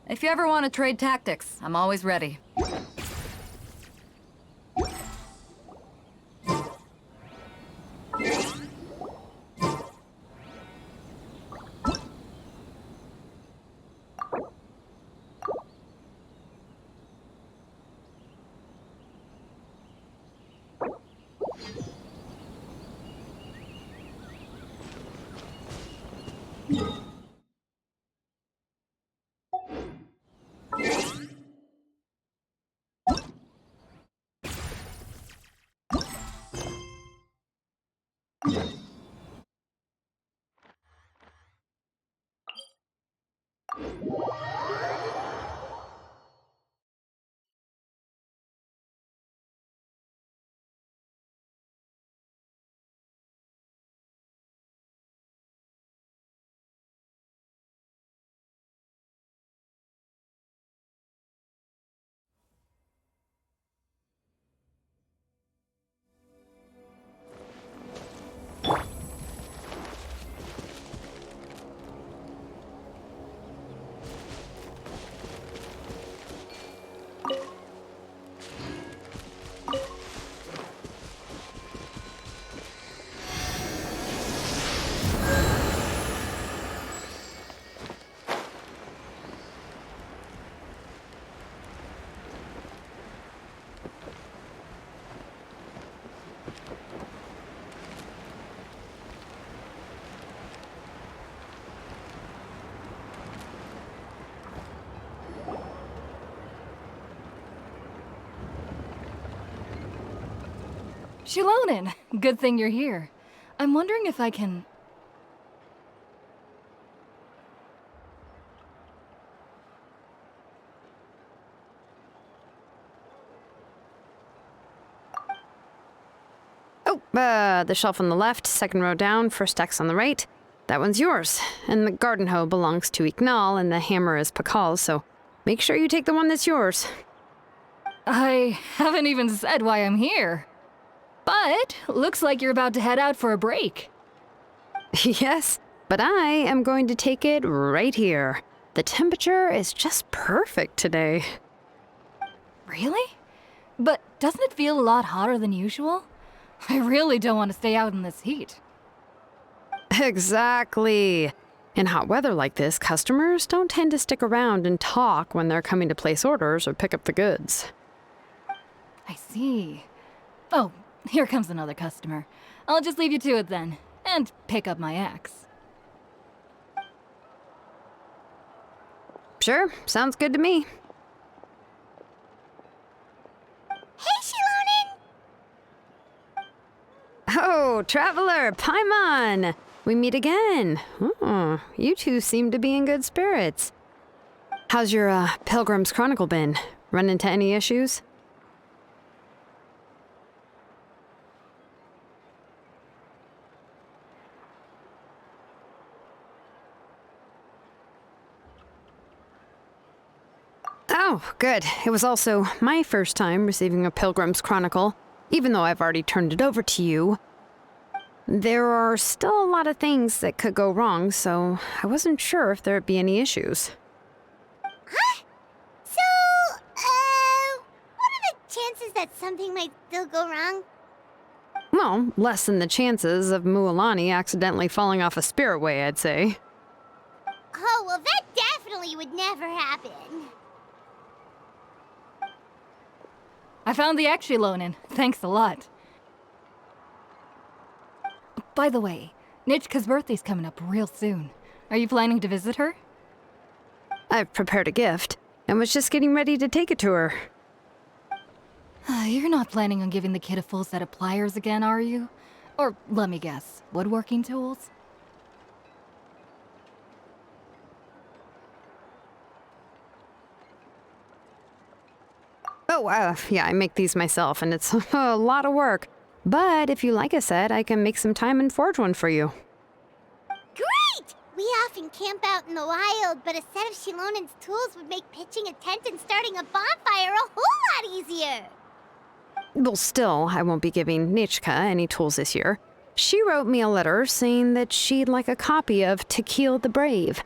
If you ever want to trade tactics, I'm always ready. Shilonin, good thing you're here. I'm wondering if I can... Oh, the shelf on the left, second row down, first X on the right. That one's yours. And the garden hoe belongs to Iqnal, and the hammer is Pakal's, so make sure you take the one that's yours. I haven't even said why I'm here. But looks like you're about to head out for a break. Yes, but I am going to take it right here. The temperature is just perfect today. Really? But doesn't it feel a lot hotter than usual? I really don't want to stay out in this heat. Exactly. In hot weather like this, customers don't tend to stick around and talk when they're coming to place orders or pick up the goods. I see. Oh, here comes another customer. I'll just leave you to it then, and pick up my axe. Sure, sounds good to me. Hey, Shilonin! Oh, Traveler, Paimon! We meet again. Oh, you two seem to be in good spirits. How's your, Pilgrim's Chronicle been? Run into any issues? Oh, good. It was also my first time receiving a Pilgrim's Chronicle, even though I've already turned it over to you. There are still a lot of things that could go wrong, so I wasn't sure if there'd be any issues. Huh? So, what are the chances that something might still go wrong? Well, less than the chances of Mualani accidentally falling off a spirit way, I'd say. Oh, well, that definitely would never happen. I found the axe, Shilonin. Thanks a lot. By the way, Nitchka's birthday's coming up real soon. Are you planning to visit her? I've prepared a gift, and was just getting ready to take it to her. You're not planning on giving the kid a full set of pliers again, are you? Or, let me guess, woodworking tools? Oh, yeah, I make these myself, and it's a lot of work. But if you like a set, I can make some time and forge one for you. Great! We often camp out in the wild, but a set of Shilonen's tools would make pitching a tent and starting a bonfire a whole lot easier. Well, still, I won't be giving Nichka any tools this year. She wrote me a letter saying that she'd like a copy of To Kill the Brave.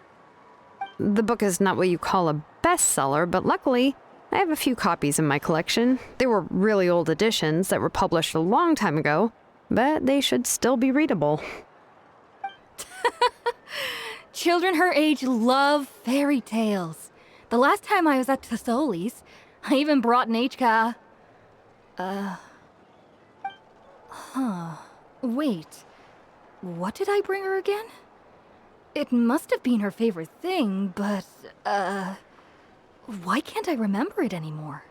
The book is not what you call a bestseller, but luckily, I have a few copies in my collection. They were really old editions that were published a long time ago, but they should still be readable. Children her age love fairy tales. The last time I was at Tasoli's, I even brought Nechka. Wait. What did I bring her again? It must have been her favorite thing, but, why can't I remember it anymore?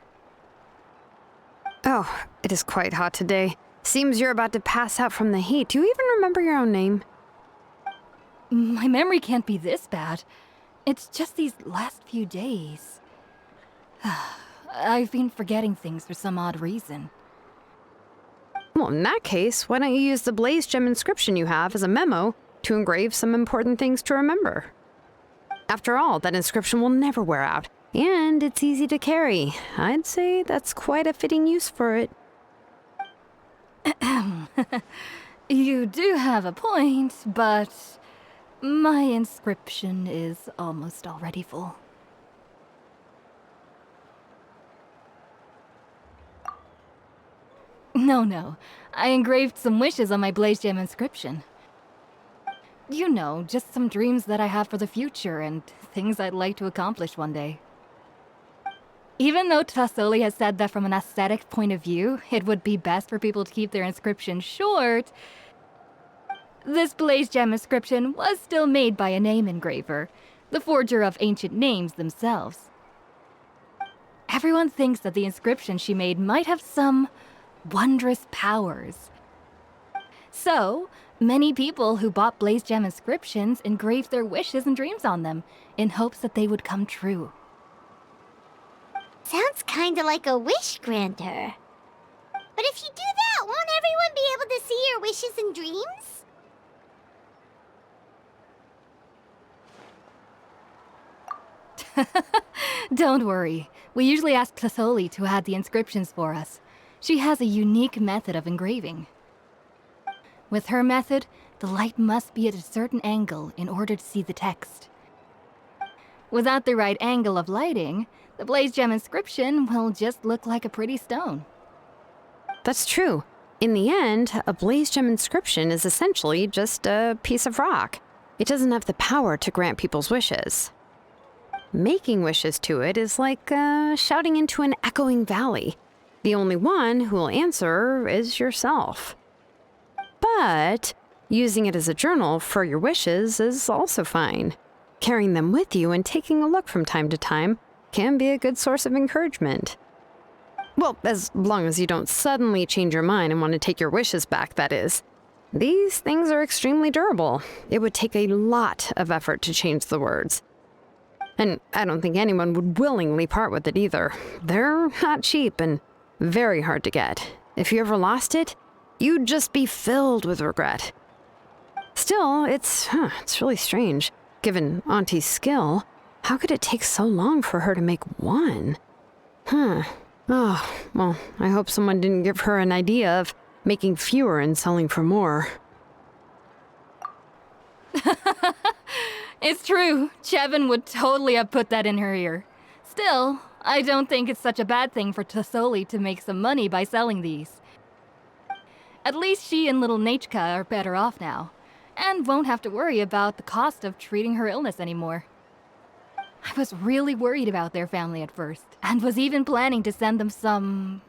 Oh, it is quite hot today. Seems you're about to pass out from the heat. Do you even remember your own name? My memory can't be this bad. It's just these last few days. I've been forgetting things for some odd reason. Well, in that case, why don't you use the Blaze Gem inscription you have as a memo to engrave some important things to remember? After all, that inscription will never wear out, and it's easy to carry. I'd say that's quite a fitting use for it. You do have a point, but my inscription is almost already full. No. I engraved some wishes on my Blaze Gem inscription. You know, just some dreams that I have for the future and things I'd like to accomplish one day. Even though Tasoli has said that from an aesthetic point of view, it would be best for people to keep their inscription short, this Blaze Gem inscription was still made by a name engraver, the forger of ancient names themselves. Everyone thinks that the inscription she made might have some wondrous powers. So, many people who bought Blaze Gem inscriptions engraved their wishes and dreams on them, in hopes that they would come true. Sounds kinda like a wish granter. But if you do that, won't everyone be able to see your wishes and dreams? Don't worry. We usually ask Tasoli to add the inscriptions for us. She has a unique method of engraving. With her method, the light must be at a certain angle in order to see the text. Without the right angle of lighting, the Blaze Gem inscription will just look like a pretty stone. That's true. In the end, a Blaze Gem inscription is essentially just a piece of rock. It doesn't have the power to grant people's wishes. Making wishes to it is like shouting into an echoing valley. The only one who will answer is yourself. But using it as a journal for your wishes is also fine. Carrying them with you and taking a look from time to time can be a good source of encouragement. Well, as long as you don't suddenly change your mind and want to take your wishes back, that is. These things are extremely durable. It would take a lot of effort to change the words. And I don't think anyone would willingly part with it either. They're not cheap and very hard to get. If you ever lost it, you'd just be filled with regret. Still, it's really strange. Given Auntie's skill, how could it take so long for her to make one? Oh, well, I hope someone didn't give her an idea of making fewer and selling for more. It's true. Chevin would totally have put that in her ear. Still, I don't think it's such a bad thing for Tasoli to make some money by selling these. At least she and little Nechka are better off now, and won't have to worry about the cost of treating her illness anymore. I was really worried about their family at first, and was even planning to send them some...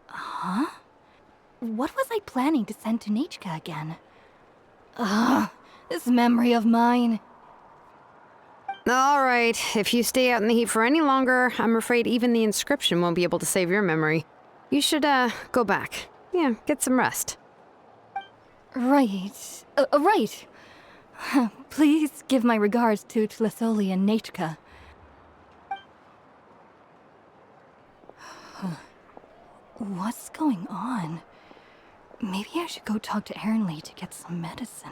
Huh? What was I planning to send to Nechka again? This memory of mine. All right, if you stay out in the heat for any longer, I'm afraid even the inscription won't be able to save your memory. You should, go back. Yeah, get some rest. Right. Right. Please give my regards to Tlasoli and Nechka. What's going on? Maybe I should go talk to Lee to get some medicine.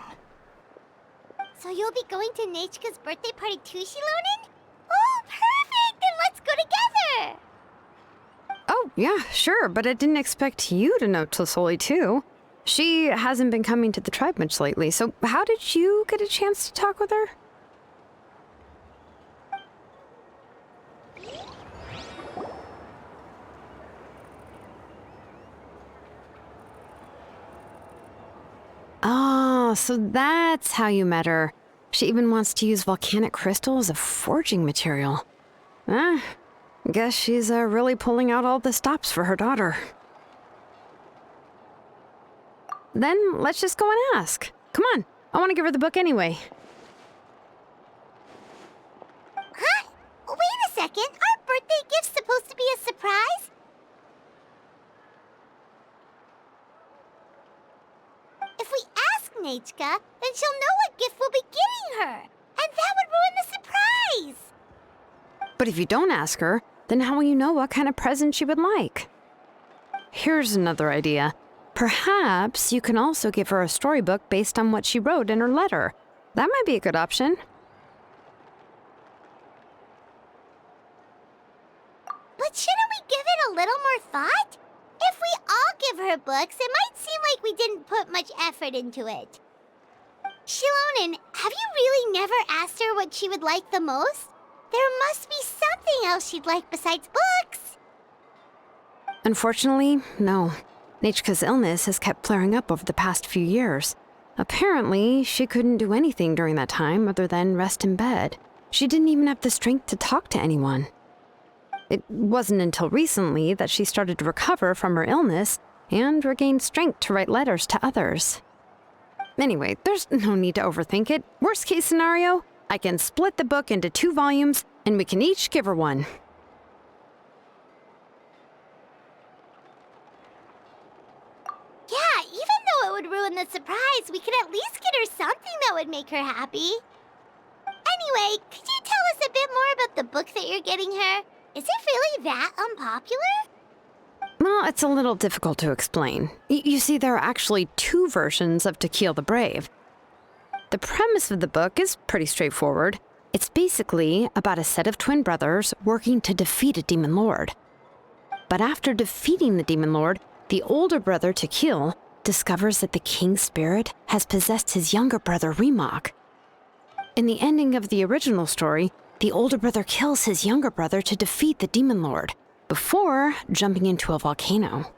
So you'll be going to Nechka's birthday party too, Shilonen? Oh, perfect! Then let's go together! Oh, yeah, sure, but I didn't expect you to know Tosoli too. She hasn't been coming to the tribe much lately, so how did you get a chance to talk with her? Oh, so that's how you met her. She even wants to use volcanic crystal as a forging material. Guess she's really pulling out all the stops for her daughter. Then let's just go and ask. Come on, I want to give her the book anyway. Huh? Wait a second, our birthday gift's supposed to be a surprise? If we ask Nechka, then she'll know what gift we'll be getting her. And that would ruin the surprise! But if you don't ask her, then how will you know what kind of present she would like? Here's another idea. Perhaps you can also give her a storybook based on what she wrote in her letter. That might be a good option. But shouldn't we give it a little more thought? If we all give her books, it might seem like we didn't put much effort into it. Shilonen, have you really never asked her what she would like the most? There must be something else she'd like besides books. Unfortunately, no. Nechka's illness has kept flaring up over the past few years. Apparently, she couldn't do anything during that time other than rest in bed. She didn't even have the strength to talk to anyone. It wasn't until recently that she started to recover from her illness and regained strength to write letters to others. Anyway, there's no need to overthink it. Worst case scenario, I can split the book into 2 volumes and we can each give her one. Yeah, even though it would ruin the surprise, we could at least get her something that would make her happy. Anyway, could you tell us a bit more about the book that you're getting her? Is it really that unpopular? Well, it's a little difficult to explain. You see, there are actually 2 versions of To Kill the Brave. The premise of the book is pretty straightforward. It's basically about a set of twin brothers working to defeat a demon lord. But after defeating the demon lord, the older brother, To Kill, discovers that the king's spirit has possessed his younger brother, Remok. In the ending of the original story, the older brother kills his younger brother to defeat the demon lord, before jumping into a volcano.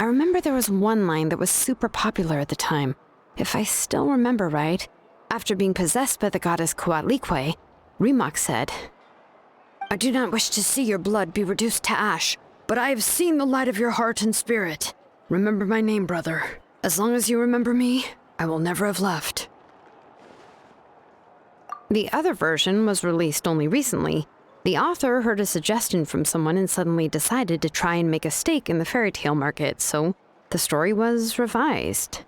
I remember there was one line that was super popular at the time. If I still remember right, after being possessed by the goddess Coatlicue, Rimac said, "I do not wish to see your blood be reduced to ash, but I have seen the light of your heart and spirit. Remember my name, brother. As long as you remember me, I will never have left." The other version was released only recently. The author heard a suggestion from someone and suddenly decided to try and make a stake in the fairy tale market, so the story was revised.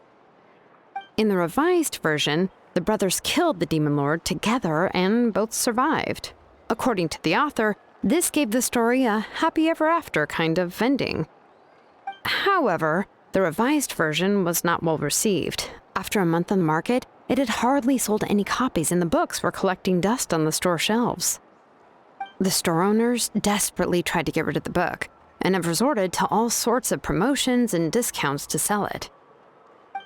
In the revised version, the brothers killed the demon lord together and both survived. According to the author, this gave the story a happy ever after kind of ending. However, the revised version was not well received. After a month on the market, it had hardly sold any copies and the books were collecting dust on the store shelves. The store owners desperately tried to get rid of the book and have resorted to all sorts of promotions and discounts to sell it.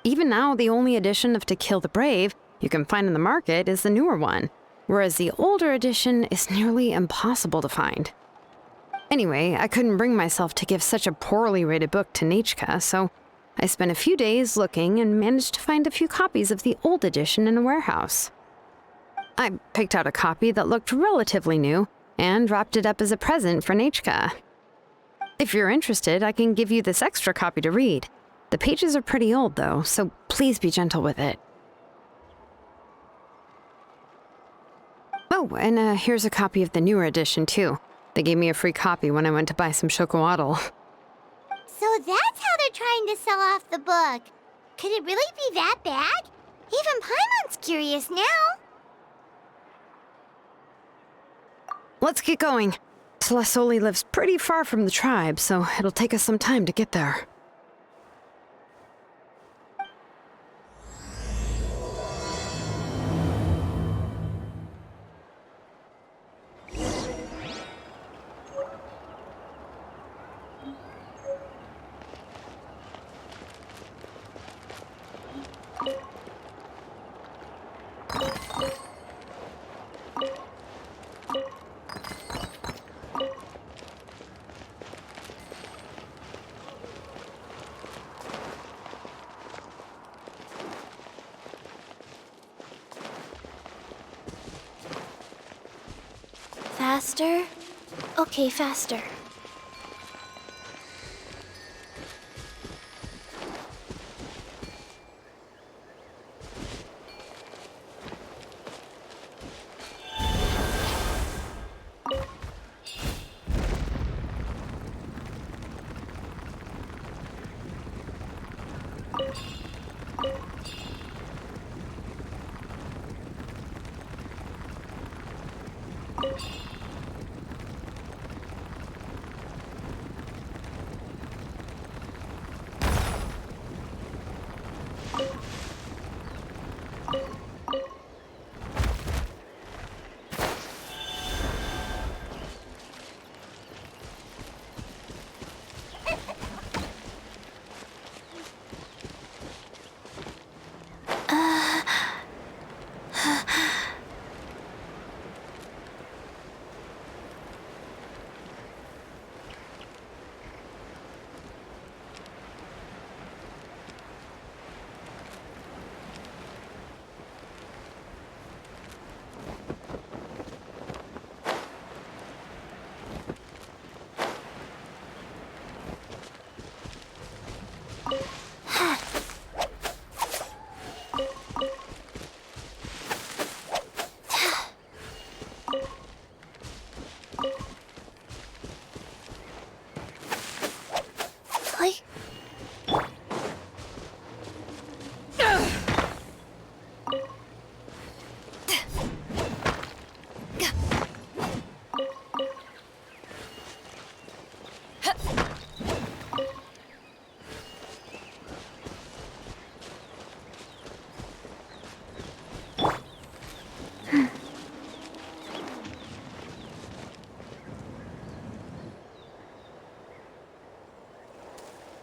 Even now, the only edition of To Kill the Brave you can find in the market is the newer one, whereas the older edition is nearly impossible to find. Anyway, I couldn't bring myself to give such a poorly rated book to Nechka, so I spent a few days looking and managed to find a few copies of the old edition in a warehouse. I picked out a copy that looked relatively new and wrapped it up as a present for Nechka. If you're interested, I can give you this extra copy to read. The pages are pretty old though, so please be gentle with it. Oh, and here's a copy of the newer edition too. They gave me a free copy when I went to buy some chocolatl. So that's how they're trying to sell off the book. Could it really be that bad? Even Paimon's curious now. Let's get going. Celesoli lives pretty far from the tribe, so it'll take us some time to get there. Faster? Okay, faster.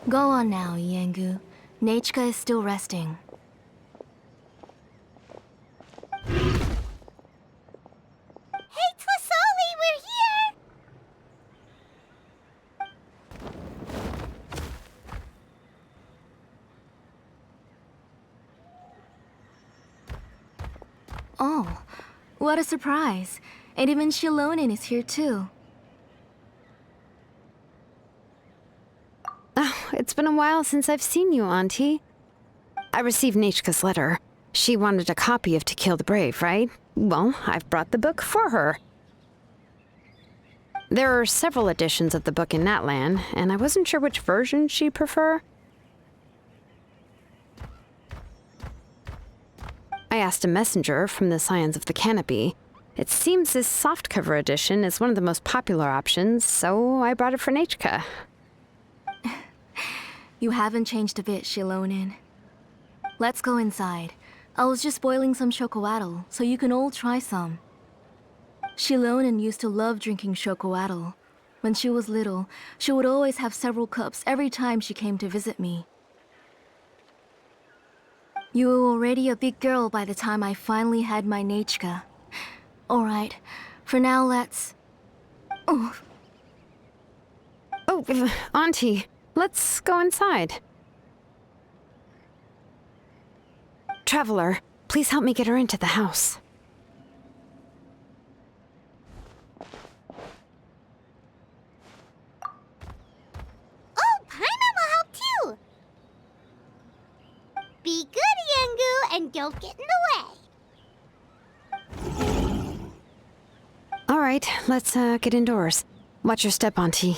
Go on now, Yengu. Nechka is still resting. Hey, Tlasoli, we're here! Oh, what a surprise. And even Shilonin is here too. Oh, it's been a while since I've seen you, Auntie. I received Nechka's letter. She wanted a copy of To Kill the Brave, right? Well, I've brought the book for her. There are several editions of the book in NATLAN, and I wasn't sure which version she'd prefer. I asked a messenger from the Scions of the Canopy. It seems this softcover edition is one of the most popular options, so I brought it for Nechka. You haven't changed a bit, Shilonin. Let's go inside. I was just boiling some chocolatl, so you can all try some. Shilonin used to love drinking chocolatl. When she was little, she would always have several cups every time she came to visit me. You were already a big girl by the time I finally had my Nechka. Alright, for now let's... Oh, Auntie, let's go inside. Traveler, please help me get her into the house. Oh, Paimon will help too! Be good, Yengu, and don't get in the way. All right, let's get indoors. Watch your step, Auntie.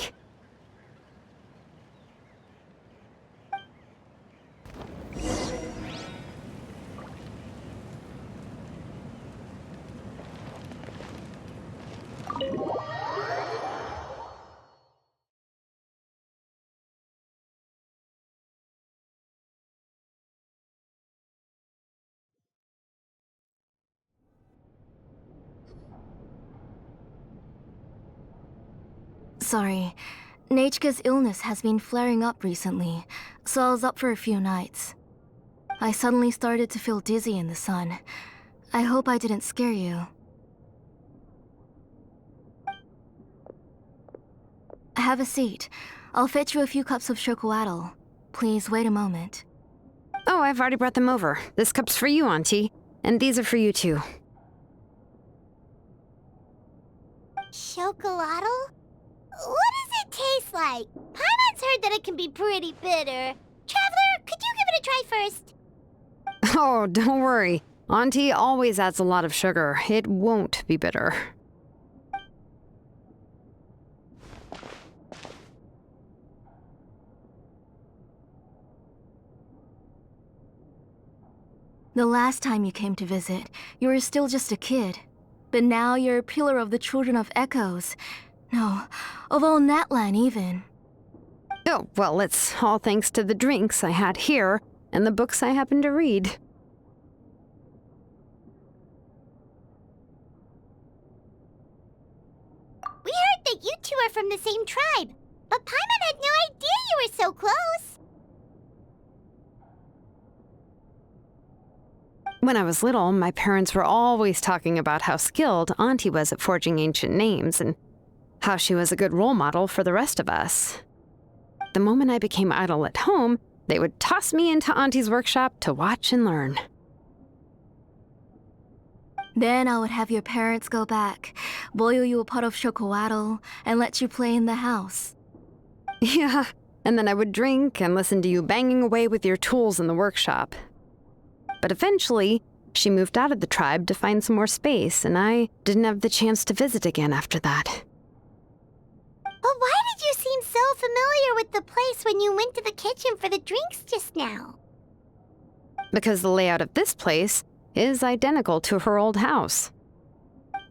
sorry. Nechka's illness has been flaring up recently, so I was up for a few nights. I suddenly started to feel dizzy in the sun. I hope I didn't scare you. Have a seat. I'll fetch you a few cups of chocolatl. Please wait a moment. Oh, I've already brought them over. This cup's for you, Auntie. And these are for you, too. Chocolatl? What does it taste like? Paimon's heard that it can be pretty bitter. Traveler, could you give it a try first? Oh, don't worry. Auntie always adds a lot of sugar. It won't be bitter. The last time you came to visit, you were still just a kid. But now you're a pillar of the Children of Echoes. No, of all NATLAN even. Oh, well, it's all thanks to the drinks I had here and the books I happened to read. We heard that you two are from the same tribe, but Paimon had no idea you were so close. When I was little, my parents were always talking about how skilled Auntie was at forging ancient names and how she was a good role model for the rest of us. The moment I became idle at home, they would toss me into Auntie's workshop to watch and learn. Then I would have your parents go back, boil you a pot of chocolatl, and let you play in the house. Yeah, and then I would drink and listen to you banging away with your tools in the workshop. But eventually, she moved out of the tribe to find some more space, and I didn't have the chance to visit again after that. But why did you seem so familiar with the place when you went to the kitchen for the drinks just now? Because the layout of this place is identical to her old house.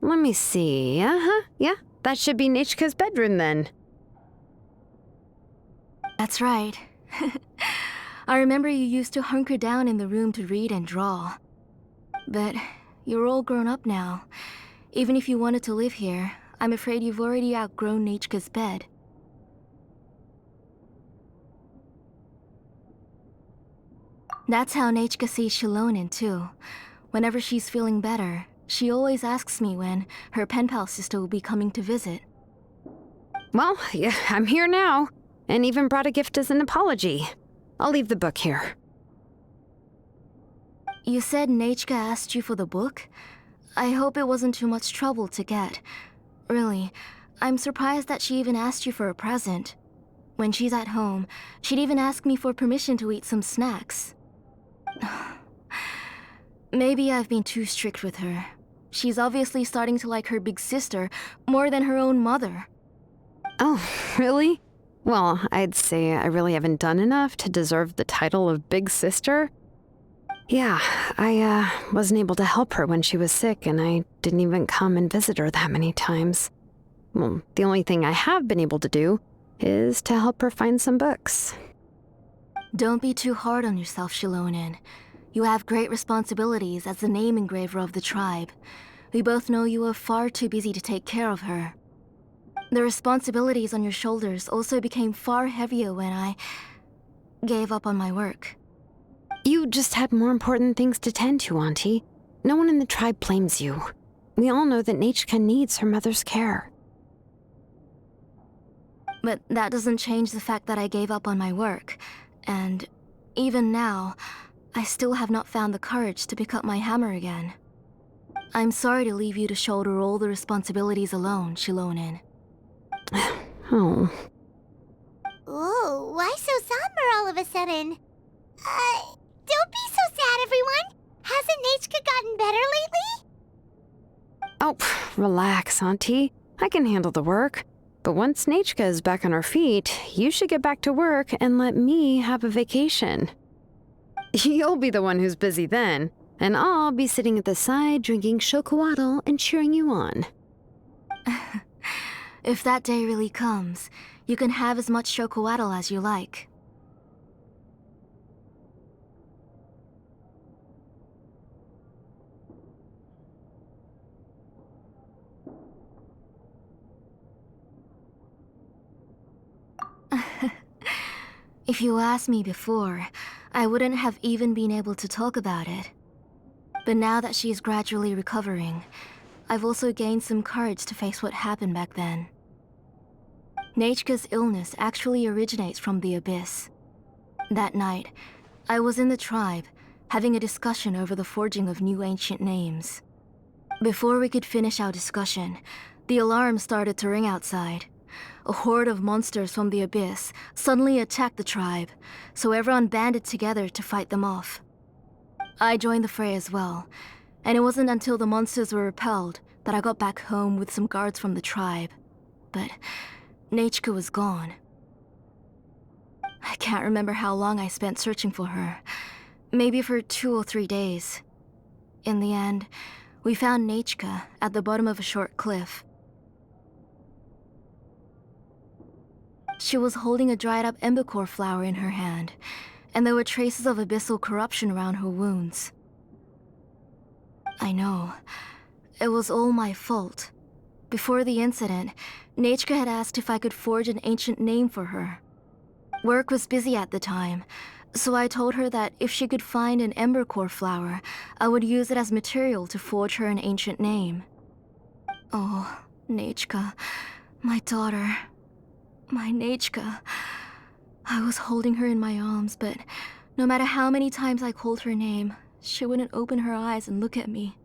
Let me see. Yeah, that should be Nechka's bedroom then. That's right. I remember you used to hunker down in the room to read and draw. But you're all grown up now. Even if you wanted to live here, I'm afraid you've already outgrown Nechka's bed. That's how Nechka sees Shilonin too. Whenever she's feeling better, she always asks me when her pen pal sister will be coming to visit. Well, yeah, I'm here now, and even brought a gift as an apology. I'll leave the book here. You said Nechka asked you for the book? I hope it wasn't too much trouble to get. Really, I'm surprised that she even asked you for a present. When she's at home, she'd even ask me for permission to eat some snacks. Maybe I've been too strict with her. She's obviously starting to like her big sister more than her own mother. Oh, really? Well, I'd say I really haven't done enough to deserve the title of big sister. Yeah, I wasn't able to help her when she was sick, and I didn't even come and visit her that many times. Well, the only thing I have been able to do is to help her find some books. Don't be too hard on yourself, Shilonen. You have great responsibilities as the name engraver of the tribe. We both know you are far too busy to take care of her. The responsibilities on your shoulders also became far heavier when I gave up on my work. You just had more important things to tend to, Auntie. No one in the tribe blames you. We all know that Nachka needs her mother's care. But that doesn't change the fact that I gave up on my work. And even now, I still have not found the courage to pick up my hammer again. I'm sorry to leave you to shoulder all the responsibilities alone, Shilonen. Oh. Ooh, why so somber all of a sudden? Don't be so sad, everyone! Hasn't Nachka gotten better lately? Oh, relax, Auntie. I can handle the work. But once Nachka is back on her feet, you should get back to work and let me have a vacation. You'll be the one who's busy then, and I'll be sitting at the side drinking chocolatl and cheering you on. If that day really comes, you can have as much chocolatl as you like. If you asked me before, I wouldn't have even been able to talk about it. But now that she is gradually recovering, I've also gained some courage to face what happened back then. Nachka's illness actually originates from the Abyss. That night, I was in the tribe, having a discussion over the forging of new ancient names. Before we could finish our discussion, the alarm started to ring outside. A horde of monsters from the Abyss suddenly attacked the tribe, so everyone banded together to fight them off. I joined the fray as well, and it wasn't until the monsters were repelled that I got back home with some guards from the tribe. But Nachka was gone. I can't remember how long I spent searching for her. Maybe for 2 or 3 days. In the end, we found Nachka at the bottom of a short cliff. She was holding a dried-up embercore flower in her hand, and there were traces of abyssal corruption around her wounds. I know. It was all my fault. Before the incident, Nachka had asked if I could forge an ancient name for her. Work was busy at the time, so I told her that if she could find an embercore flower, I would use it as material to forge her an ancient name. Oh, Nachka, my daughter. My Nachka. I was holding her in my arms, but no matter how many times I called her name, she wouldn't open her eyes and look at me.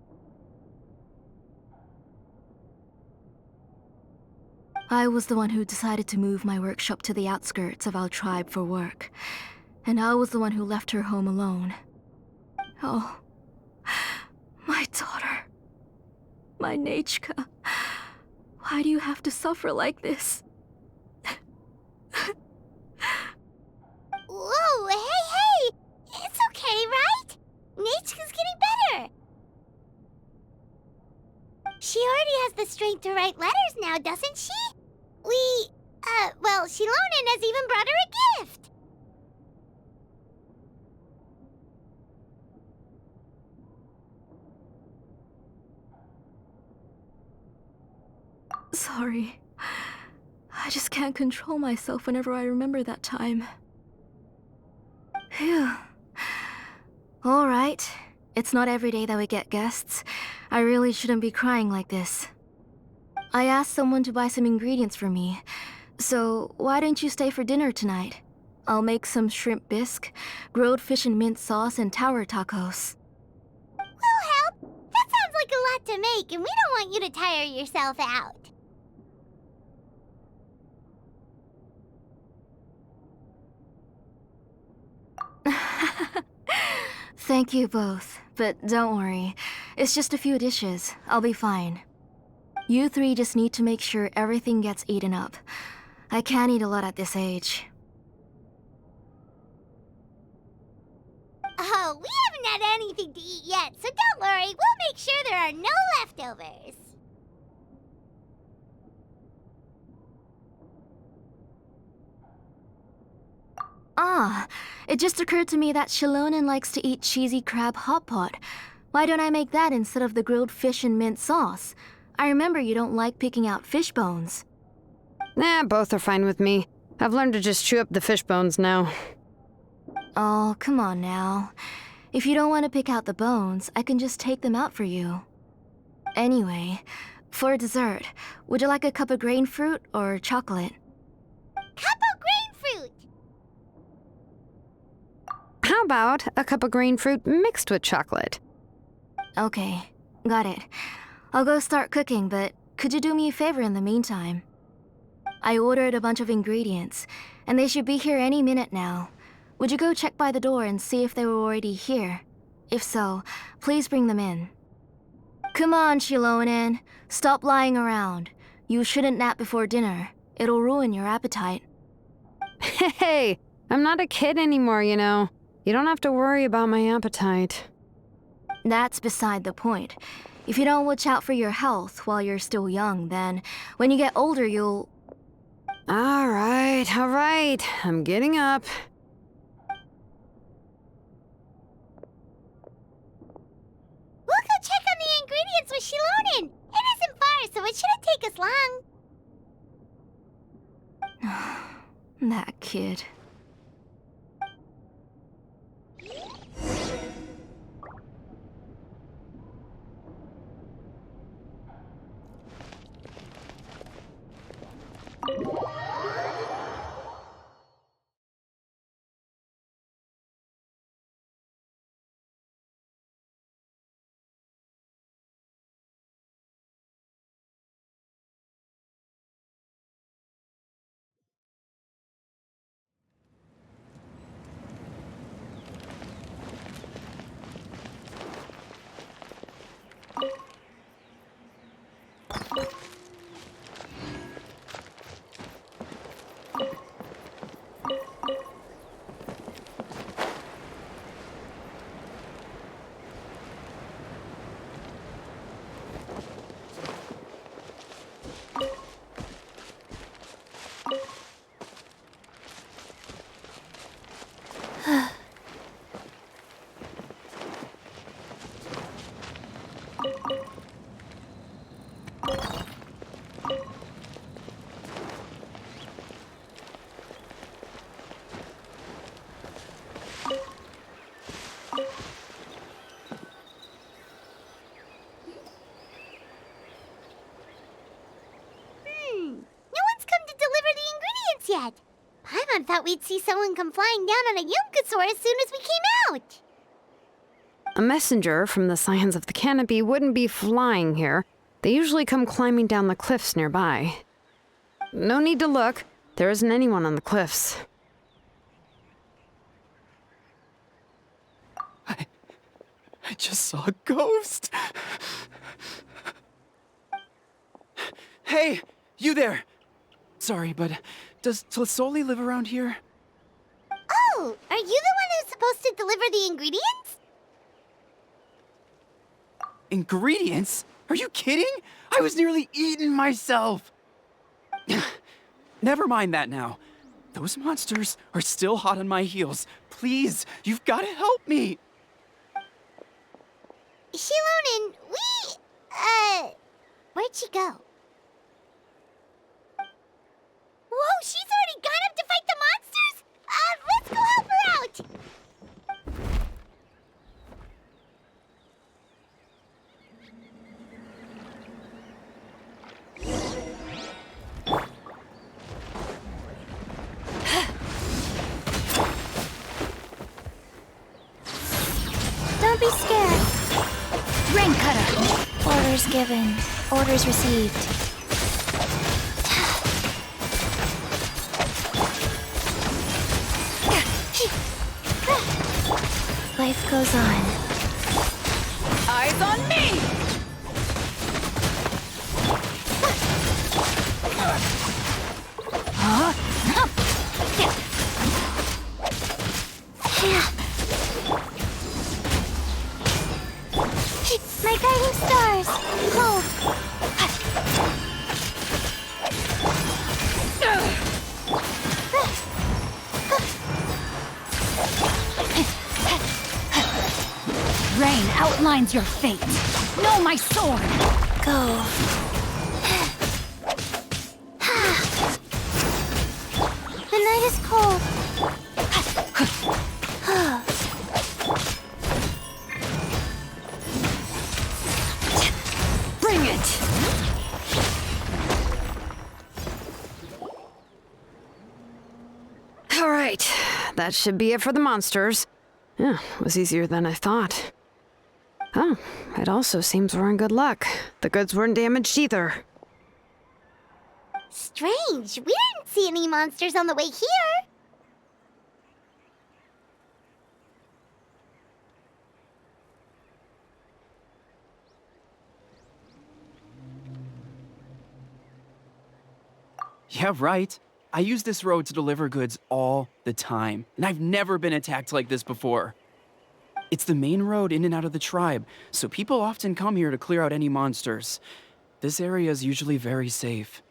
I was the one who decided to move my workshop to the outskirts of our tribe for work, and I was the one who left her home alone. Oh, my daughter. My Nachka. Why do you have to suffer like this? Whoa, hey! It's okay, right? Nachka's getting better. She already has the strength to write letters now, doesn't she? Well, Shilonen has even brought her a gift. Sorry. I just can't control myself whenever I remember that time. Phew. Alright. It's not every day that we get guests. I really shouldn't be crying like this. I asked someone to buy some ingredients for me. So, why don't you stay for dinner tonight? I'll make some shrimp bisque, grilled fish and mint sauce, and tower tacos. We'll help. That sounds like like a lot to make, and we don't want you to tire yourself out. Thank you both, but don't worry. It's just a few dishes. I'll be fine. You three just need to make sure everything gets eaten up. I can't eat a lot at this age. Oh, we haven't had anything to eat yet, so don't worry. We'll make sure there are no leftovers. Ah, it just occurred to me that Shilonen likes to eat cheesy crab hot pot. Why don't I make that instead of the grilled fish and mint sauce? I remember you don't like picking out fish bones. Nah, both are fine with me. I've learned to just chew up the fish bones now. Oh, come on now. If you don't want to pick out the bones, I can just take them out for you. Anyway, for dessert, would you like a cup of grain fruit or chocolate? Cup of grain fruit! How about a cup of green fruit mixed with chocolate? Okay, got it. I'll go start cooking, but could you do me a favor in the meantime? I ordered a bunch of ingredients, and they should be here any minute now. Would you go check by the door and see if they were already here? If so, please bring them in. Come on, Shilonen. Stop lying around. You shouldn't nap before dinner. It'll ruin your appetite. Hey, I'm not a kid anymore, you know. You don't have to worry about my appetite. That's beside the point. If you don't watch out for your health while you're still young, then when you get older, you'll... All right. I'm getting up. We'll go check on the ingredients with Shilonen. It isn't far, so it shouldn't take us long. That kid. Yet. Paimon thought we'd see someone come flying down on a Yunkasaur as soon as we came out. A messenger from the Scions of the Canopy wouldn't be flying here. They usually come climbing down the cliffs nearby. No need to look. There isn't anyone on the cliffs. I just saw a ghost. Hey, you there. Sorry, but does Tlisoli live around here? Oh, are you the one who's supposed to deliver the ingredients? Ingredients? Are you kidding? I was nearly eaten myself. Never mind that now. Those monsters are still hot on my heels. Please, you've got to help me. Shilonen, where'd she go? Whoa, she's already gone up to fight the monsters? Let's go help her out! Don't be scared. Rain cutter. given, orders received. Life goes on. Eyes on me! My guiding stars! Hold! Rain outlines your fate. Know my sword. Go. The night is cold. Bring it! All right, that should be it for the monsters. Yeah, it was easier than I thought. Oh, it also seems we're in good luck. The goods weren't damaged either. Strange. We didn't see any monsters on the way here. Yeah, right. I use this road to deliver goods all the time, and I've never been attacked like this before. It's the main road in and out of the tribe, so people often come here to clear out any monsters. This area is usually very safe.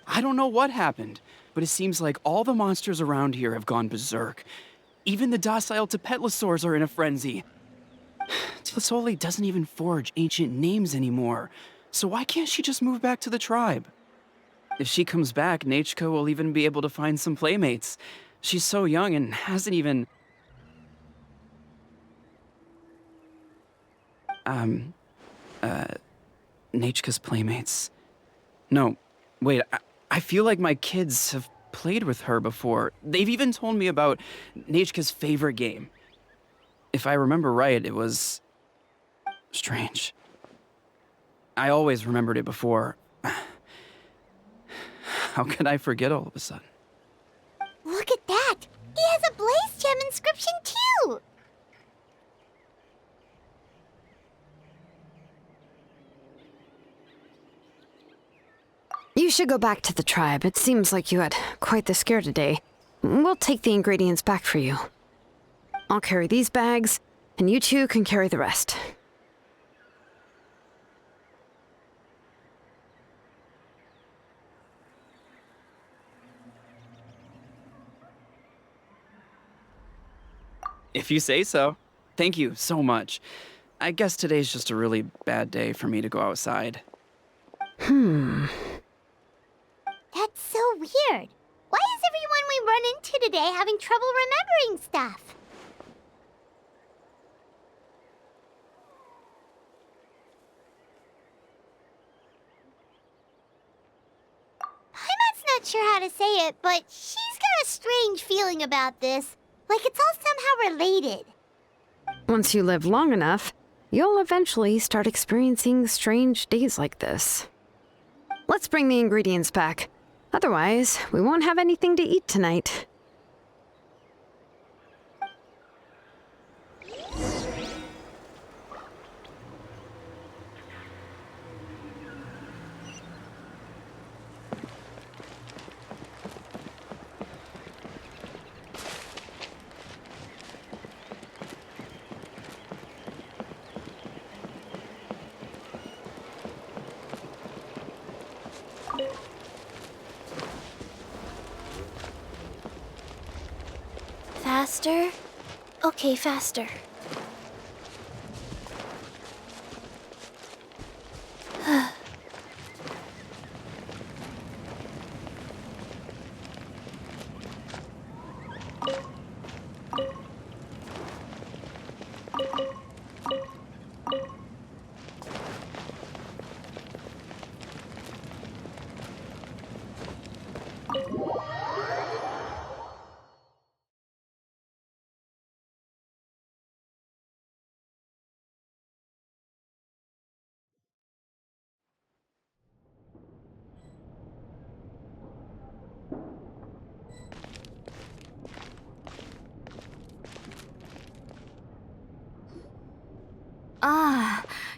I don't know what happened, but it seems like all the monsters around here have gone berserk. Even the docile Tepetlosaurs are in a frenzy. Tlisoli doesn't even forge ancient names anymore, so why can't she just move back to the tribe? If she comes back, Nachko will even be able to find some playmates. She's so young and hasn't even... Nachka's playmates. No, wait, I feel like my kids have played with her before. They've even told me about Nachka's favorite game. If I remember right, it was... strange. I always remembered it before. How could I forget all of a sudden? Look at that! He has a blaze gem inscription too! You should go back to the tribe. It seems like you had quite the scare today. We'll take the ingredients back for you. I'll carry these bags, and you two can carry the rest. If you say so. Thank you so much. I guess today's just a really bad day for me to go outside. That's so weird. Why is everyone we run into today having trouble remembering stuff? Paimon's not sure how to say it, but she's got a strange feeling about this. Like it's all somehow related. Once you live long enough, you'll eventually start experiencing strange days like this. Let's bring the ingredients back. Otherwise, we won't have anything to eat tonight. Faster? Okay, faster.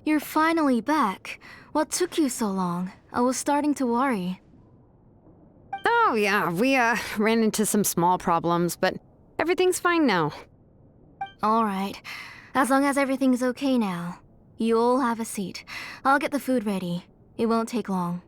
You're finally back. What took you so long? I was starting to worry. Oh, yeah, we, ran into some small problems, but everything's fine now. Alright. As long as everything's okay now. You all have a seat. I'll get the food ready. It won't take long.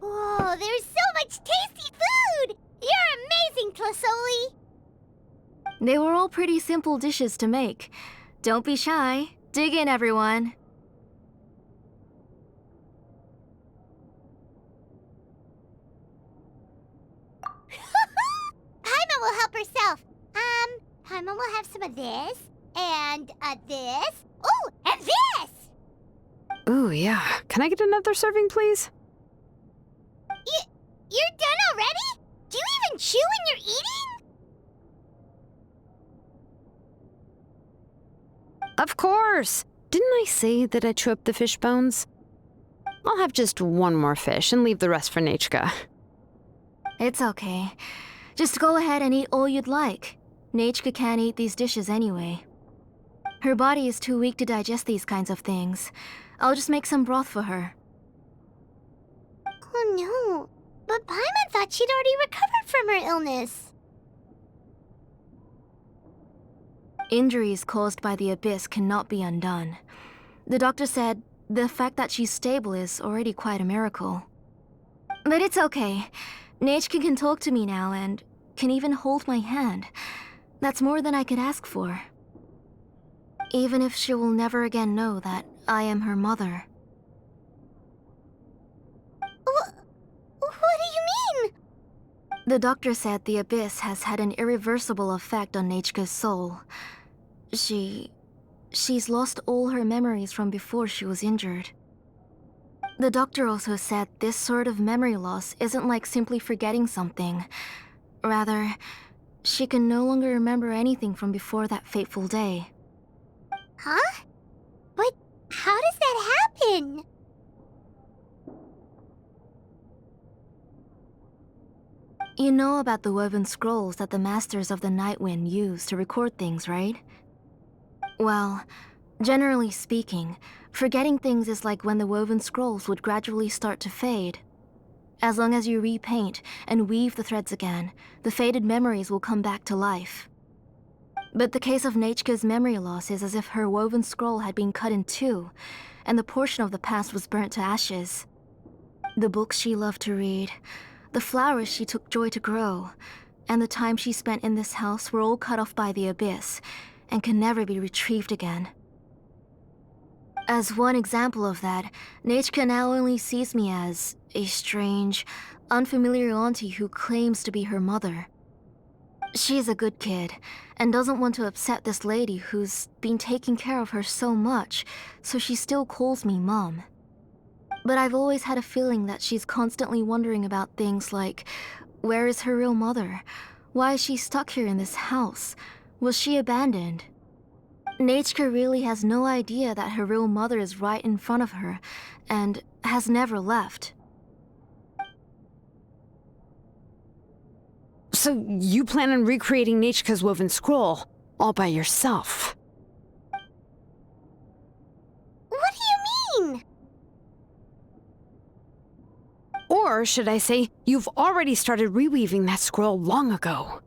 Whoa, there's so much tasty food! You're amazing, Tlosoli! They were all pretty simple dishes to make. Don't be shy. Dig in, everyone. Paimon will help herself. Paimon will have some of this, and, this. Oh, and this! Ooh, yeah. Can I get another serving, please? You're done already? Do you even chew when you're eating? Of course! Didn't I say that I chew up the fish bones? I'll have just one more fish and leave the rest for Nachka. It's okay. Just go ahead and eat all you'd like. Nachka can't eat these dishes anyway. Her body is too weak to digest these kinds of things. I'll just make some broth for her. Oh no, but Paimon thought she'd already recovered from her illness. Injuries caused by the abyss cannot be undone. The doctor said the fact that she's stable is already quite a miracle. But it's okay. Nachka can talk to me now and can even hold my hand. That's more than I could ask for. Even if she will never again know that I am her mother. What do you mean? The doctor said the abyss has had an irreversible effect on Nachka's soul. She's lost all her memories from before she was injured. The doctor also said this sort of memory loss isn't like simply forgetting something. Rather, she can no longer remember anything from before that fateful day. Huh? But how does that happen? You know about the woven scrolls that the Masters of the Night Wind use to record things, right? Well, generally speaking, forgetting things is like when the woven scrolls would gradually start to fade. As long as you repaint and weave the threads again, the faded memories will come back to life. But the case of Nachka's memory loss is as if her woven scroll had been cut in two, and the portion of the past was burnt to ashes. The books she loved to read, the flowers she took joy to grow, and the time she spent in this house were all cut off by the abyss, and can never be retrieved again. As one example of that, Nachka now only sees me as a strange, unfamiliar auntie who claims to be her mother. She's a good kid, and doesn't want to upset this lady who's been taking care of her so much, so she still calls me Mom. But I've always had a feeling that she's constantly wondering about things like, where is her real mother? Why is she stuck here in this house? Was she abandoned? Nachka really has no idea that her real mother is right in front of her, and has never left. So you plan on recreating Nachka's woven scroll, all by yourself? What do you mean? Or should I say, you've already started reweaving that scroll long ago.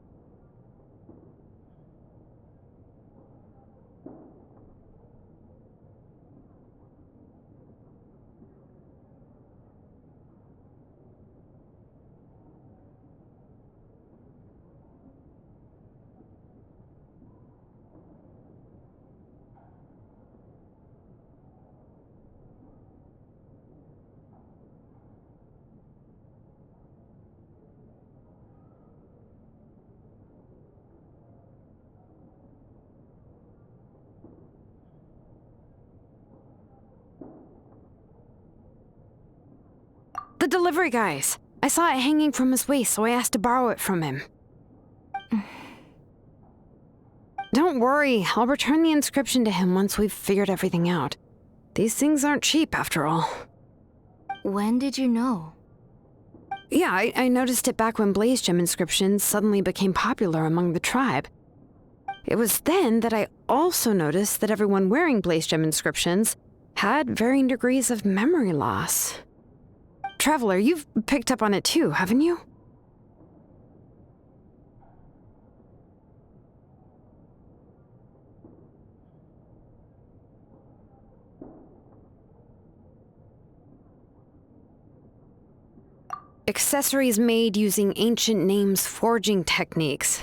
The delivery guys. I saw it hanging from his waist, so I asked to borrow it from him. Don't worry, I'll return the inscription to him once we've figured everything out. These things aren't cheap, after all. When did you know? Yeah, I noticed it back when blaze gem inscriptions suddenly became popular among the tribe. It was then that I also noticed that everyone wearing blaze gem inscriptions had varying degrees of memory loss. Traveler, you've picked up on it too, haven't you? Accessories made using ancient names forging techniques.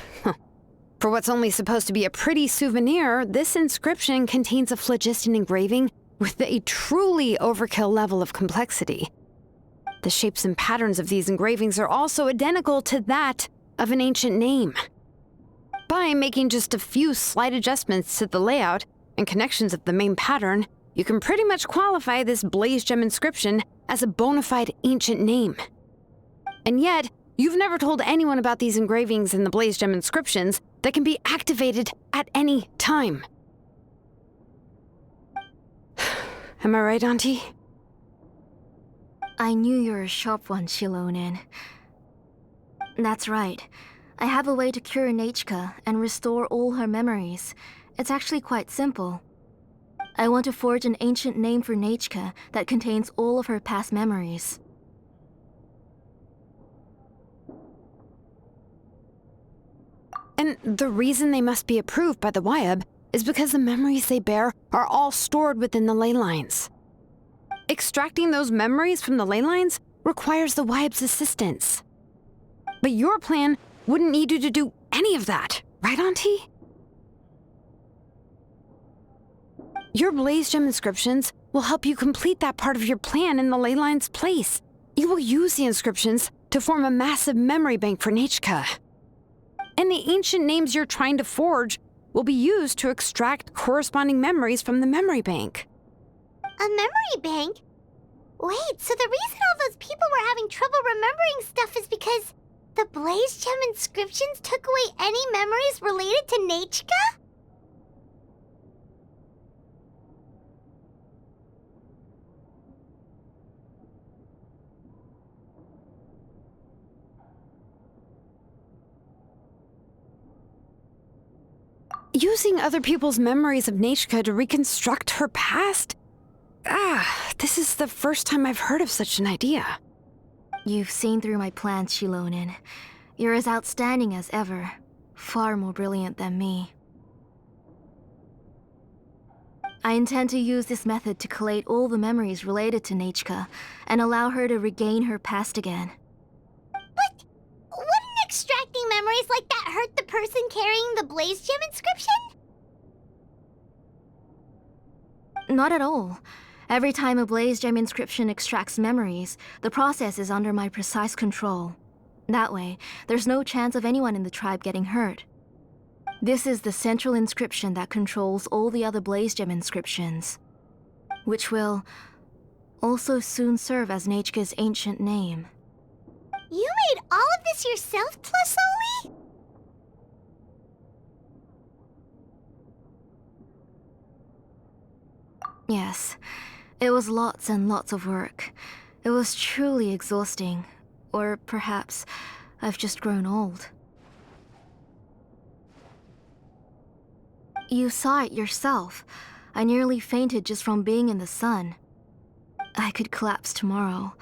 For what's only supposed to be a pretty souvenir, this inscription contains a phlogiston engraving with a truly overkill level of complexity. The shapes and patterns of these engravings are also identical to that of an ancient name. By making just a few slight adjustments to the layout and connections of the main pattern, you can pretty much qualify this blaze gem inscription as a bona fide ancient name. And yet, you've never told anyone about these engravings in the blaze gem inscriptions that can be activated at any time. Am I right, Auntie? I knew you were a sharp one, Shilonen. That's right. I have a way to cure Nechka and restore all her memories. It's actually quite simple. I want to forge an ancient name for Nechka that contains all of her past memories. And the reason they must be approved by the Wyeb is because the memories they bear are all stored within the ley lines. Extracting those memories from the ley lines requires the Wyeb's assistance. But your plan wouldn't need you to do any of that, right, Auntie? Your blaze gem inscriptions will help you complete that part of your plan in the ley line's place. You will use the inscriptions to form a massive memory bank for Nechka. And the ancient names you're trying to forge will be used to extract corresponding memories from the memory bank. A memory bank? Wait, so the reason all those people were having trouble remembering stuff is because the blaze gem inscriptions took away any memories related to Nechka? Using other people's memories of Nechka to reconstruct her past? This is the first time I've heard of such an idea. You've seen through my plans, Shilonen. You're as outstanding as ever. Far more brilliant than me. I intend to use this method to collate all the memories related to Nechka and allow her to regain her past again. But wouldn't extracting memories like that hurt the person carrying the blaze gem inscription? Not at all. Every time a blaze gem inscription extracts memories, the process is under my precise control. That way, there's no chance of anyone in the tribe getting hurt. This is the central inscription that controls all the other blaze gem inscriptions, which will also soon serve as Nechka's ancient name. You made all of this yourself, plus Oli? Yes, it was lots and lots of work. It was truly exhausting. Or perhaps I've just grown old. You saw it yourself. I nearly fainted just from being in the sun. I could collapse tomorrow,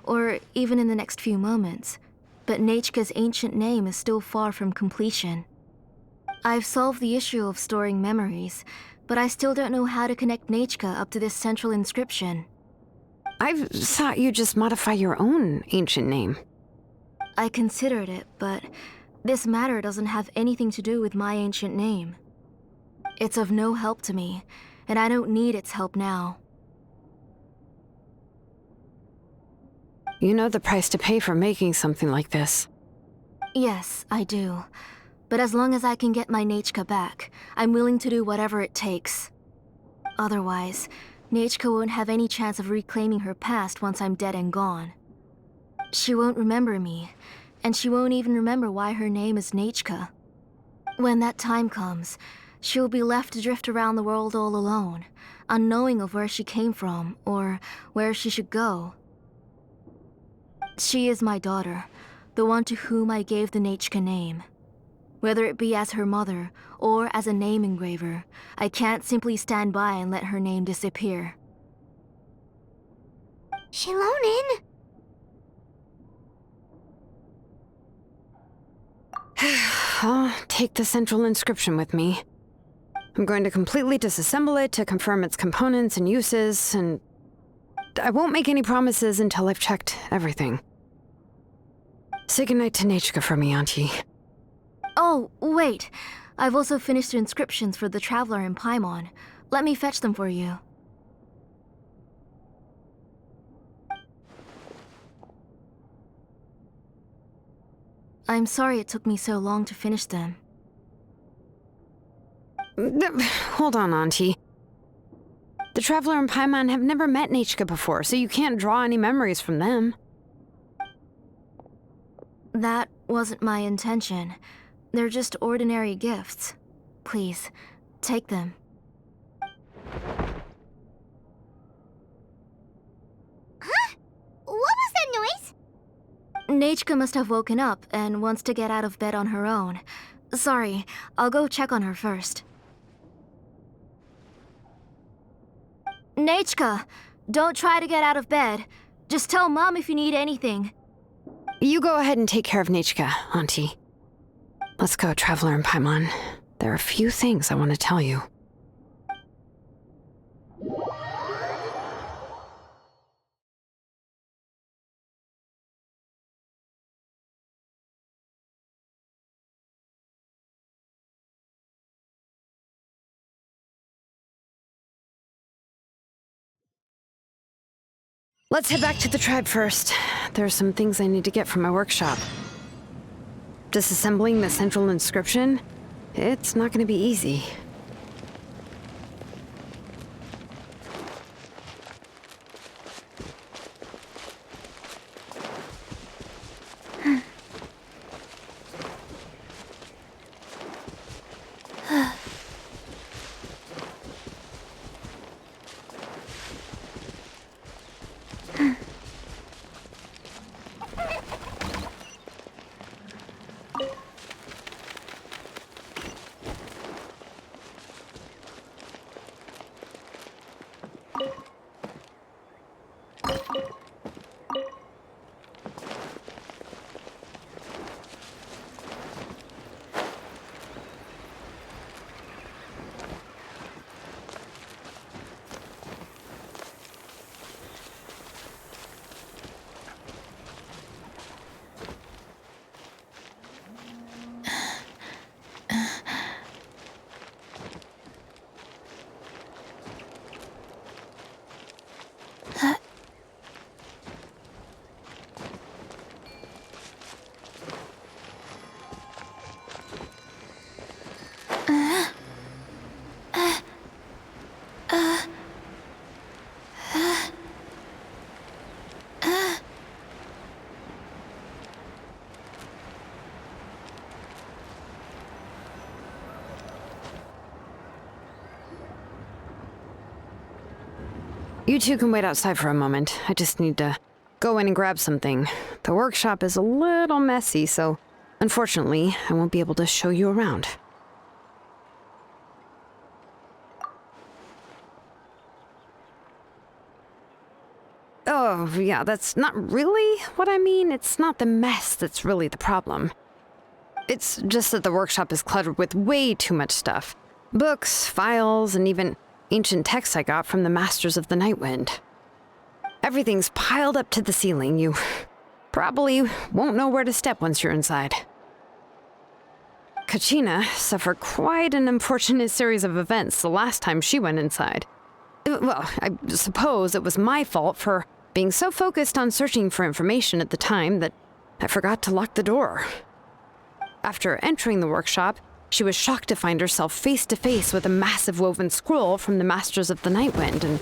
or even in the next few moments, but Nechka's ancient name is still far from completion. I've solved the issue of storing memories, but I still don't know how to connect Nechka up to this central inscription. I've thought you just modify your own ancient name. I considered it, but this matter doesn't have anything to do with my ancient name. It's of no help to me, and I don't need its help now. You know the price to pay for making something like this. Yes, I do. But as long as I can get my Nechka back, I'm willing to do whatever it takes. Otherwise, Nechka won't have any chance of reclaiming her past once I'm dead and gone. She won't remember me, and she won't even remember why her name is Nechka. When that time comes, she'll be left to drift around the world all alone, unknowing of where she came from or where she should go. She is my daughter, the one to whom I gave the Nachka name. Whether it be as her mother or as a name engraver, I can't simply stand by and let her name disappear. Shilonen! I'll take the central inscription with me. I'm going to completely disassemble it to confirm its components and uses, and I won't make any promises until I've checked everything. Say goodnight to Nachka for me, Auntie. Oh, wait. I've also finished the inscriptions for the Traveler in Paimon. Let me fetch them for you. I'm sorry it took me so long to finish them. Hold on, Auntie. The Traveler and Paimon have never met Nachka before, so you can't draw any memories from them. That wasn't my intention. They're just ordinary gifts. Please, take them. Huh? What was that noise? Nachka must have woken up and wants to get out of bed on her own. Sorry, I'll go check on her first. Nachka, don't try to get out of bed. Just tell Mom if you need anything. You go ahead and take care of Nachka, Auntie. Let's go, Traveler and Paimon. There are a few things I want to tell you. Let's head back to the tribe first. There are some things I need to get from my workshop. Disassembling the central inscription? It's not going to be easy. You two can wait outside for a moment. I just need to go in and grab something. The workshop is a little messy, so unfortunately, I won't be able to show you around. Oh, yeah, that's not really what I mean. It's not the mess that's really the problem. It's just that the workshop is cluttered with way too much stuff. Books, files, and even ancient texts I got from the Masters of the Nightwind. Everything's piled up to the ceiling. You probably won't know where to step once you're inside. Kachina suffered quite an unfortunate series of events the last time she went inside. Well, I suppose it was my fault for being so focused on searching for information at the time that I forgot to lock the door. After entering the workshop, she was shocked to find herself face to face with a massive woven scroll from the Masters of the Nightwind, and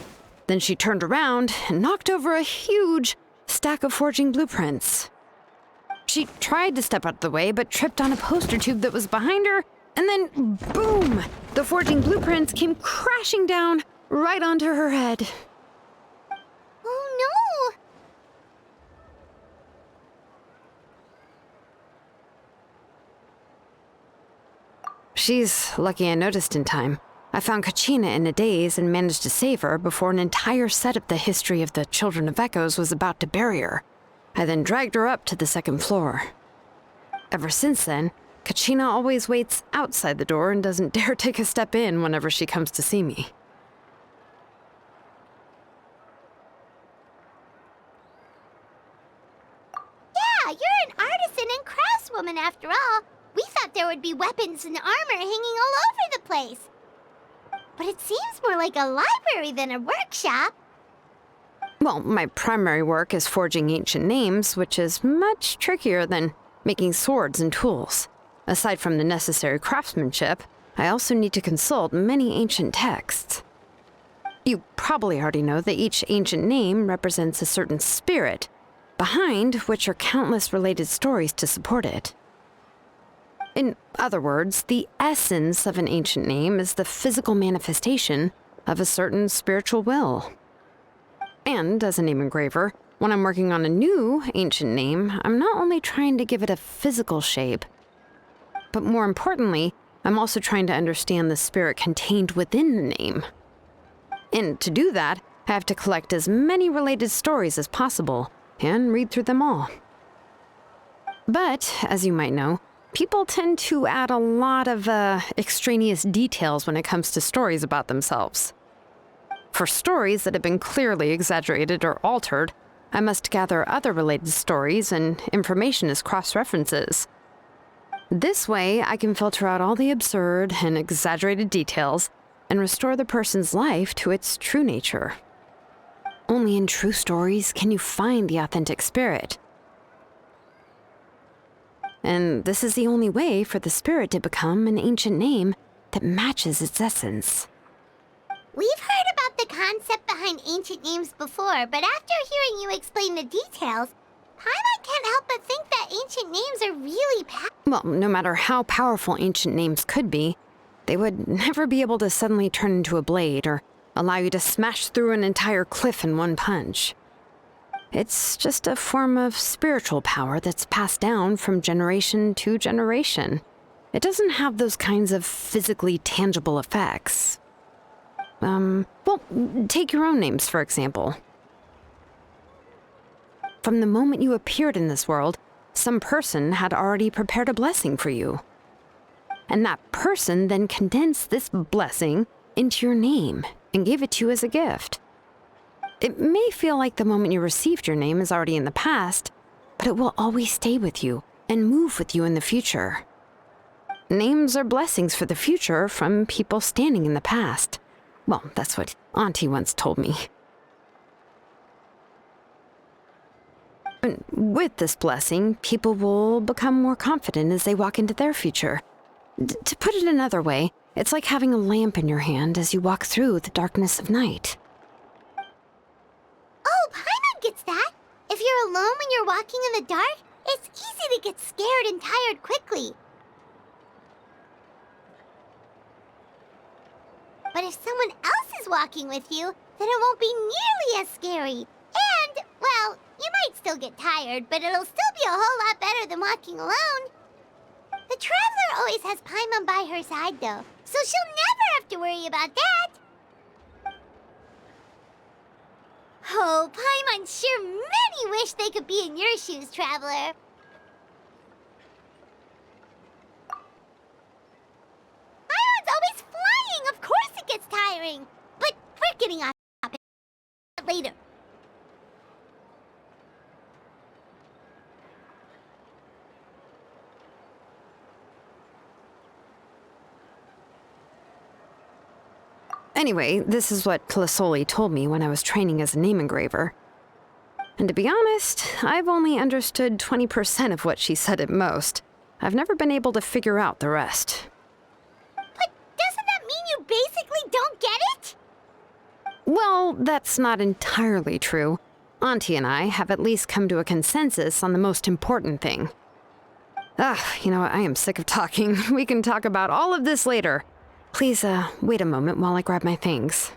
then she turned around and knocked over a huge stack of forging blueprints. She tried to step out of the way, but tripped on a poster tube that was behind her, and then boom! The forging blueprints came crashing down right onto her head. Oh she's lucky I noticed in time. I found Kachina in a daze and managed to save her before an entire set of the history of the Children of Echoes was about to bury her. I then dragged her up to the second floor. Ever since then, Kachina always waits outside the door and doesn't dare take a step in whenever she comes to see me. Yeah, you're an artisan and craftswoman after all. We thought there would be weapons and armor hanging all over the place. But it seems more like a library than a workshop. Well, my primary work is forging ancient names, which is much trickier than making swords and tools. Aside from the necessary craftsmanship, I also need to consult many ancient texts. You probably already know that each ancient name represents a certain spirit, behind which are countless related stories to support it. In other words, the essence of an ancient name is the physical manifestation of a certain spiritual will. And as a name engraver, when I'm working on a new ancient name, I'm not only trying to give it a physical shape, but more importantly, I'm also trying to understand the spirit contained within the name. And to do that, I have to collect as many related stories as possible and read through them all. But, as you might know, people tend to add a lot of extraneous details when it comes to stories about themselves. For stories that have been clearly exaggerated or altered, I must gather other related stories and information as cross-references. This way, I can filter out all the absurd and exaggerated details and restore the person's life to its true nature. Only in true stories can you find the authentic spirit. And this is the only way for the spirit to become an ancient name that matches its essence. We've heard about the concept behind ancient names before, but after hearing you explain the details, Paimon can't help but think that ancient names are really powerful. Well, no matter how powerful ancient names could be, they would never be able to suddenly turn into a blade or allow you to smash through an entire cliff in one punch. It's just a form of spiritual power that's passed down from generation to generation. It doesn't have those kinds of physically tangible effects. Well, take your own names, for example. From the moment you appeared in this world, some person had already prepared a blessing for you. And that person then condensed this blessing into your name and gave it to you as a gift. It may feel like the moment you received your name is already in the past, but it will always stay with you and move with you in the future. Names are blessings for the future from people standing in the past. Well, that's what Auntie once told me. And with this blessing, people will become more confident as they walk into their future. To put it another way, it's like having a lamp in your hand as you walk through the darkness of night. Oh, Paimon gets that. If you're alone when you're walking in the dark, it's easy to get scared and tired quickly. But if someone else is walking with you, then it won't be nearly as scary. And, well, you might still get tired, but it'll still be a whole lot better than walking alone. The traveler always has Paimon by her side, though, so she'll never have to worry about that. Oh, Paimon sure many wish they could be in your shoes, traveler. Paimon's always flying, of course it gets tiring. But we're getting off topic later. Anyway, this is what Plisoli told me when I was training as a name engraver. And to be honest, I've only understood 20% of what she said at most. I've never been able to figure out the rest. But doesn't that mean you basically don't get it? Well, that's not entirely true. Auntie and I have at least come to a consensus on the most important thing. You know what? I am sick of talking. We can talk about all of this later. Please, wait a moment while I grab my things.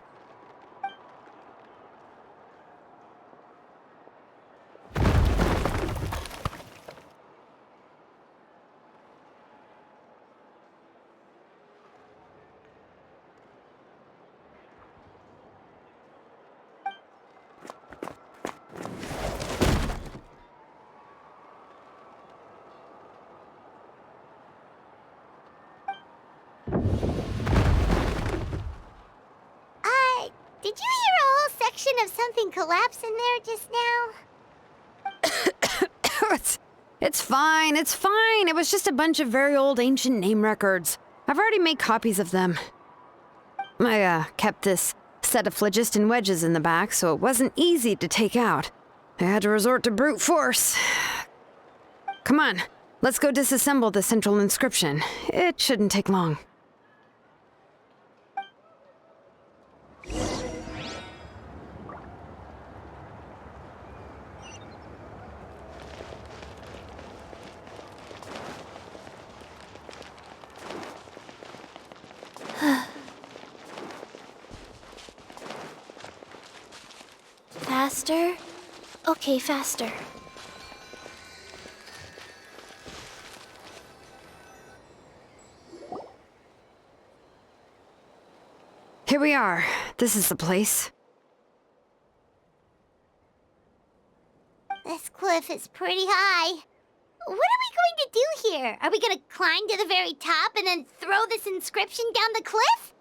Did you hear a whole section of something collapse in there just now? It's fine, it's fine. It was just a bunch of very old ancient name records. I've already made copies of them. I kept this set of phlogiston wedges in the back, so it wasn't easy to take out. I had to resort to brute force. Come on, let's go disassemble the central inscription. It shouldn't take long. Faster? Okay, faster. Here we are. This is the place. This cliff is pretty high. What are we going to do here? Are we going to climb to the very top and then throw this inscription down the cliff?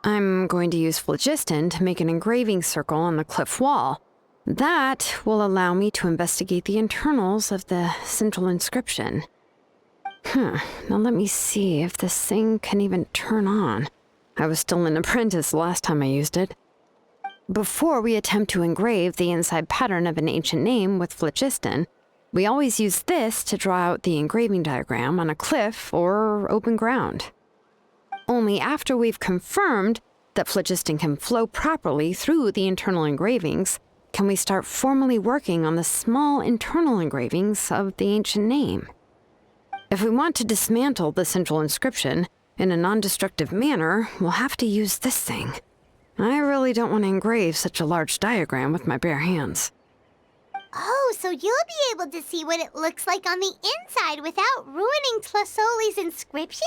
I'm going to use phlogiston to make an engraving circle on the cliff wall. That will allow me to investigate the internals of the central inscription. Now let me see if this thing can even turn on. I was still an apprentice last time I used it. Before we attempt to engrave the inside pattern of an ancient name with phlogiston, we always use this to draw out the engraving diagram on a cliff or open ground. Only after we've confirmed that phlogiston can flow properly through the internal engravings can we start formally working on the small internal engravings of the ancient name. If we want to dismantle the central inscription in a non-destructive manner, we'll have to use this thing. I really don't want to engrave such a large diagram with my bare hands. Oh, so you'll be able to see what it looks like on the inside without ruining Tlasoli's inscription?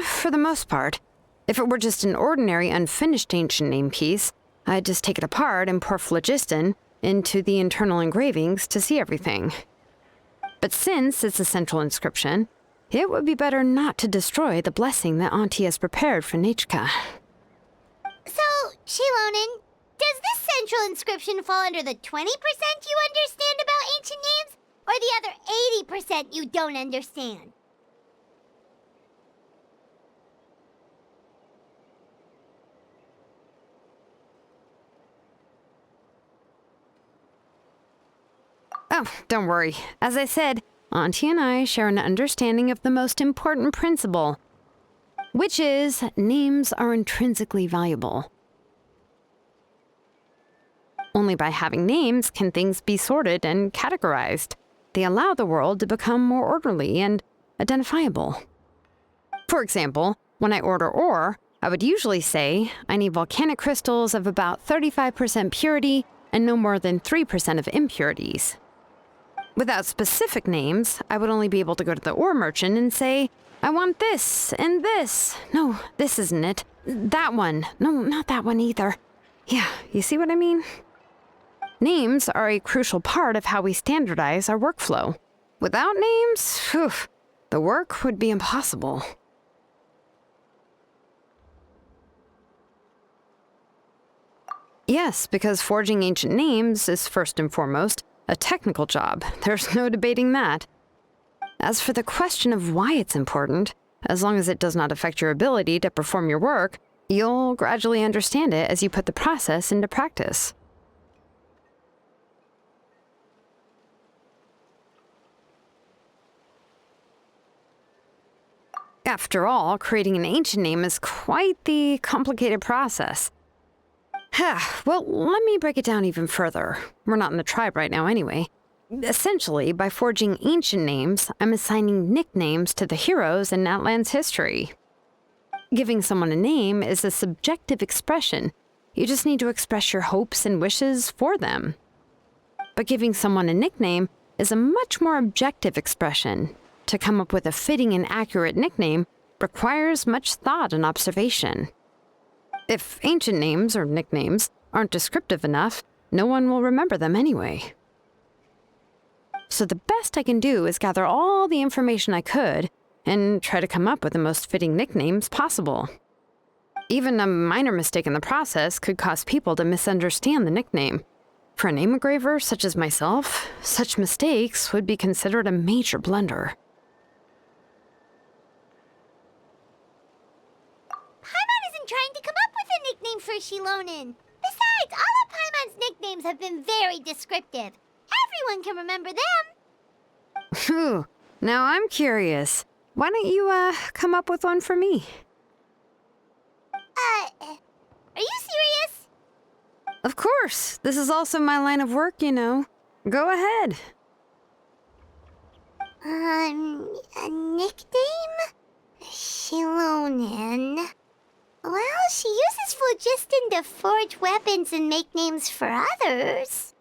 For the most part. If it were just an ordinary unfinished ancient name piece, I'd just take it apart and pour phlogiston into the internal engravings to see everything. But since it's a central inscription, it would be better not to destroy the blessing that Auntie has prepared for Nechka. So, Shilonen, does this central inscription fall under the 20% you understand about ancient names, or the other 80% you don't understand? Oh, don't worry. As I said, Auntie and I share an understanding of the most important principle, which is names are intrinsically valuable. Only by having names can things be sorted and categorized. They allow the world to become more orderly and identifiable. For example, when I order ore, I would usually say I need volcanic crystals of about 35% purity and no more than 3% of impurities. Without specific names, I would only be able to go to the ore merchant and say, I want this and this. No, this isn't it. That one. No, not that one either. Yeah, you see what I mean? Names are a crucial part of how we standardize our workflow. Without names, the work would be impossible. Yes, because forging ancient names is first and foremost a technical job. There's no debating that. As for the question of why it's important, as long as it does not affect your ability to perform your work, you'll gradually understand it as you put the process into practice. After all, creating an ancient name is quite the complicated process. Well, let me break it down even further. We're not in the tribe right now anyway. Essentially, by forging ancient names, I'm assigning nicknames to the heroes in NATLAN's history. Giving someone a name is a subjective expression. You just need to express your hopes and wishes for them. But giving someone a nickname is a much more objective expression. To come up with a fitting and accurate nickname requires much thought and observation. If ancient names or nicknames aren't descriptive enough, no one will remember them anyway. So the best I can do is gather all the information I could and try to come up with the most fitting nicknames possible. Even a minor mistake in the process could cause people to misunderstand the nickname. For a name engraver such as myself, such mistakes would be considered a major blunder. Paimon isn't trying to come up with a nickname for Shilonen. Besides, all of Paimon's nicknames have been very descriptive. Everyone can remember them. Phew. Now I'm curious. Why don't you, come up with one for me? Are you serious? Of course. This is also my line of work, you know. Go ahead. A nickname? Shilonen. Well, she uses phlogiston to forge weapons and make names for others.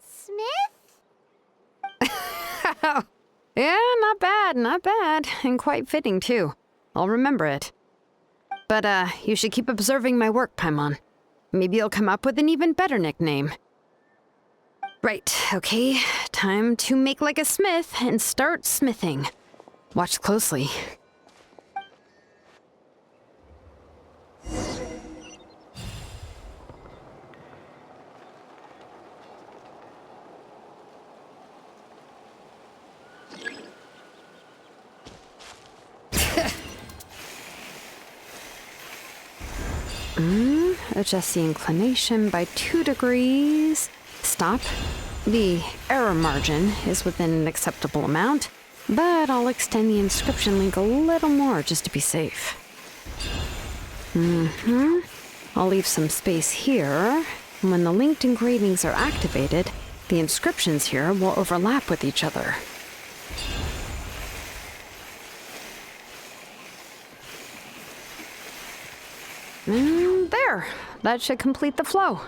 Smith? Yeah, not bad, and quite fitting too. I'll remember it. But, you should keep observing my work, Paimon. Maybe you'll come up with an even better nickname. Right, okay, time to make like a smith and start smithing. Watch closely. Adjust the inclination by 2 degrees. Stop. The error margin is within an acceptable amount, but I'll extend the inscription link a little more just to be safe. I'll leave some space here. When the linked engravings are activated, the inscriptions here will overlap with each other. And there. That should complete the flow.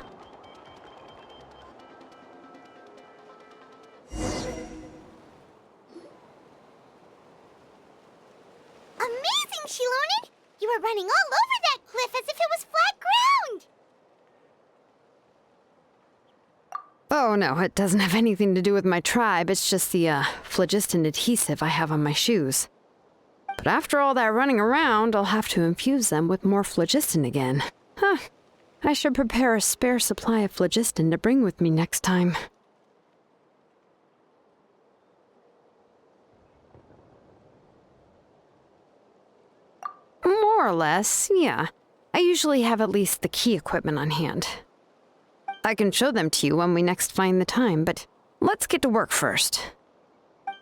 Amazing, Shilonen! You were running all over that cliff as if it was flat ground! Oh no, it doesn't have anything to do with my tribe. It's just the, phlogiston adhesive I have on my shoes. But after all that running around, I'll have to infuse them with more phlogiston again. Huh. I should prepare a spare supply of phlogiston to bring with me next time. More or less, yeah. I usually have at least the key equipment on hand. I can show them to you when we next find the time, but let's get to work first.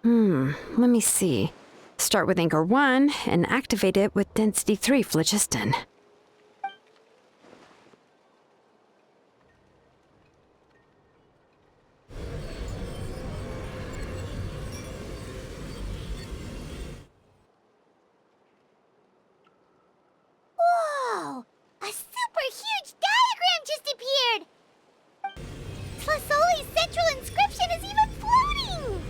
Let me see. Start with anchor 1 and activate it with density 3 phlogiston. Whoa! A super huge diagram just appeared! Tlasoli's central inscription is even floating!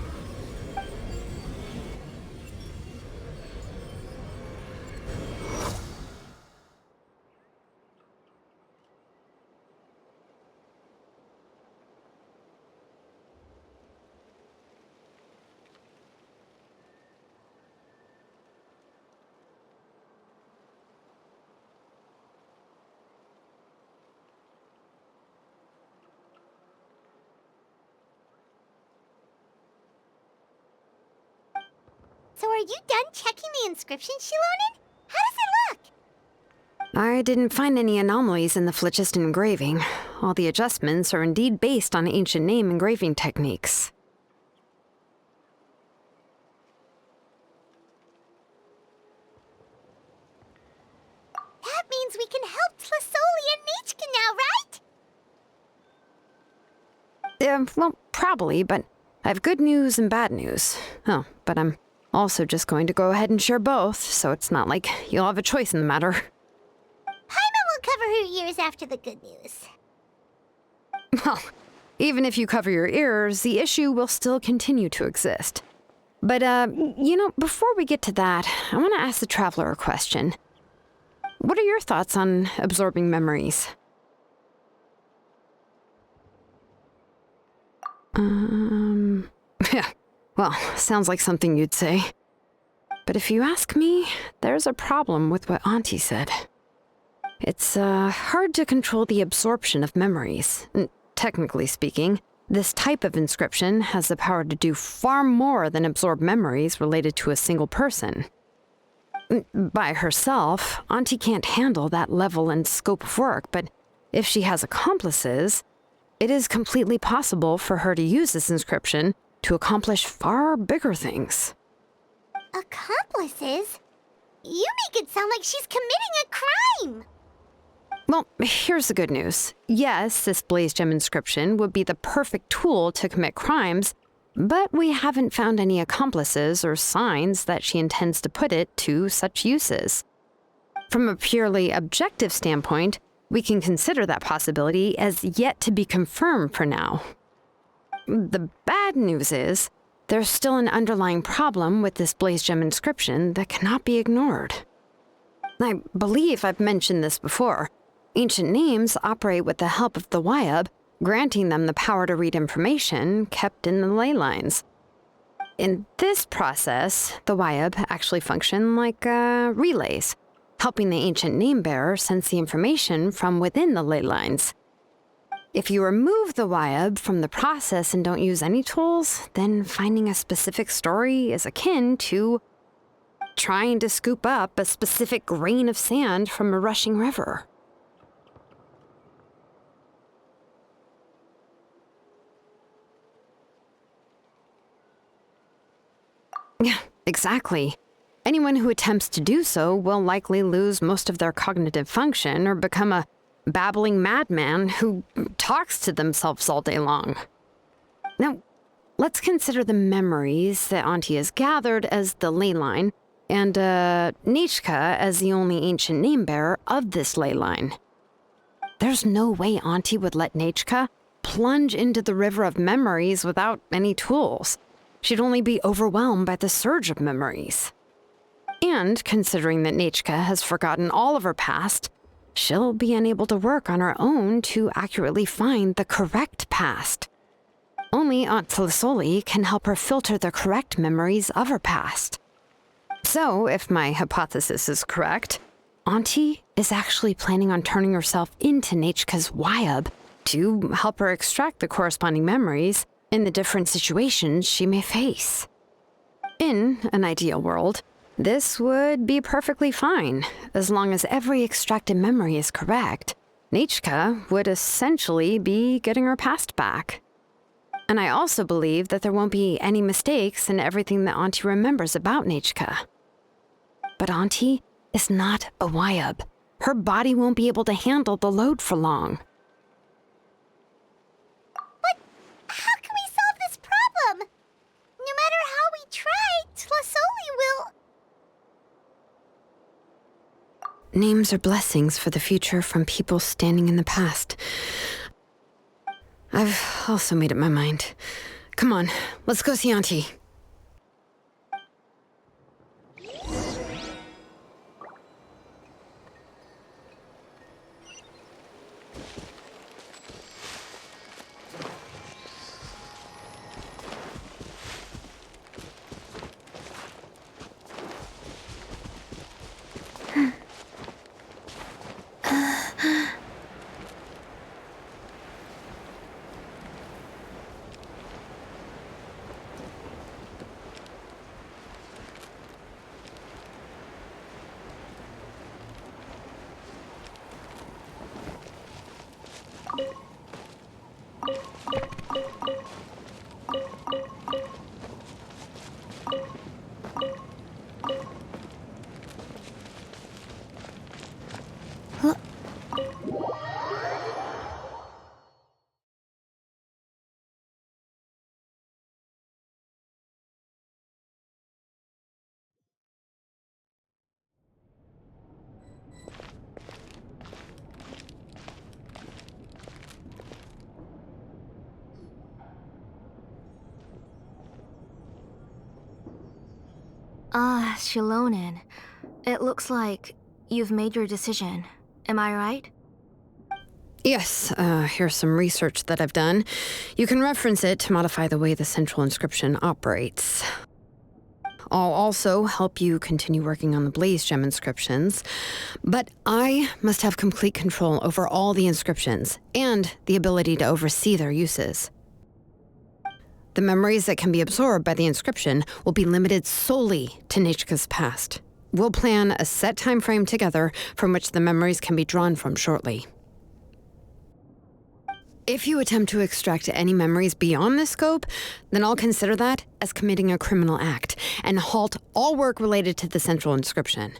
So are you done checking the inscription, Shilonen? How does it look? I didn't find any anomalies in the phlogiston engraving. All the adjustments are indeed based on ancient name engraving techniques. That means we can help Tlasoli and Nichka now, right? Well, probably, but I have good news and bad news. Oh, but I'm also just going to go ahead and share both, so it's not like you'll have a choice in the matter. Paimon will cover her ears after the good news. Well, even if you cover your ears, the issue will still continue to exist. But, before we get to that, I want to ask the traveler a question. What are your thoughts on absorbing memories? Yeah, well, sounds like something you'd say. But if you ask me, there's a problem with what Auntie said. It's hard to control the absorption of memories. Technically speaking, this type of inscription has the power to do far more than absorb memories related to a single person. By herself, Auntie can't handle that level and scope of work, but if she has accomplices, it is completely possible for her to use this inscription to accomplish far bigger things. Accomplices? You make it sound like she's committing a crime! Well, here's the good news. Yes, this blaze gem inscription would be the perfect tool to commit crimes, but we haven't found any accomplices or signs that she intends to put it to such uses. From a purely objective standpoint, we can consider that possibility as yet to be confirmed for now. The bad news is, there's still an underlying problem with this blaze gem inscription that cannot be ignored. I believe I've mentioned this before. Ancient names operate with the help of the Wyab, granting them the power to read information kept in the ley lines. In this process, the Wyab actually function like relays, helping the ancient name bearer sense the information from within the ley lines. If you remove the Wyab from the process and don't use any tools, then finding a specific story is akin to trying to scoop up a specific grain of sand from a rushing river. Yeah, exactly. Anyone who attempts to do so will likely lose most of their cognitive function or become a babbling madman who talks to themselves all day long. Now, let's consider the memories that Auntie has gathered as the ley line, and Nechka as the only ancient name bearer of this ley line. There's no way Auntie would let Nechka plunge into the river of memories without any tools. She'd only be overwhelmed by the surge of memories. And considering that Nechka has forgotten all of her past, she'll be unable to work on her own to accurately find the correct past. Only Aunt Felisoli can help her filter the correct memories of her past. So, if my hypothesis is correct, Auntie is actually planning on turning herself into Nechka's Wyab to help her extract the corresponding memories in the different situations she may face. In an ideal world, this would be perfectly fine, as long as every extracted memory is correct. Nechka would essentially be getting her past back. And I also believe that there won't be any mistakes in everything that Auntie remembers about Nechka. But Auntie is not a Wyab. Her body won't be able to handle the load for long. But how can we solve this problem? No matter how we try, Tlasoli will... Names are blessings for the future from people standing in the past. I've also made up my mind. Come on, let's go see Auntie. Shilonen. It looks like you've made your decision. Am I right? Yes, here's some research that I've done. You can reference it to modify the way the central inscription operates. I'll also help you continue working on the Blaze Gem inscriptions, but I must have complete control over all the inscriptions and the ability to oversee their uses. The memories that can be absorbed by the inscription will be limited solely to Nechka's past. We'll plan a set time frame together from which the memories can be drawn from shortly. If you attempt to extract any memories beyond this scope, then I'll consider that as committing a criminal act and halt all work related to the central inscription.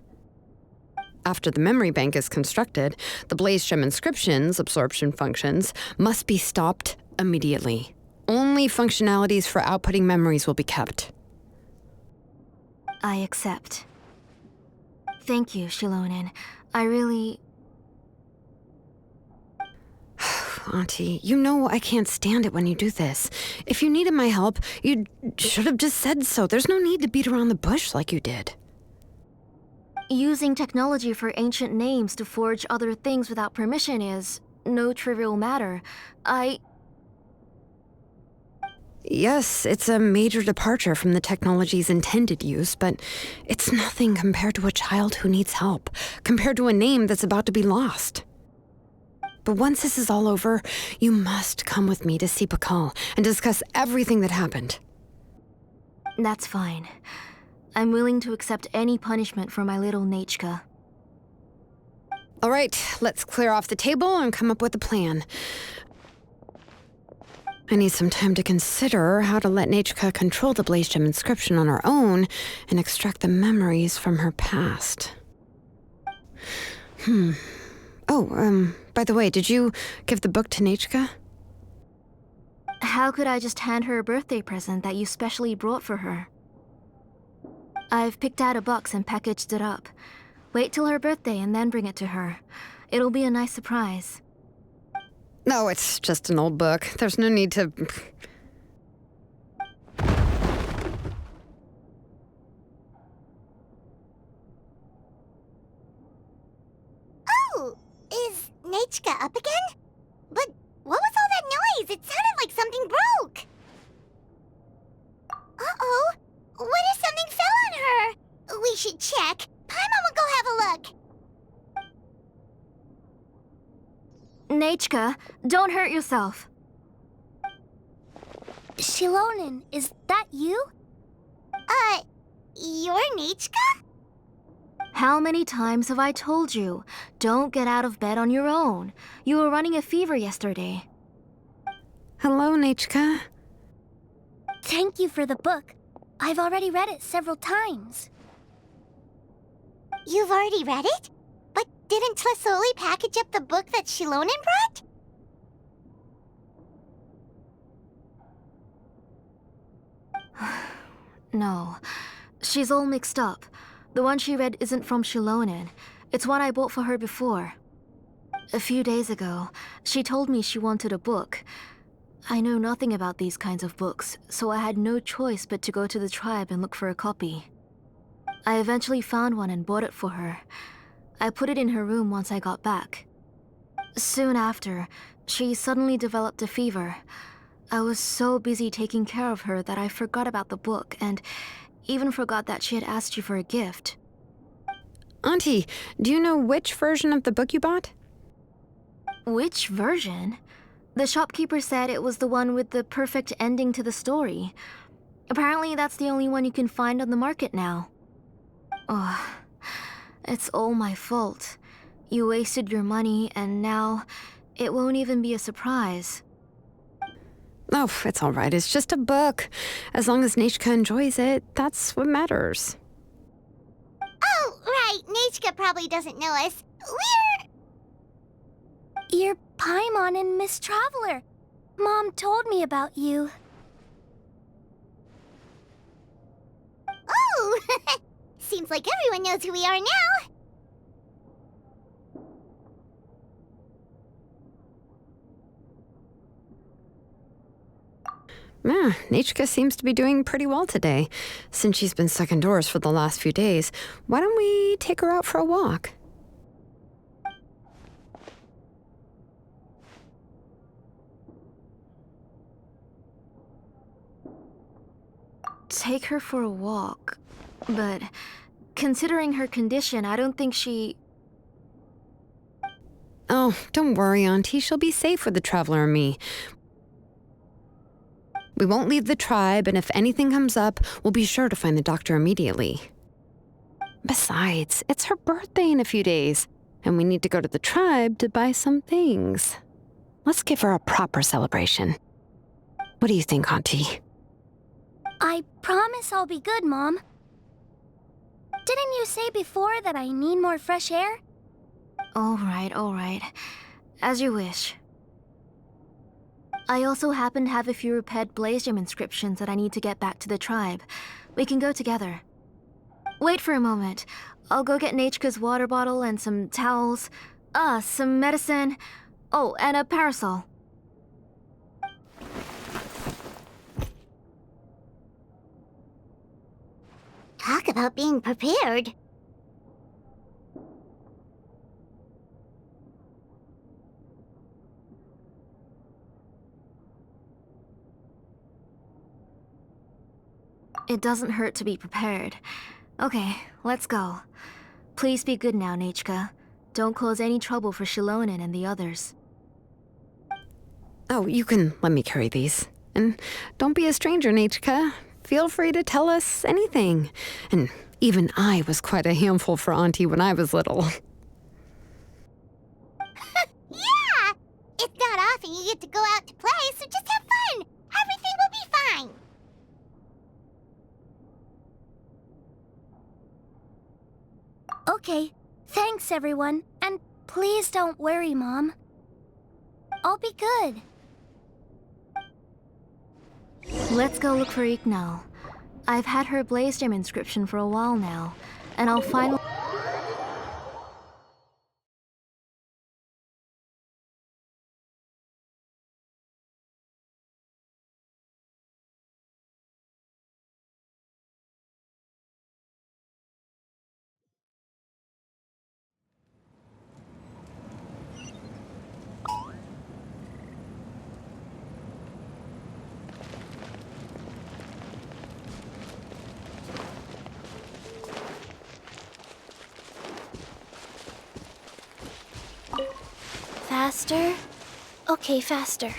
After the memory bank is constructed, the Blaze Gem inscription's absorption functions must be stopped immediately. Only functionalities for outputting memories will be kept. I accept. Thank you, Shilonen. I really... Auntie, you know I can't stand it when you do this. If you needed my help, you should have just said so. There's no need to beat around the bush like you did. Using technology for ancient names to forge other things without permission is no trivial matter. Yes, it's a major departure from the technology's intended use, but it's nothing compared to a child who needs help, compared to a name that's about to be lost. But once this is all over, you must come with me to see Pakal and discuss everything that happened. That's fine. I'm willing to accept any punishment for my little Nechka. All right, let's clear off the table and come up with a plan. I need some time to consider how to let Nechka control the Blaze Gem inscription on her own and extract the memories from her past. By the way, did you give the book to Nechka? How could I just hand her a birthday present that you specially brought for her? I've picked out a box and packaged it up. Wait till her birthday and then bring it to her. It'll be a nice surprise. No, it's just an old book. There's no need to... Oh, is Nechka up again? But what was all that noise? It sounded like something broke. Uh-oh. What if something fell on her? We should check. Paimon will go have a look. Nechka, don't hurt yourself. Shilonen, is that you? You're Nechka? How many times have I told you? Don't get out of bed on your own. You were running a fever yesterday. Hello, Nechka. Thank you for the book. I've already read it several times. You've already read it? But didn't Tlasoli package up the book that Shilonen brought? No, she's all mixed up. The one she read isn't from Shilonen. It's one I bought for her before. A few days ago, she told me she wanted a book. I know nothing about these kinds of books, so I had no choice but to go to the tribe and look for a copy. I eventually found one and bought it for her. I put it in her room once I got back. Soon after, she suddenly developed a fever. I was so busy taking care of her that I forgot about the book and even forgot that she had asked you for a gift. Auntie, do you know which version of the book you bought? Which version? The shopkeeper said it was the one with the perfect ending to the story. Apparently that's the only one you can find on the market now. Ugh, it's all my fault. You wasted your money and now it won't even be a surprise. Oh, it's all right. It's just a book. As long as Nechka enjoys it, that's what matters. Oh, right. Nechka probably doesn't know us. You're Paimon and Miss Traveler. Mom told me about you. Oh! Seems like everyone knows who we are now. Yeah, Nechka seems to be doing pretty well today. Since she's been stuck indoors for the last few days, why don't we take her out for a walk? take her for a walk. But considering her condition, I don't think she... Oh, don't worry, Auntie. She'll be safe with the Traveler and me. We won't leave the tribe, and if anything comes up, we'll be sure to find the doctor immediately. Besides, it's her birthday in a few days, and we need to go to the tribe to buy some things. Let's give her a proper celebration. What do you think, Auntie? I promise I'll be good, Mom. Didn't you say before that I need more fresh air? All right. As you wish. I also happen to have a few repaired blaze gem inscriptions that I need to get back to the tribe. We can go together. Wait for a moment. I'll go get Nachka's water bottle and some towels. Some medicine. Oh, and a parasol. Talk about being prepared. It doesn't hurt to be prepared. Okay, let's go. Please be good now, Nachka. Don't cause any trouble for Shilonen and the others. Oh, you can let me carry these. And don't be a stranger, Nachka. Feel free to tell us anything. And even I was quite a handful for Auntie when I was little. Yeah! It's not often you get to go out to play, so just have fun. Everything will be fine. Okay, thanks everyone. And please don't worry, Mom. I'll be good. Let's go look for Ignal. I've had her blaze gem inscription for a while now, and I'll finally... Faster? Okay, faster.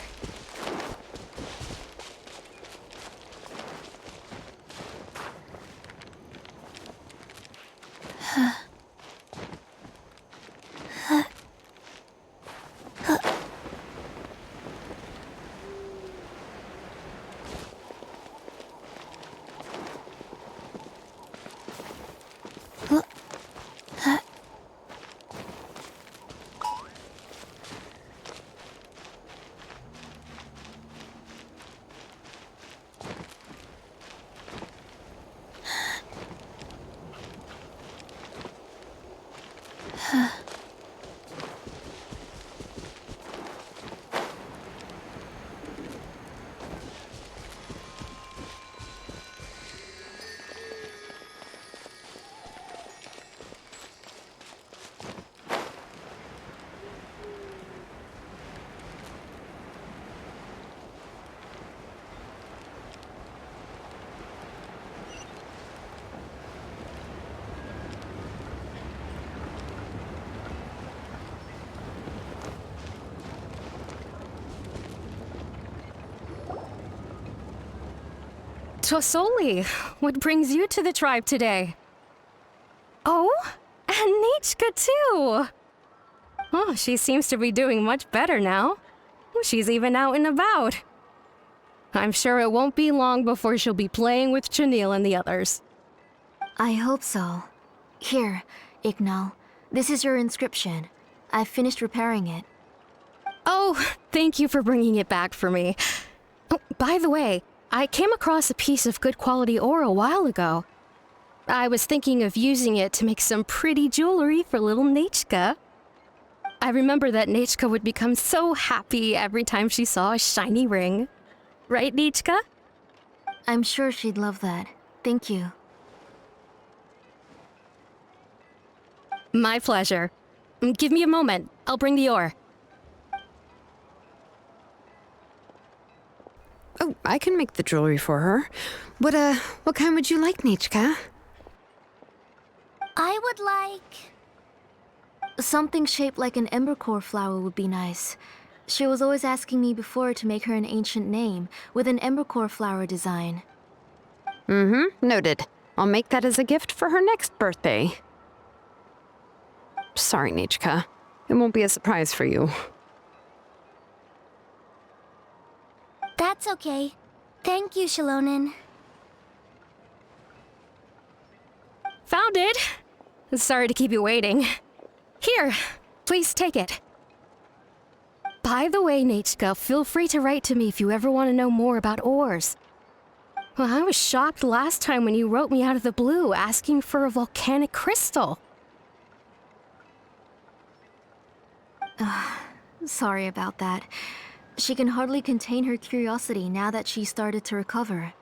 Tosoli, what brings you to the tribe today? Oh, and Nachka too! Oh, she seems to be doing much better now. She's even out and about. I'm sure it won't be long before she'll be playing with Chanil and the others. I hope so. Here, Ignal. This is your inscription. I've finished repairing it. Oh, thank you for bringing it back for me. Oh, by the way, I came across a piece of good quality ore a while ago. I was thinking of using it to make some pretty jewelry for little Nachka. I remember that Nachka would become so happy every time she saw a shiny ring. Right, Nachka? I'm sure she'd love that. Thank you. My pleasure. Give me a moment. I'll bring the ore. Oh, I can make the jewelry for her. What kind would you like, Nichka? I would like... Something shaped like an embercore flower would be nice. She was always asking me before to make her an ancient name with an embercore flower design. Noted. I'll make that as a gift for her next birthday. Sorry, Nichka. It won't be a surprise for you. That's okay. Thank you, Shilonen. Found it! Sorry to keep you waiting. Here, please take it. By the way, Nichka, feel free to write to me if you ever want to know more about ores. Well, I was shocked last time when you wrote me out of the blue asking for a volcanic crystal. Sorry about that. She can hardly contain her curiosity now that she started to recover.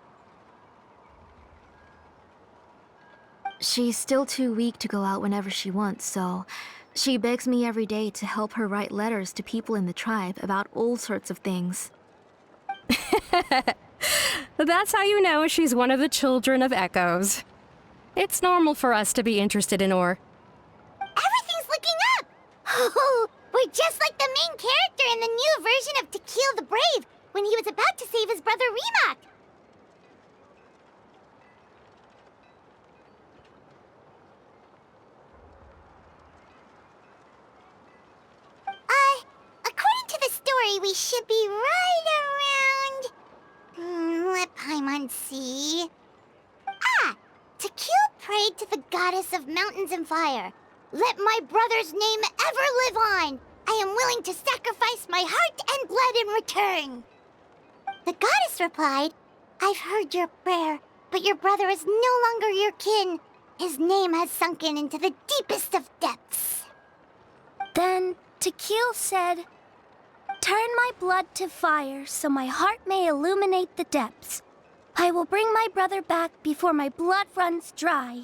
She's still too weak to go out whenever she wants, so she begs me every day to help her write letters to people in the tribe about all sorts of things. That's how you know she's one of the children of Echoes. It's normal for us to be interested in ore. Everything's looking up! Oh, we're just like the main character in the new version of To Kill the Brave, when he was about to save his brother Rimac. According to the story, we should be right around... let Paimon see... To Kill prayed to the goddess of mountains and fire. Let my brother's name ever live on. I am willing to sacrifice my heart and blood in return. The goddess replied, I've heard your prayer, but your brother is no longer your kin. His name has sunken into the deepest of depths. Then To Kill said, turn my blood to fire so my heart may illuminate the depths. I will bring my brother back before my blood runs dry.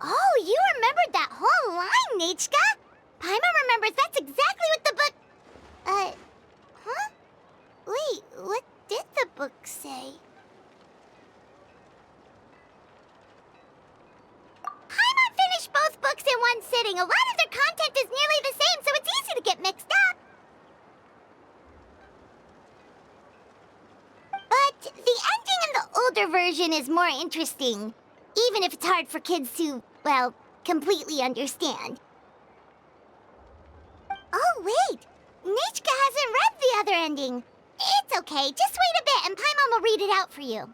Oh, you remembered that whole line, Nichka! Paimon remembers that's exactly what the book... huh? Wait, what did the book say? Paimon finished both books in one sitting. A lot of their content is nearly the same, so it's easy to get mixed up. But the ending in the older version is more interesting, even if it's hard for kids to, well, completely understand. Oh, wait! Nichka hasn't read the other ending. It's okay, just wait a bit and Paimon will read it out for you.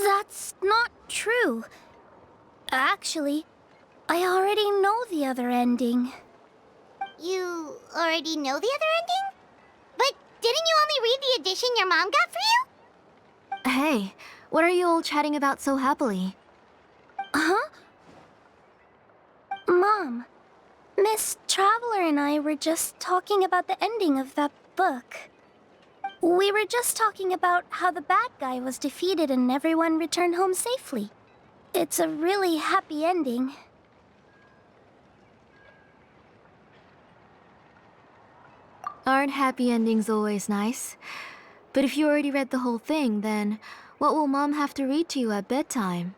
That's not true. Actually, I already know the other ending. You already know the other ending? But didn't you only read the edition your mom got for you? Hey, what are you all chatting about so happily? Huh? Mom, Miss Traveler and I were just talking about the ending of that book. We were just talking about how the bad guy was defeated and everyone returned home safely. It's a really happy ending. Aren't happy endings always nice? But if you already read the whole thing, then what will Mom have to read to you at bedtime?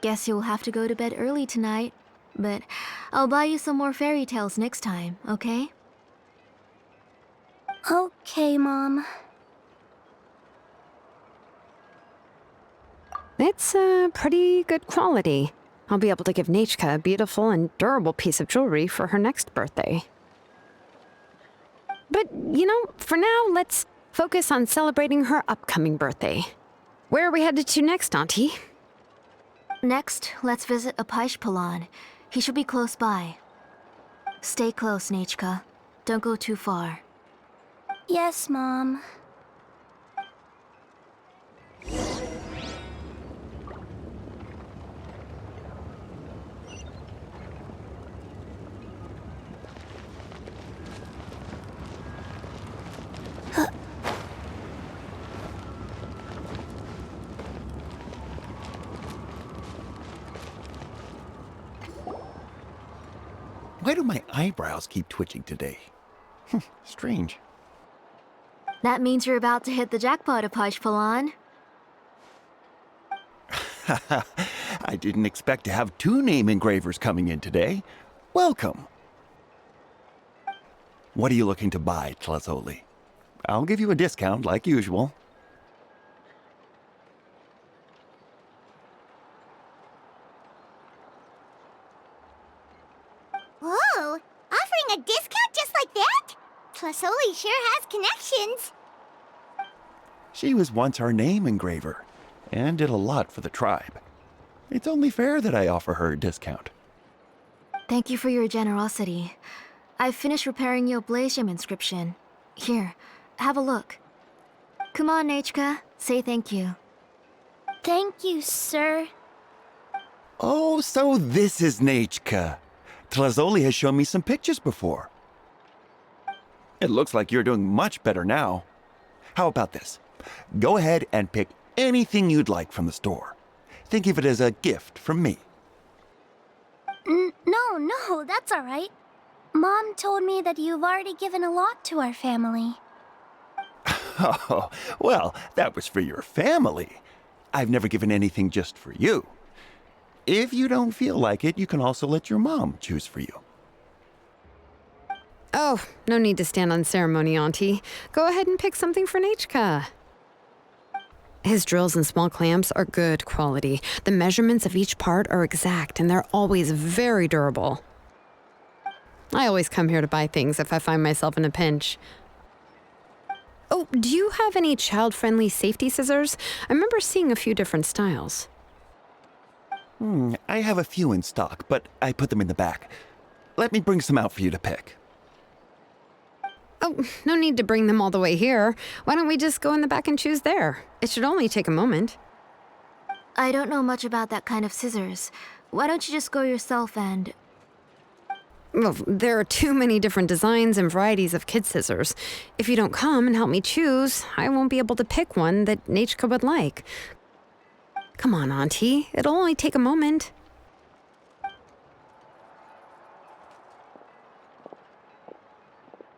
Guess you'll have to go to bed early tonight, but I'll buy you some more fairy tales next time, okay? Okay, Mom. It's pretty good quality. I'll be able to give Nichka a beautiful and durable piece of jewelry for her next birthday. But, for now, let's focus on celebrating her upcoming birthday. Where are we headed to next, Auntie? Next, let's visit Apaish. He should be close by. Stay close, Nichka. Don't go too far. Yes, Mom. Why do my eyebrows keep twitching today? Strange. That means you're about to hit the jackpot, Apashpalan. I didn't expect to have 2 name engravers coming in today. Welcome. What are you looking to buy, Tlazoli? I'll give you a discount like usual. Whoa! Offering a discount just like that? Tlasoli sure has connections. She was once our name engraver and did a lot for the tribe. It's only fair that I offer her a discount. Thank you for your generosity. I've finished repairing your blaze gem inscription. Here, have a look. Come on, Nechka, say thank you. Thank you, sir. Oh, so this is Nechka. Tlazoli has shown me some pictures before. It looks like you're doing much better now. How about this? Go ahead and pick anything you'd like from the store. Think of it as a gift from me. No, that's all right. Mom told me that you've already given a lot to our family. Oh, well, that was for your family. I've never given anything just for you. If you don't feel like it, you can also let your mom choose for you. Oh, no need to stand on ceremony, Auntie. Go ahead and pick something for Nechka. His drills and small clamps are good quality. The measurements of each part are exact, and they're always very durable. I always come here to buy things if I find myself in a pinch. Oh, do you have any child-friendly safety scissors? I remember seeing a few different styles. I have a few in stock, but I put them in the back. Let me bring some out for you to pick. Oh, no need to bring them all the way here. Why don't we just go in the back and choose there? It should only take a moment. I don't know much about that kind of scissors. Why don't you just go yourself and... Well, there are too many different designs and varieties of kid scissors. If you don't come and help me choose, I won't be able to pick one that Nechka would like. Come on, Auntie. It'll only take a moment.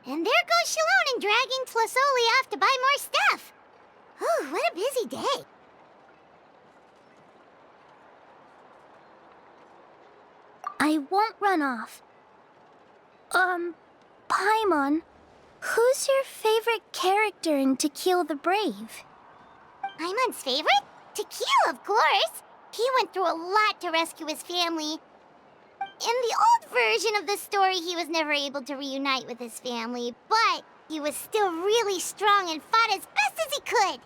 And there goes Shalone dragging Tlasoli off to buy more stuff. Oh, what a busy day. I won't run off. Paimon, who's your favorite character in To Kill the Brave? Paimon's favorite? To Kill, of course. He went through a lot to rescue his family. In the old version of the story, he was never able to reunite with his family, but he was still really strong and fought as best as he could.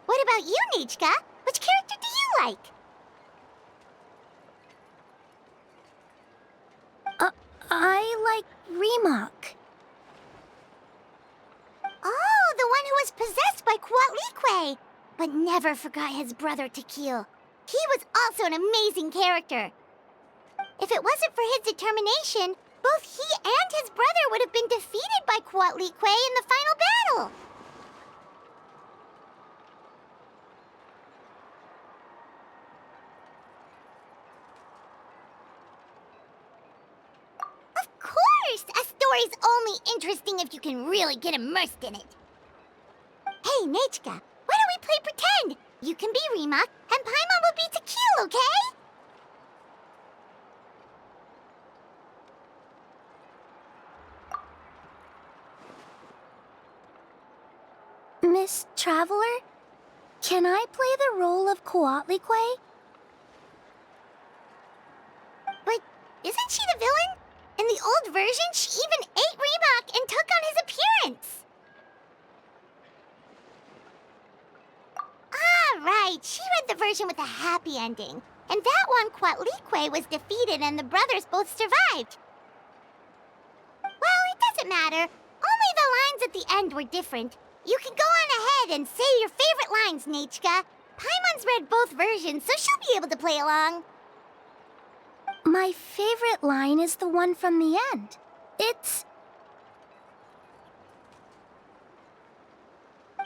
What about you, Nechka? Which character do you like? I like Remak. Oh, the one who was possessed by Kuatlique, but never forgot his brother Tequil. He was also an amazing character. If it wasn't for his determination, both he and his brother would have been defeated by Kuatlique in the final battle. Of course! A story's only interesting if you can really get immersed in it. Hey, Nechka, why don't we play pretend? You can be Remak, and Paimon will be Tequil, okay? Miss Traveler, can I play the role of Kuatlique? But isn't she the villain? In the old version, she even ate Remak and took on his appearance. Ah, right. She read the version with a happy ending. And that one, Kuatlique was defeated and the brothers both survived. Well, it doesn't matter. Only the lines at the end were different. You can go on ahead and say your favorite lines, Nechka. Paimon's read both versions, so she'll be able to play along. My favorite line is the one from the end. It's...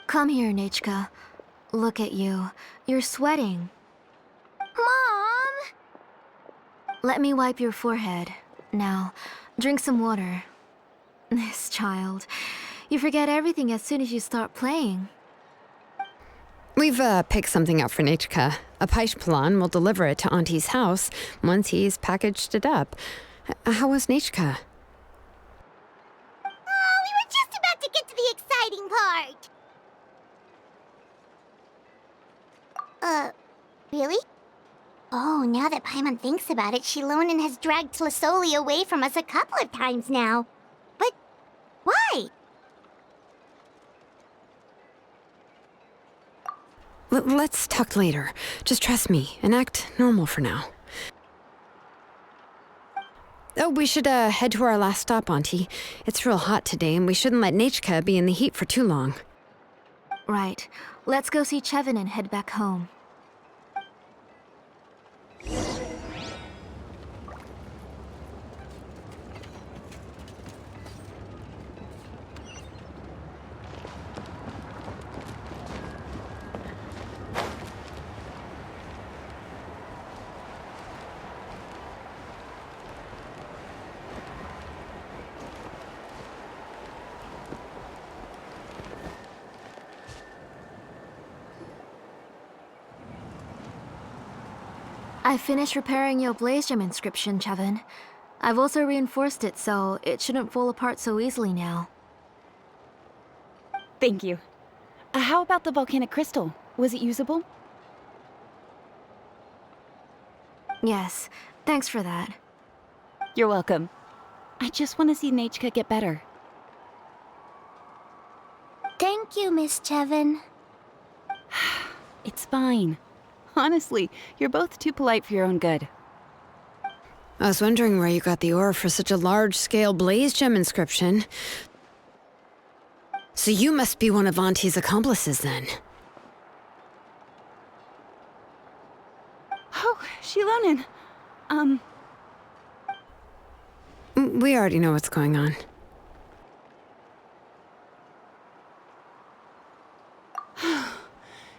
Come here, Nechka. Look at you. You're sweating. Mom! Let me wipe your forehead. Now, drink some water. This child. You forget everything as soon as you start playing. We've picked something up for Nechka. A Paishpalan will deliver it to Auntie's house once he's packaged it up. How was Nechka? Oh, we were just about to get to the exciting part! Really? Oh, now that Paimon thinks about it, Shilonen has dragged Tlisoli away from us a couple of times now. But why? Let's talk later. Just trust me and act normal for now. Oh, we should head to our last stop, Auntie. It's real hot today, and we shouldn't let Nechka be in the heat for too long. Right. Let's go see Chevin and head back home. I finished repairing your blaze gem inscription, Chevin. I've also reinforced it so it shouldn't fall apart so easily now. Thank you. How about the volcanic crystal? Was it usable? Yes, thanks for that. You're welcome. I just want to see Nechka get better. Thank you, Miss Chevin. It's fine. Honestly, you're both too polite for your own good. I was wondering where you got the ore for such a large-scale blaze gem inscription. So you must be one of Auntie's accomplices, then. Oh, Shilonen. We already know what's going on.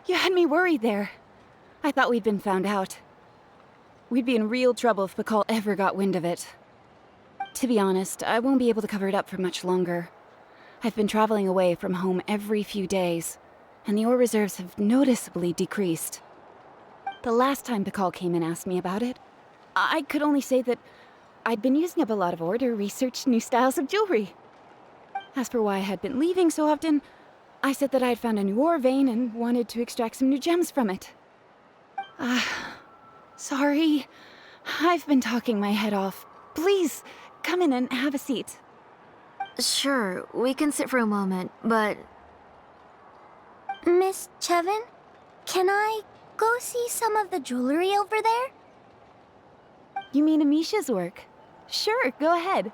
You had me worried there. I thought we'd been found out. We'd be in real trouble if Pakal ever got wind of it. To be honest, I won't be able to cover it up for much longer. I've been traveling away from home every few days, and the ore reserves have noticeably decreased. The last time Pakal came and asked me about it, I could only say that I'd been using up a lot of ore to research new styles of jewelry. As for why I had been leaving so often, I said that I had found a new ore vein and wanted to extract some new gems from it. Sorry. I've been talking my head off. Please, come in and have a seat. Sure, we can sit for a moment, but... Miss Chevin, can I go see some of the jewelry over there? You mean Amisha's work? Sure, go ahead.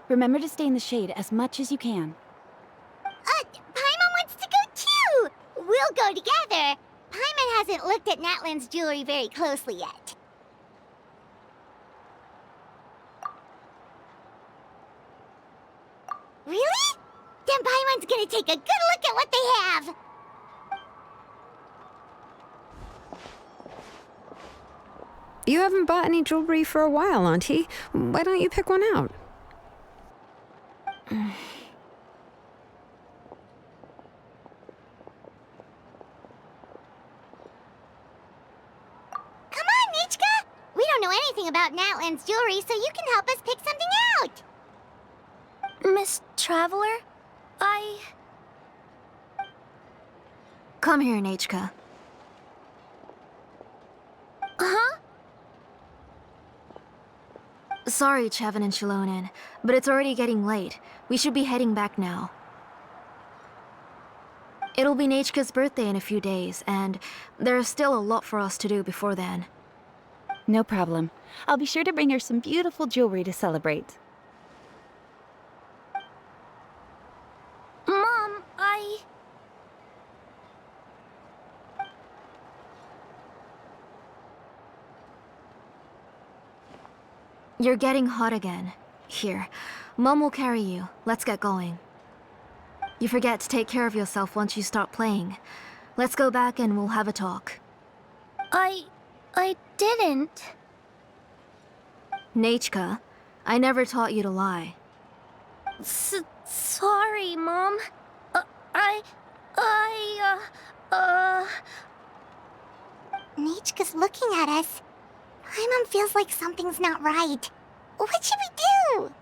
Remember to stay in the shade as much as you can. Paimon wants to go too! We'll go together. Paimon hasn't looked at NATLAN's jewelry very closely yet. Really? Then Paimon's gonna take a good look at what they have! You haven't bought any jewelry for a while, Auntie. Why don't you pick one out? Come on, Nechka! We don't know anything about NATLAN's jewelry, so you can help us pick something out! Miss Traveler, Come here, Nechka. Huh? Sorry, Chevin and Shilonen, but it's already getting late. We should be heading back now. It'll be Nechka's birthday in a few days, and there's still a lot for us to do before then. No problem. I'll be sure to bring her some beautiful jewelry to celebrate. Mom, You're getting hot again. Here, Mom will carry you. Let's get going. You forget to take care of yourself once you start playing. Let's go back and we'll have a talk. I didn't. Nachka, I never taught you to lie. Sorry, Mom. Nichka's looking at us. Paimon feels like something's not right. What should we do?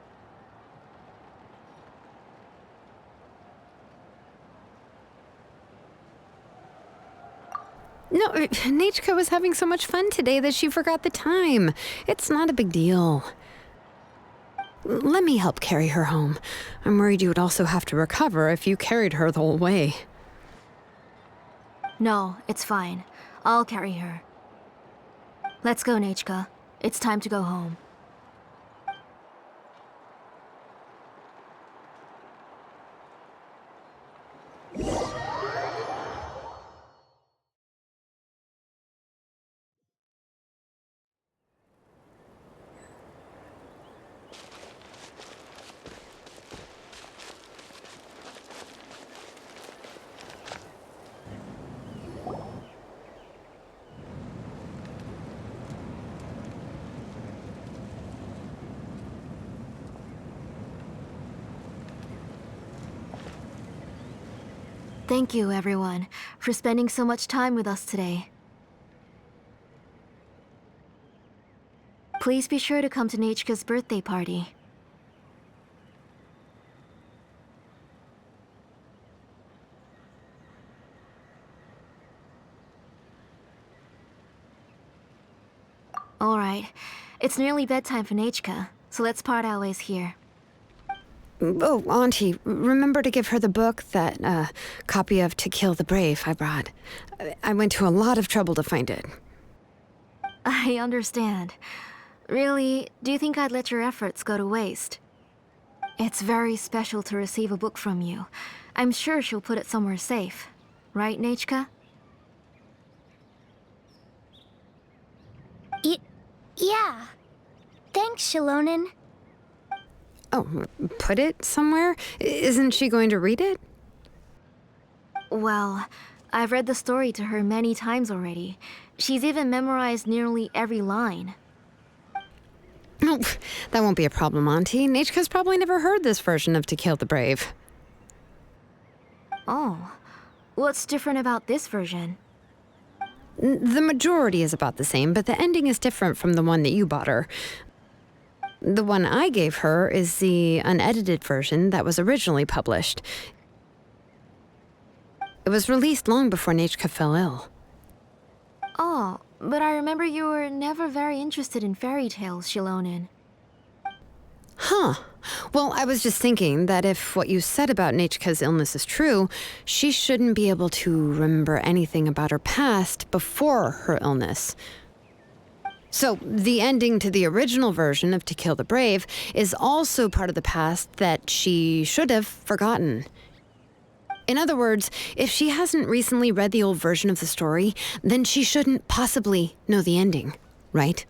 No, Nachka was having so much fun today that she forgot the time. It's not a big deal. Let me help carry her home. I'm worried you would also have to recover if you carried her the whole way. No, it's fine. I'll carry her. Let's go, Nachka. It's time to go home. Thank you, everyone, for spending so much time with us today. Please be sure to come to Nachka's birthday party. Alright, it's nearly bedtime for Nachka, so let's part our ways here. Oh, Auntie, remember to give her the book, that copy of To Kill the Brave I brought. I went to a lot of trouble to find it. I understand. Really, do you think I'd let your efforts go to waste? It's very special to receive a book from you. I'm sure she'll put it somewhere safe. Right, Nachka? Yeah. Thanks, Shilonen. Oh, put it somewhere? Isn't she going to read it? Well, I've read the story to her many times already. She's even memorized nearly every line. Oh, that won't be a problem, Auntie. Nachka's probably never heard this version of To Kill the Brave. Oh, what's different about this version? The majority is about the same, but the ending is different from the one that you bought her. The one I gave her is the unedited version that was originally published. It was released long before Nachka fell ill. Oh, but I remember you were never very interested in fairy tales, Shilonen. Huh. Well, I was just thinking that if what you said about Nachka's illness is true, she shouldn't be able to remember anything about her past before her illness. So, the ending to the original version of To Kill the Brave is also part of the past that she should have forgotten. In other words, if she hasn't recently read the old version of the story, then she shouldn't possibly know the ending, right?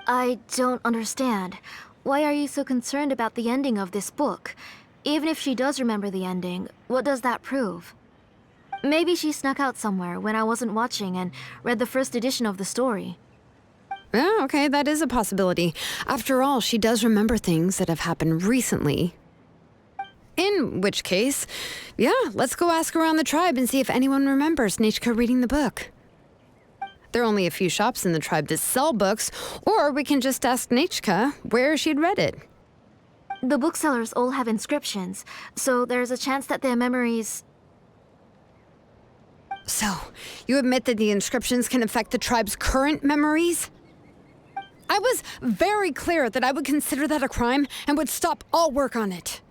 I don't understand. Why are you so concerned about the ending of this book? Even if she does remember the ending, what does that prove? Maybe she snuck out somewhere when I wasn't watching and read the first edition of the story. Yeah, okay, that is a possibility. After all, she does remember things that have happened recently. In which case, yeah, let's go ask around the tribe and see if anyone remembers Nachka reading the book. There are only a few shops in the tribe that sell books, or we can just ask Nachka where she'd read it. The booksellers all have inscriptions, so there's a chance that their memories... So, you admit that the inscriptions can affect the tribe's current memories? I was very clear that I would consider that a crime and would stop all work on it.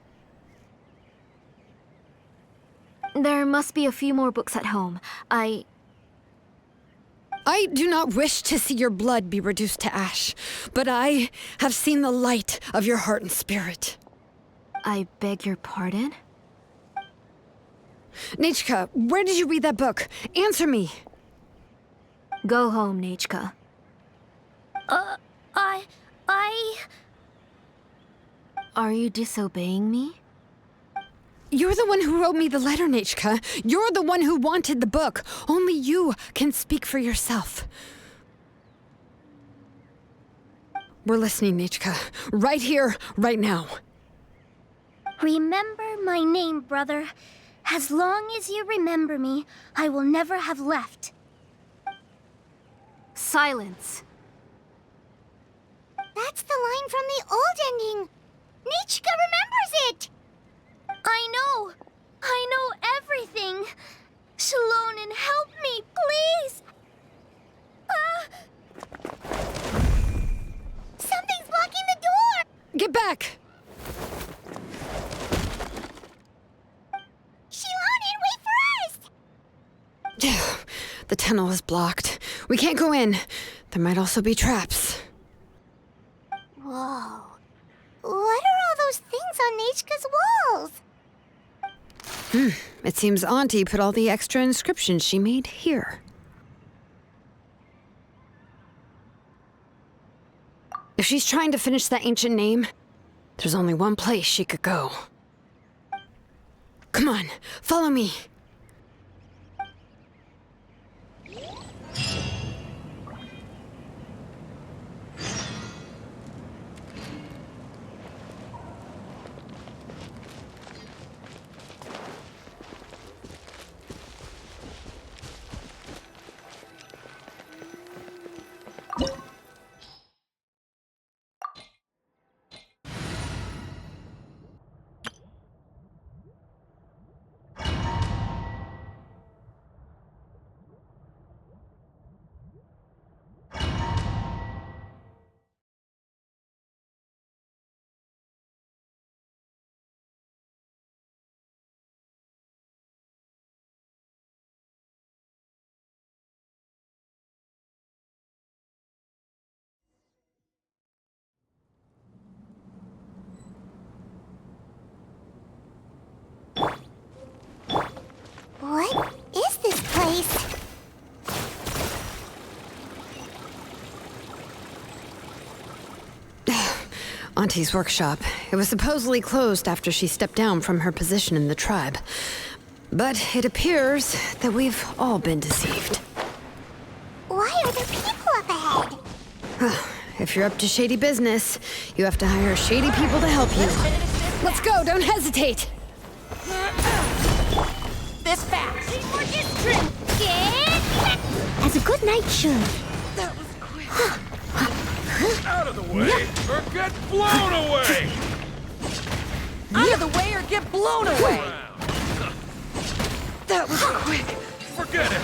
There must be a few more books at home. I do not wish to see your blood be reduced to ash, but I have seen the light of your heart and spirit. I beg your pardon? Nachka, where did you read that book? Answer me. Go home, Nachka. I... Are you disobeying me? You're the one who wrote me the letter, Nechka. You're the one who wanted the book. Only you can speak for yourself. We're listening, Nechka. Right here, right now. Remember my name, brother. As long as you remember me, I will never have left. Silence. That's the line from the old ending. Nichka remembers it! I know everything. Shalonen, help me, please! Something's blocking the door! Get back! Shalonen, wait for us! The tunnel is blocked. We can't go in. There might also be traps. Whoa. What are all those things on Nechka's walls? It seems Auntie put all the extra inscriptions she made here. If she's trying to finish that ancient name, there's only one place she could go. Come on, follow me. What is this place? Auntie's workshop. It was supposedly closed after she stepped down from her position in the tribe. But it appears that we've all been deceived. Why are there people up ahead? If you're up to shady business, you have to hire shady people to help you. Let's go, don't hesitate! This fast. As a good knight should. That was quick. Out of the way, or get blown away! Out of the way or get blown away! That was quick. Forget it.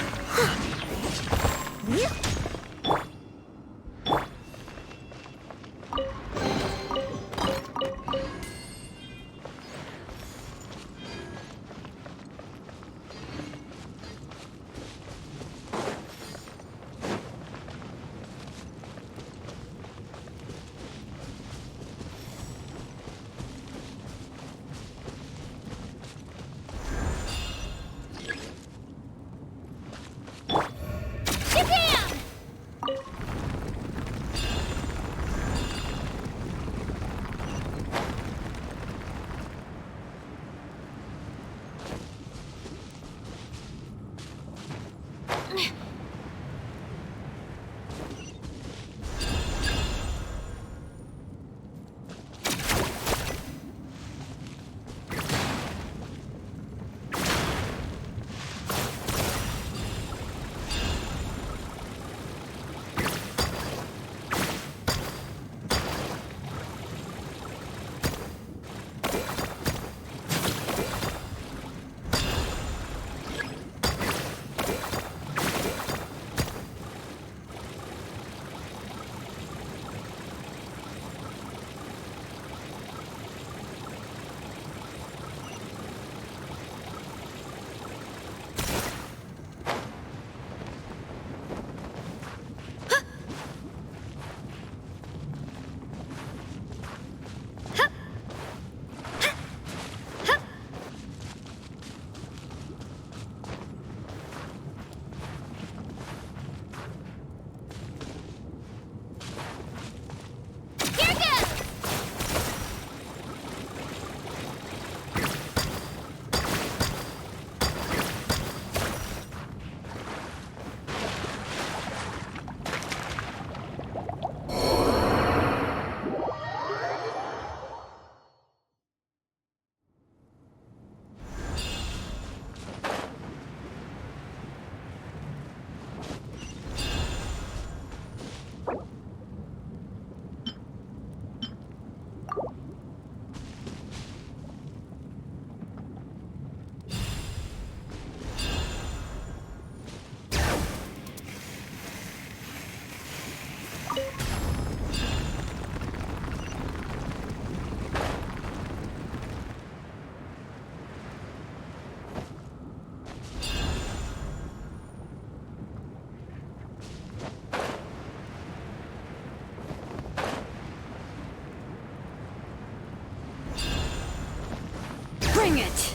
it!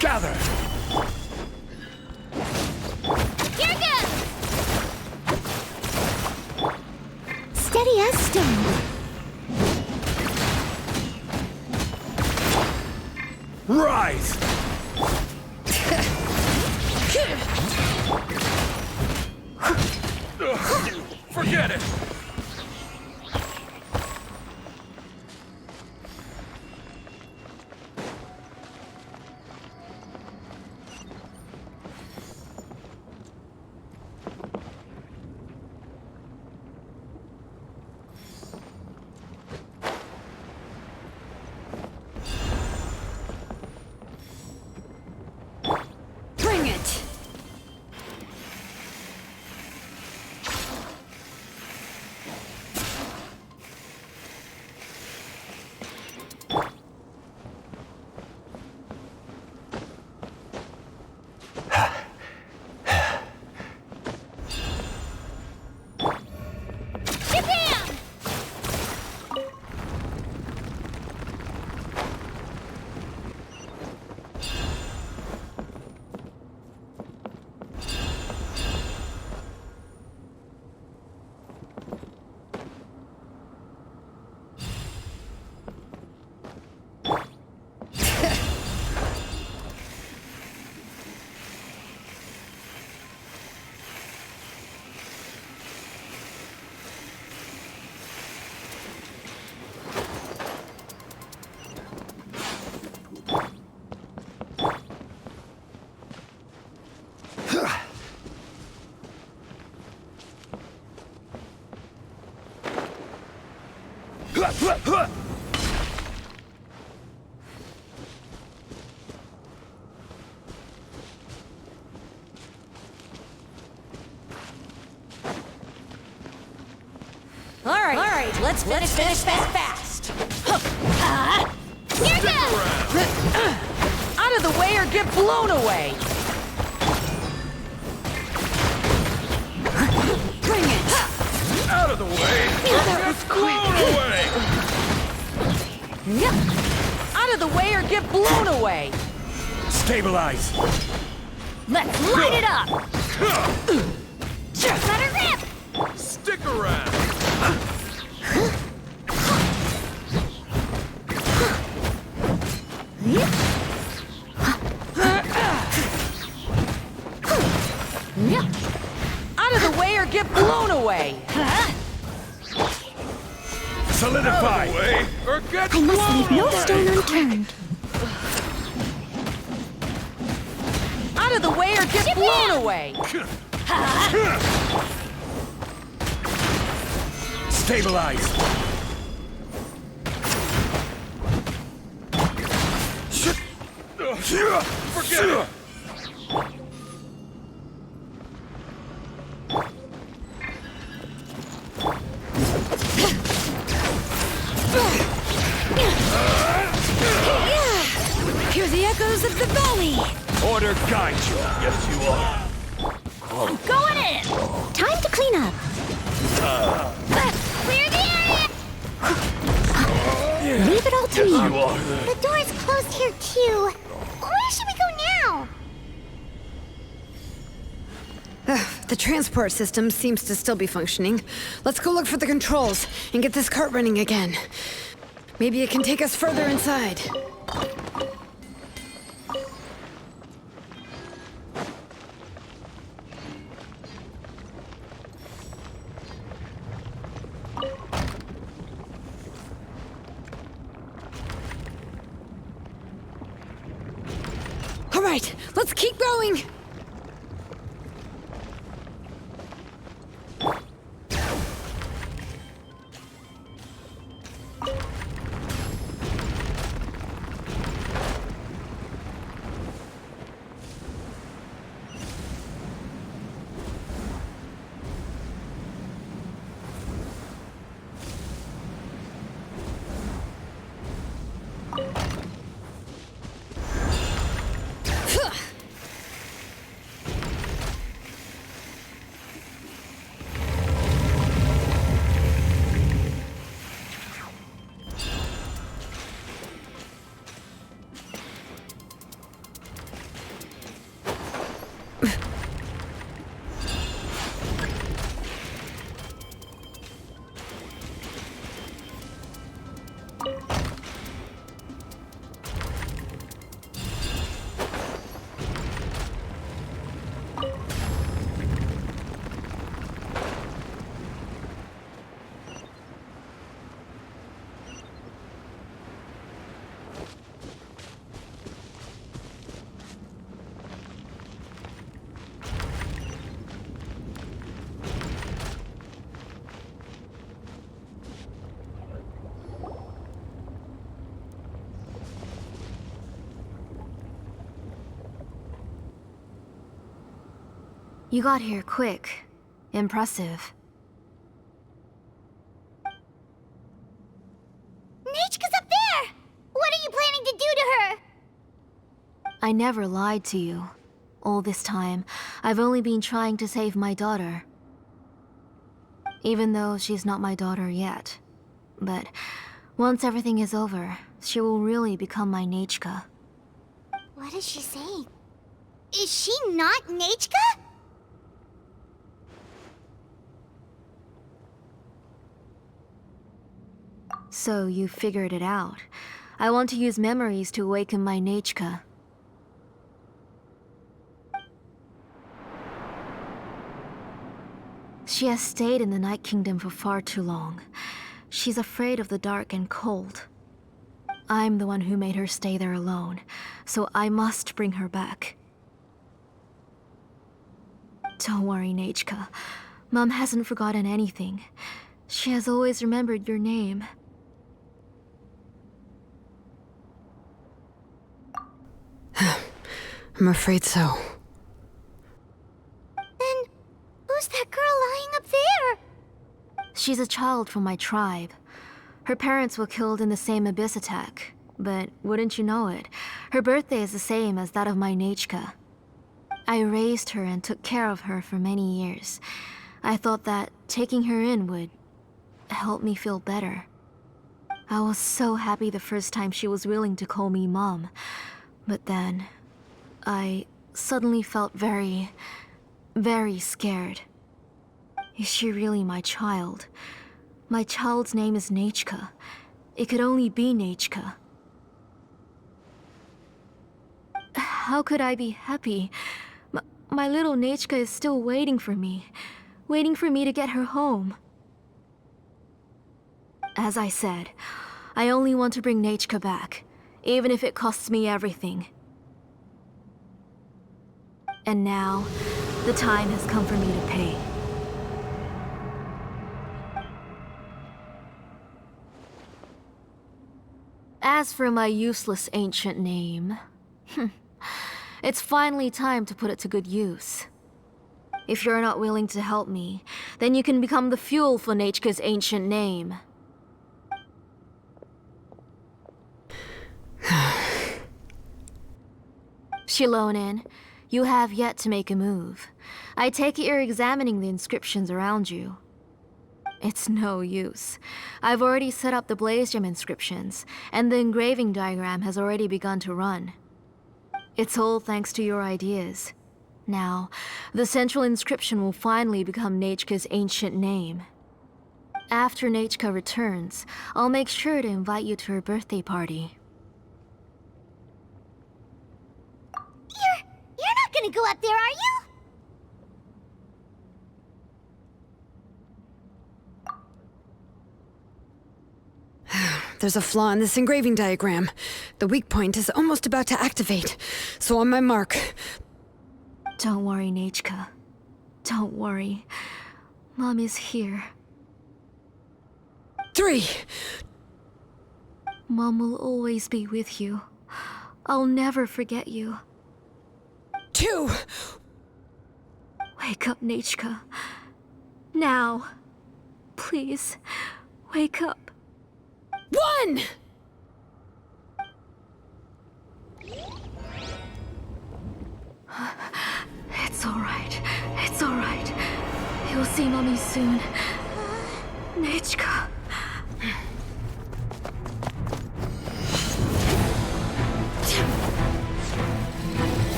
Gather! Here goes! Steady as stone. Rise! Forget it! Bring it! Bam! All right, let's finish this fast. Here goes! Out of the way or get blown away. Bring it! Out of the way! Or get blown away! Out of the way or get blown away. Stabilize! Let's light it up! Let her rip! Stick around! Out of the way or get blown away. Solidify! Out of the way or get I must blown leave no away! stone unturned. Out of the way or get blown away. Stabilize! Forget it! Hear the echoes of the valley! Order guide you. Yes, you are. Going in! Time to clean up. Clear the area! Leave it all to me. You are. The door's closed here, too. Where should we go now? The transport system seems to still be functioning. Let's go look for the controls and get this cart running again. Maybe it can take us further inside. All right, let's keep going. You got here quick. Impressive. Nechka's up there! What are you planning to do to her? I never lied to you. All this time, I've only been trying to save my daughter. Even though she's not my daughter yet. But once everything is over, she will really become my Nechka. What is she saying? Is she not Nechka? So you figured it out. I want to use memories to awaken my Nechka. She has stayed in the Night Kingdom for far too long. She's afraid of the dark and cold. I'm the one who made her stay there alone, so I must bring her back. Don't worry, Nechka. Mom hasn't forgotten anything. She has always remembered your name. I'm afraid so. Then, who's that girl lying up there? She's a child from my tribe. Her parents were killed in the same abyss attack. But wouldn't you know it, her birthday is the same as that of my Nechka. I raised her and took care of her for many years. I thought that taking her in would help me feel better. I was so happy the first time she was willing to call me Mom. But then, I suddenly felt very, very scared. Is she really my child? My child's name is Nechka. It could only be Nechka. How could I be happy? My little Nechka is still waiting for me to get her home. As I said, I only want to bring Nechka back, even if it costs me everything. And now, the time has come for me to pay. As for my useless ancient name, it's finally time to put it to good use. If you're not willing to help me, then you can become the fuel for Nechka's ancient name. Shilonin, you have yet to make a move. I take it you're examining the inscriptions around you. It's no use. I've already set up the blaze gem inscriptions, and the engraving diagram has already begun to run. It's all thanks to your ideas. Now, the central inscription will finally become Nechka's ancient name. After Nechka returns, I'll make sure to invite you to her birthday party. You're not gonna go up there, are you? There's a flaw in this engraving diagram. The weak point is almost about to activate. So on my mark. Don't worry, Nechka. Don't worry. Mom is here. 3. Mom will always be with you. I'll never forget you. 2. Wake up, Nechka. Now. Please, wake up. 1. It's alright. It's alright. You'll see Mommy soon. Nechka.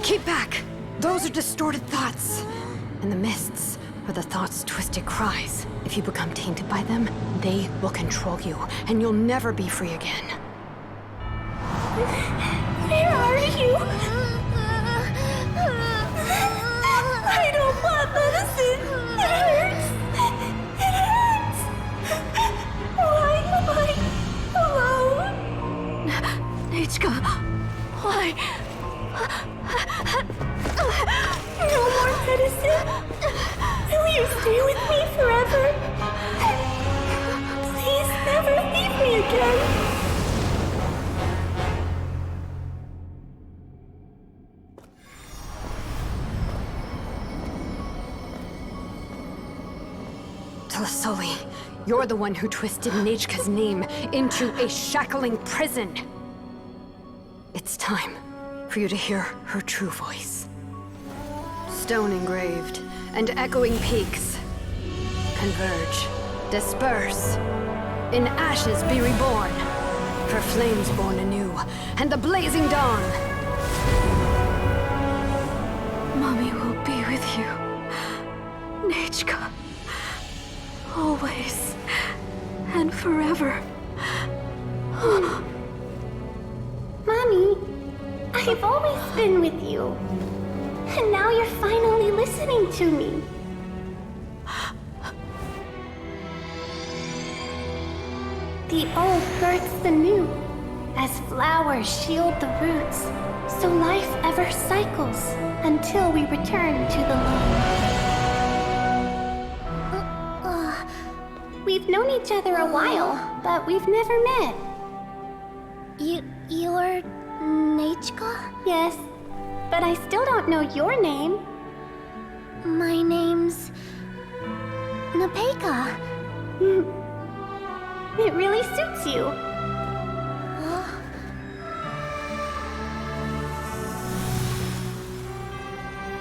Keep back! Those are distorted thoughts. And the mists are the thoughts' twisted cries. If you become tainted by them, they will control you, and you'll never be free again. Where are you? I don't want medicine. It hurts. It hurts. Why am I alone? Nechka, why? No more medicine. Will you stay with me forever? me again. Tlasoli, you're the one who twisted Nechka's name into a shackling prison. It's time for you to hear her true voice. Stone engraved and echoing peaks converge, disperse, in ashes be reborn, for flames born anew, and the blazing dawn. Mommy will be with you. Nechka. Always. And forever. Mommy, I've always been with you. And now you're finally listening to me. The old births the new, as flowers shield the roots, so life ever cycles until we return to the loam. We've known each other a while, but we've never met. You're Nechka? Yes, but I still don't know your name. My name's Nepeka. It really suits you.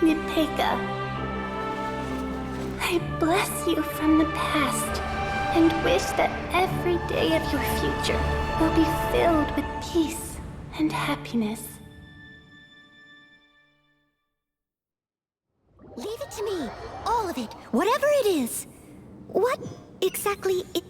Nepeka, I bless you from the past and wish that every day of your future will be filled with peace and happiness. Leave it to me, all of it, whatever it is. What exactly it...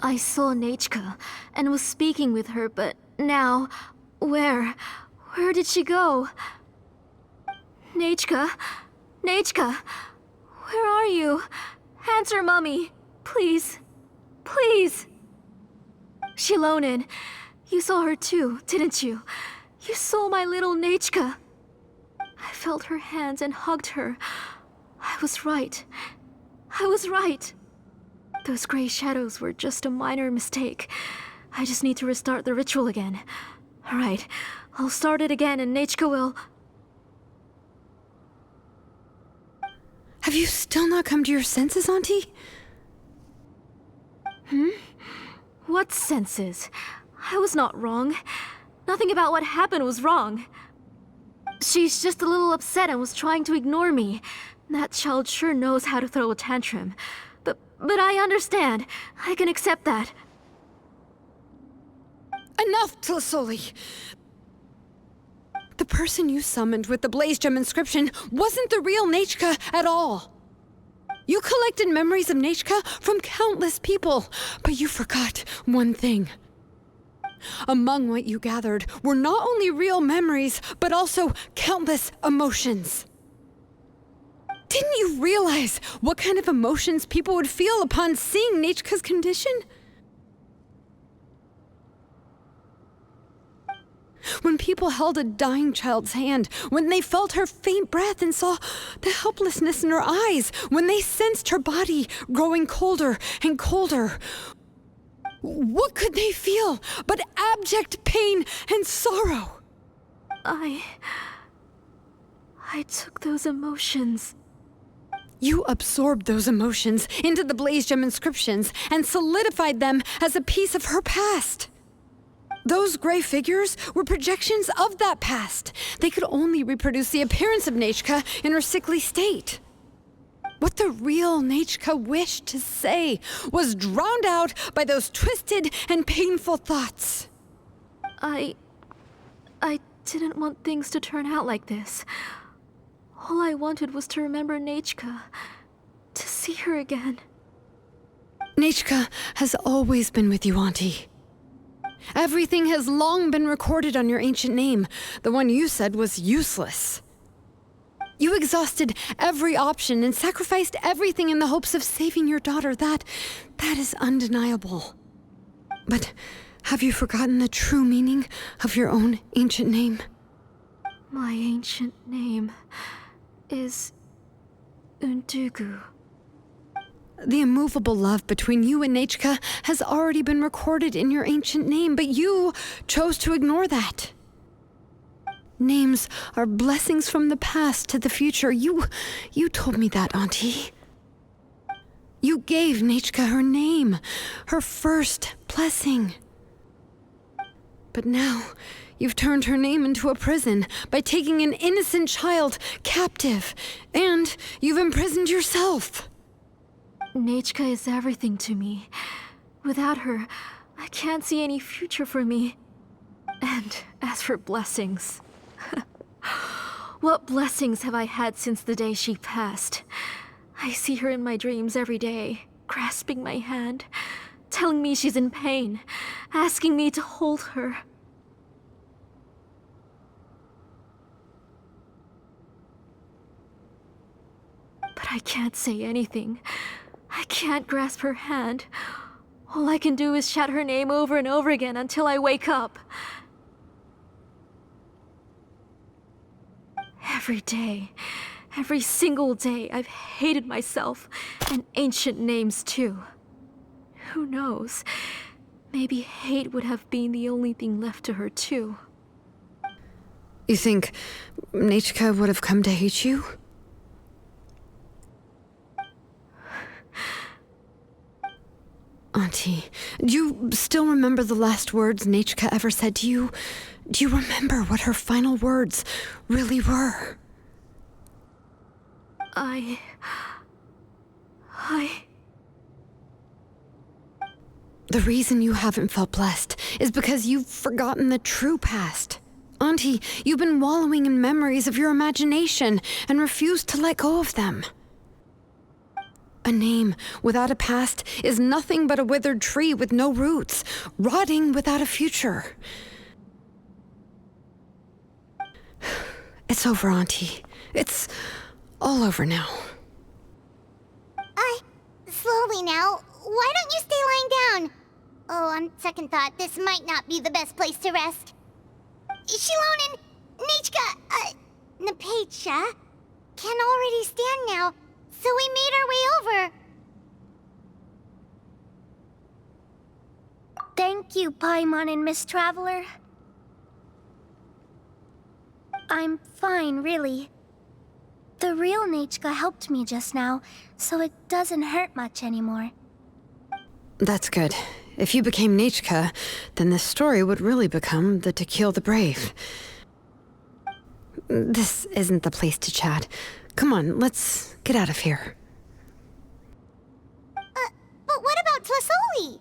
I saw Nechka and was speaking with her, but now, where did she go? Nechka? Nechka? Where are you? Answer, Mummy. Please. Please. Shilonen, you saw her too, didn't you? You saw my little Nechka. I felt her hands and hugged her. I was right. I was right. Those gray shadows were just a minor mistake. I just need to restart the ritual again. Alright, I'll start it again and Nechka will... Have you still not come to your senses, Auntie? What senses? I was not wrong. Nothing about what happened was wrong. She's just a little upset and was trying to ignore me. That child sure knows how to throw a tantrum. But I understand. I can accept that. Enough, Tlasoli! The person you summoned with the Blaze Gem inscription wasn't the real Nechka at all. You collected memories of Nechka from countless people, but you forgot one thing. Among what you gathered were not only real memories, but also countless emotions. Didn't you realize what kind of emotions people would feel upon seeing Nechka's condition? When people held a dying child's hand, when they felt her faint breath and saw the helplessness in her eyes, when they sensed her body growing colder and colder, what could they feel but abject pain and sorrow? I took those emotions. You absorbed those emotions into the Blaze Gem inscriptions and solidified them as a piece of her past. Those gray figures were projections of that past. They could only reproduce the appearance of Nechka in her sickly state. What the real Nechka wished to say was drowned out by those twisted and painful thoughts. I didn't want things to turn out like this. All I wanted was to remember Nechka, to see her again. Nechka has always been with you, Auntie. Everything has long been recorded on your ancient name, the one you said was useless. You exhausted every option and sacrificed everything in the hopes of saving your daughter. That is undeniable. But Have you forgotten the true meaning of your own ancient name? My ancient name is Untugu. The immovable love between you and Nechka has already been recorded in your ancient name, but you chose to ignore that. Names are blessings from the past to the future. You told me that, Auntie. You gave Nechka her name, her first blessing. But now, you've turned her name into a prison by taking an innocent child captive, and you've imprisoned yourself. Nechka is everything to me. Without her, I can't see any future for me. And as for blessings... what blessings have I had since the day she passed? I see her in my dreams every day, grasping my hand, telling me she's in pain, asking me to hold her. But I can't say anything. I can't grasp her hand. All I can do is shout her name over and over again until I wake up. Every day, every single day, I've hated myself, and ancient names too. Who knows? Maybe hate would have been the only thing left to her too. You think Nechka would have come to hate you? Auntie, do you still remember the last words Nechka ever said to you? Do you remember what her final words really were? The reason you haven't felt blessed is because you've forgotten the true past. Auntie, you've been wallowing in memories of your imagination and refused to let go of them. A name without a past is nothing but a withered tree with no roots, rotting without a future. It's over, Auntie. It's all over now. Slowly now. Why don't you stay lying down? Oh, on second thought, this might not be the best place to rest. Shilon and Nechka, Napecha can already stand now, so we made our way over. Thank you, Paimon and Miss Traveler. I'm fine, really. The real Nechka helped me just now, so it doesn't hurt much anymore. That's good. If you became Nechka, then this story would really become the To Kill the Brave. This isn't the place to chat. Come on, let's get out of here. But what about Tlasoli?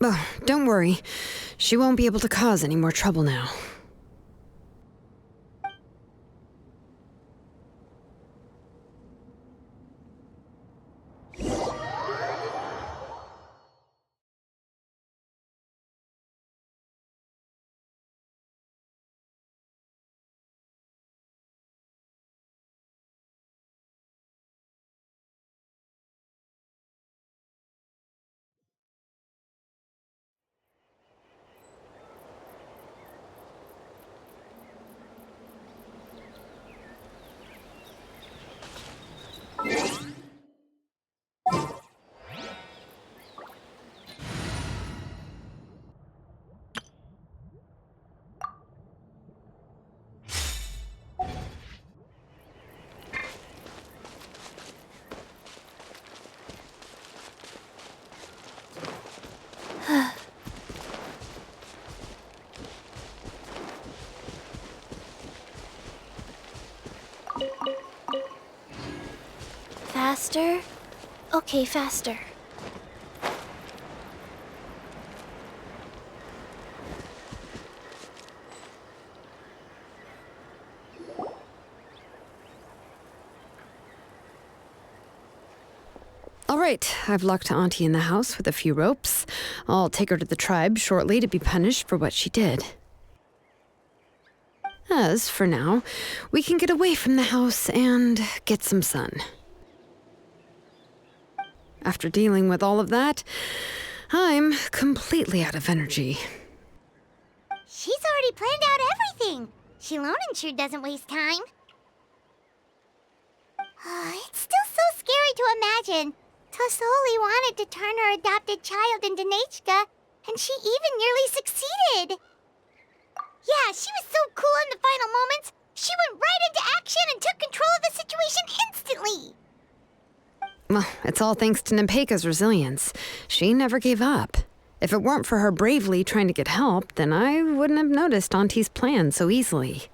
Oh, don't worry. She won't be able to cause any more trouble now. Faster? Okay, faster. All right, I've locked Auntie in the house with a few ropes. I'll take her to the tribe shortly to be punished for what she did. As for now, we can get away from the house and get some sun. After dealing with all of that, I'm completely out of energy. She's already planned out everything. Shilonen sure doesn't waste time. It's still so scary to imagine. Tlasoli wanted to turn her adopted child into Nechka, and she even nearly succeeded. Yeah, she was so cool in the final moments. She went right into action and took control of the situation instantly. Well, it's all thanks to Nepeka's resilience. She never gave up. If it weren't for her bravely trying to get help, then I wouldn't have noticed Auntie's plan so easily.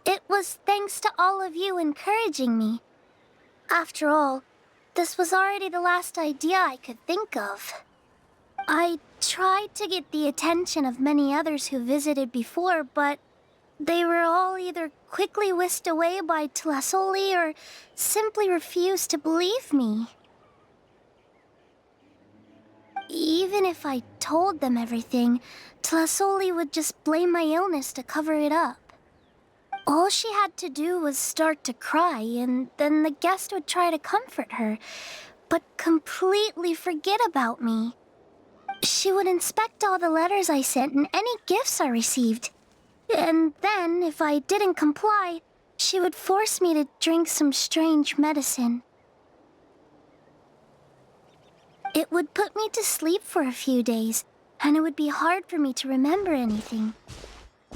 It was thanks to all of you encouraging me. After all, this was already the last idea I could think of. I tried to get the attention of many others who visited before, but they were all either quickly whisked away by Tlasoli or simply refused to believe me. Even if I told them everything, Tlasoli would just blame my illness to cover it up. All she had to do was start to cry, and then the guest would try to comfort her, but completely forget about me. She would inspect all the letters I sent and any gifts I received. And then, if I didn't comply, she would force me to drink some strange medicine. It would put me to sleep for a few days, and it would be hard for me to remember anything.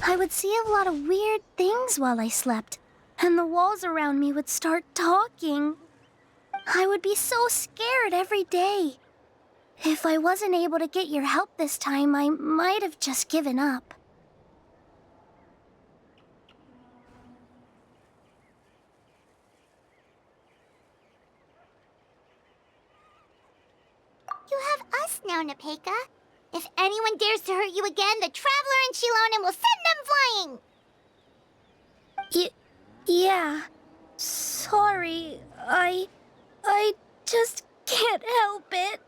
I would see a lot of weird things while I slept, and the walls around me would start talking. I would be so scared every day. If I wasn't able to get your help this time, I might have just given up. You have us now, Nepeka. If anyone dares to hurt you again, the Traveler and Shilonen will send them flying! Yeah. Sorry, I just can't help it.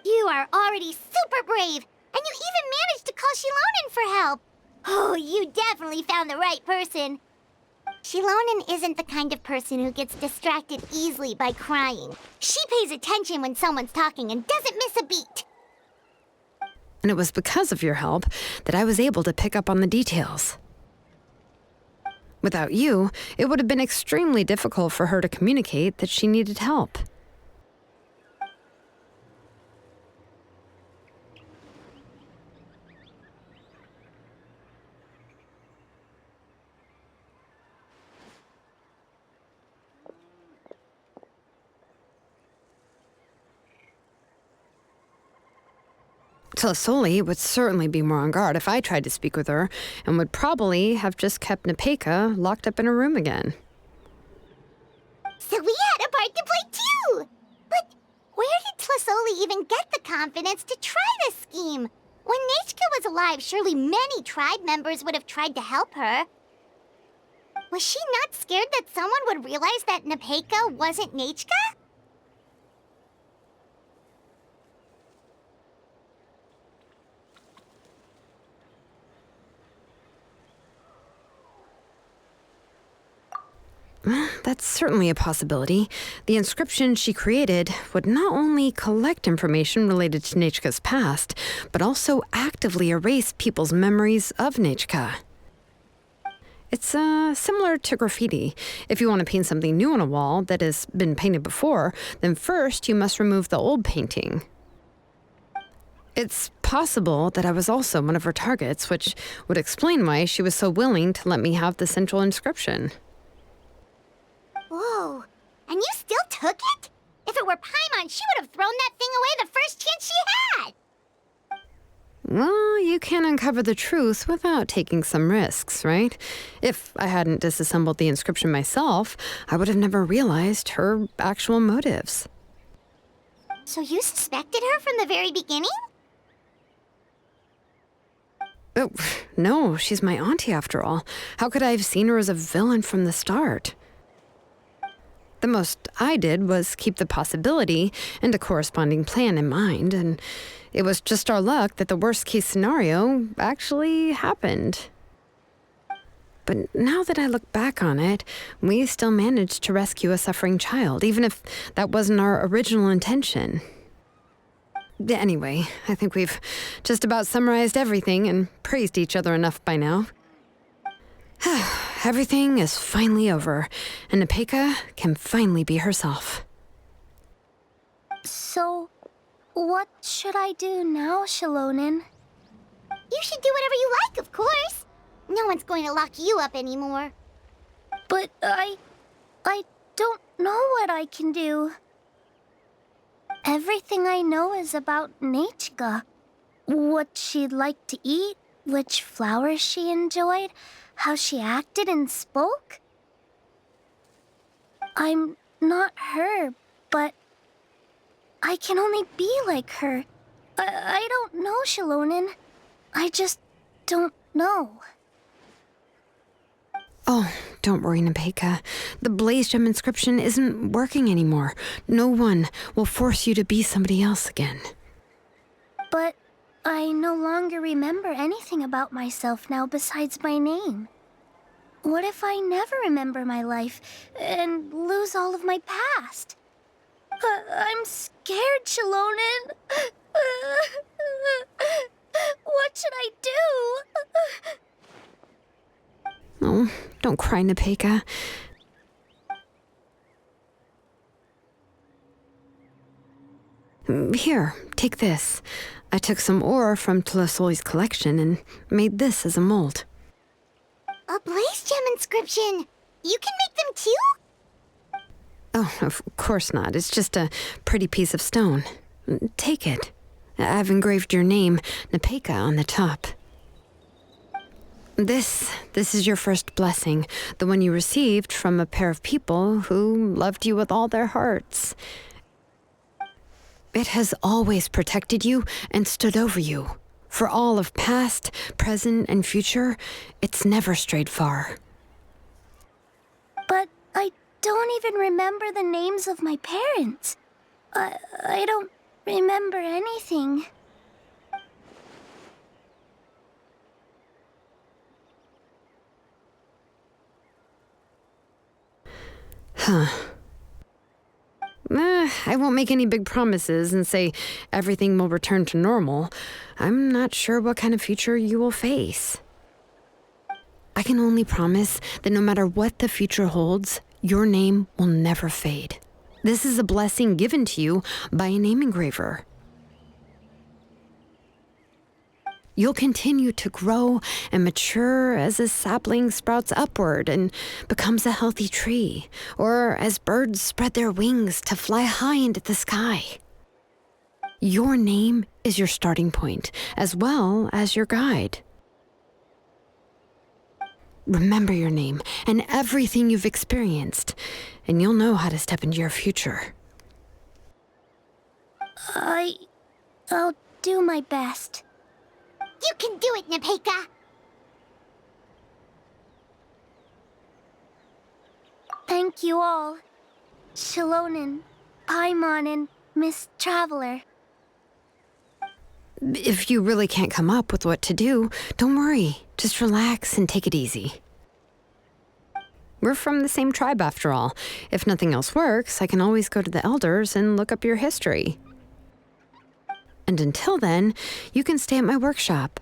You are already super brave, and you even managed to call Shilonen for help. Oh, you definitely found the right person. Shilonen isn't the kind of person who gets distracted easily by crying. She pays attention when someone's talking and doesn't miss a beat. And it was because of your help that I was able to pick up on the details. Without you, it would have been extremely difficult for her to communicate that she needed help. Tlasoli would certainly be more on guard if I tried to speak with her, and would probably have just kept Nepeka locked up in her room again. So we had a part to play too! But where did Tlasoli even get the confidence to try this scheme? When Nechka was alive, surely many tribe members would have tried to help her. Was she not scared that someone would realize that Nepeka wasn't Nechka? That's certainly a possibility. The inscription she created would not only collect information related to Nechka's past, but also actively erase people's memories of Nechka. It's similar to graffiti. If you want to paint something new on a wall that has been painted before, then first you must remove the old painting. It's possible that I was also one of her targets, which would explain why she was so willing to let me have the central inscription. Whoa, and you still took it? If it were Paimon, she would have thrown that thing away the first chance she had! Well, you can't uncover the truth without taking some risks, right? If I hadn't disassembled the inscription myself, I would have never realized her actual motives. So you suspected her from the very beginning? Oh, no, she's my auntie after all. How could I have seen her as a villain from the start? The most I did was keep the possibility and a corresponding plan in mind, and it was just our luck that the worst-case scenario actually happened. But now that I look back on it, we still managed to rescue a suffering child, even if that wasn't our original intention. Anyway, I think we've just about summarized everything and praised each other enough by now. Everything is finally over, and Nepeka can finally be herself. So, what should I do now, Shilonen? You should do whatever you like, of course. No one's going to lock you up anymore. But I don't know what I can do. Everything I know is about Nechka. What she'd like to eat, which flowers she enjoyed, how she acted and spoke. I'm not her, but I can only be like her. I don't know, Shilonen. I just don't know. Oh, don't worry, Nepeka. The Blaze Gem inscription isn't working anymore. No one will force you to be somebody else again. But I no longer remember anything about myself now besides my name. What if I never remember my life and lose all of my past? I'm scared, Shilonen. What should I do? Oh, don't cry, Nepeka. Here, take this. I took some ore from Tlasoli's collection and made this as a mold. A Blaze Gem inscription! You can make them too? Oh, of course not. It's just a pretty piece of stone. Take it. I've engraved your name, Nepeka, on the top. This is your first blessing, the one you received from a pair of people who loved you with all their hearts. It has always protected you and stood over you. For all of past, present, and future, it's never strayed far. But I don't even remember the names of my parents. I don't remember anything. Huh. I won't make any big promises and say everything will return to normal. I'm not sure what kind of future you will face. I can only promise that no matter what the future holds, your name will never fade. This is a blessing given to you by a name engraver. You'll continue to grow and mature as a sapling sprouts upward and becomes a healthy tree, or as birds spread their wings to fly high into the sky. Your name is your starting point, as well as your guide. Remember your name and everything you've experienced, and you'll know how to step into your future. I'll do my best. You can do it, Nepeka! Thank you all. Shilonen, Paimon, and Miss Traveler. If you really can't come up with what to do, don't worry. Just relax and take it easy. We're from the same tribe after all. If nothing else works, I can always go to the elders and look up your history. And until then, you can stay at my workshop.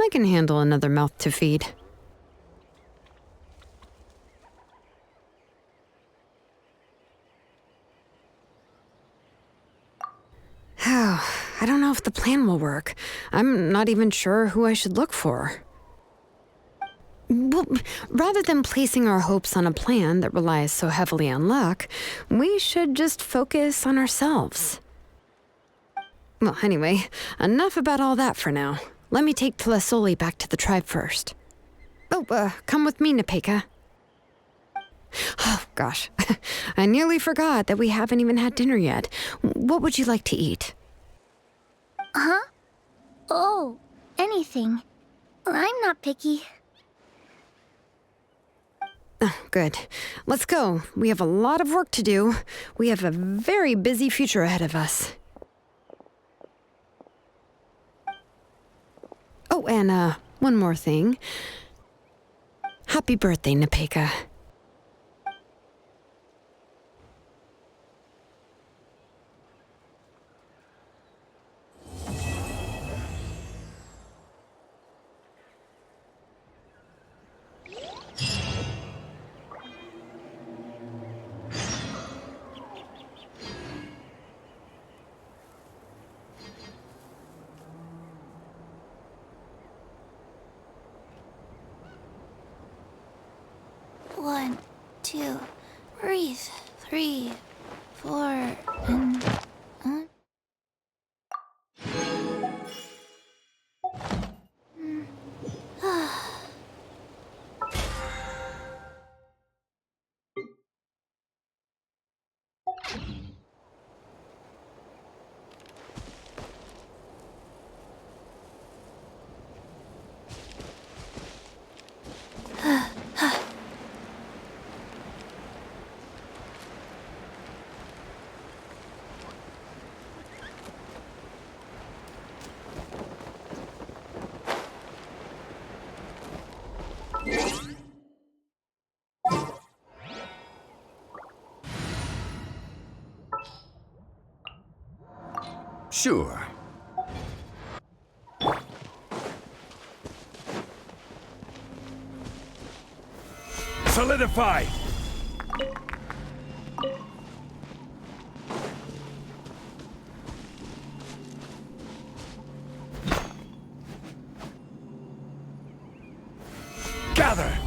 I can handle another mouth to feed. I don't know if the plan will work. I'm not even sure who I should look for. Well, rather than placing our hopes on a plan that relies so heavily on luck, we should just focus on ourselves. Well, anyway, enough about all that for now. Let me take Tlasoli back to the tribe first. Oh, come with me, Nepeka. Oh, gosh. I nearly forgot that we haven't even had dinner yet. What would you like to eat? Huh? Oh, anything. I'm not picky. Oh, good. Let's go. We have a lot of work to do. We have a very busy future ahead of us. Oh, and one more thing. Happy birthday, Nepeka. One, two, breathe. 3, 4, and... Sure. Solidify! Gather!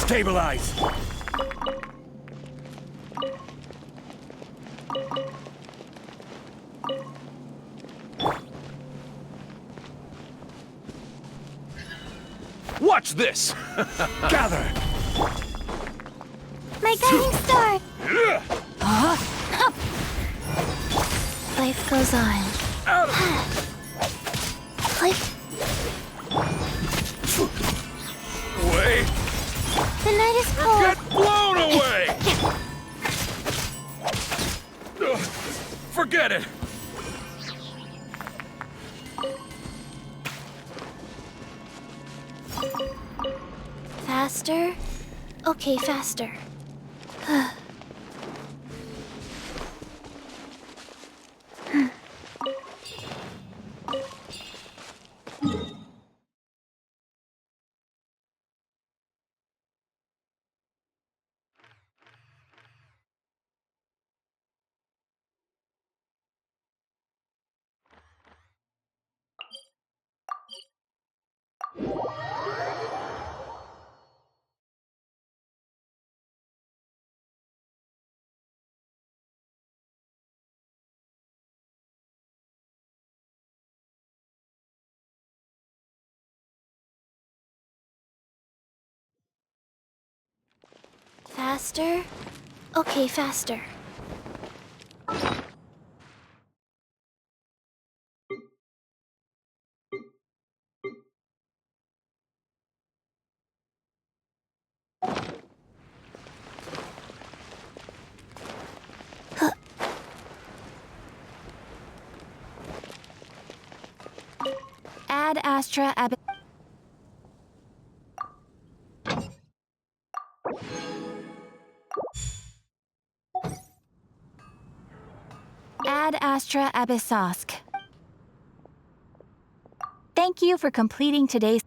Stabilize! Watch this! Gather! My guiding star! Life goes on. Out of Life... way! The night is cold. Get blown away! Ugh, forget it! Faster? Okay, faster. Faster? Okay, faster. Ad Astra Ab... Ad Astra Abyssosk. Thank you for completing today's...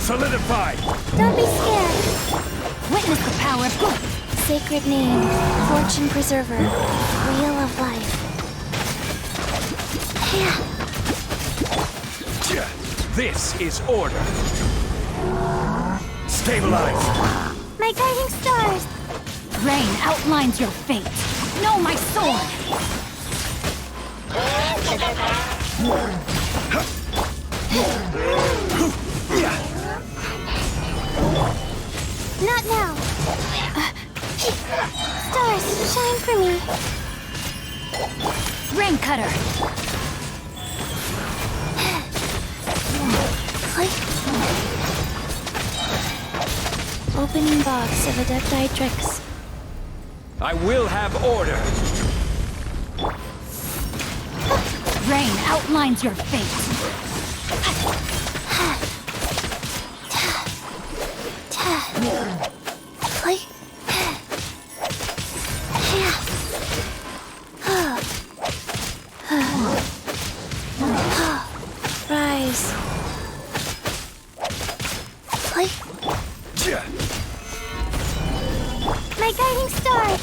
Solidify! Don't be scared. Witness the power of good. Sacred name, fortune preserver, wheel of life. This is order. Stabilize. My guiding stars. Rain outlines your fate. Know my sword. Not now. Stars, shine for me. Rain cutter. Opening box of adepti tricks. I will have order. Rain outlines your fate. Rise. My guiding star.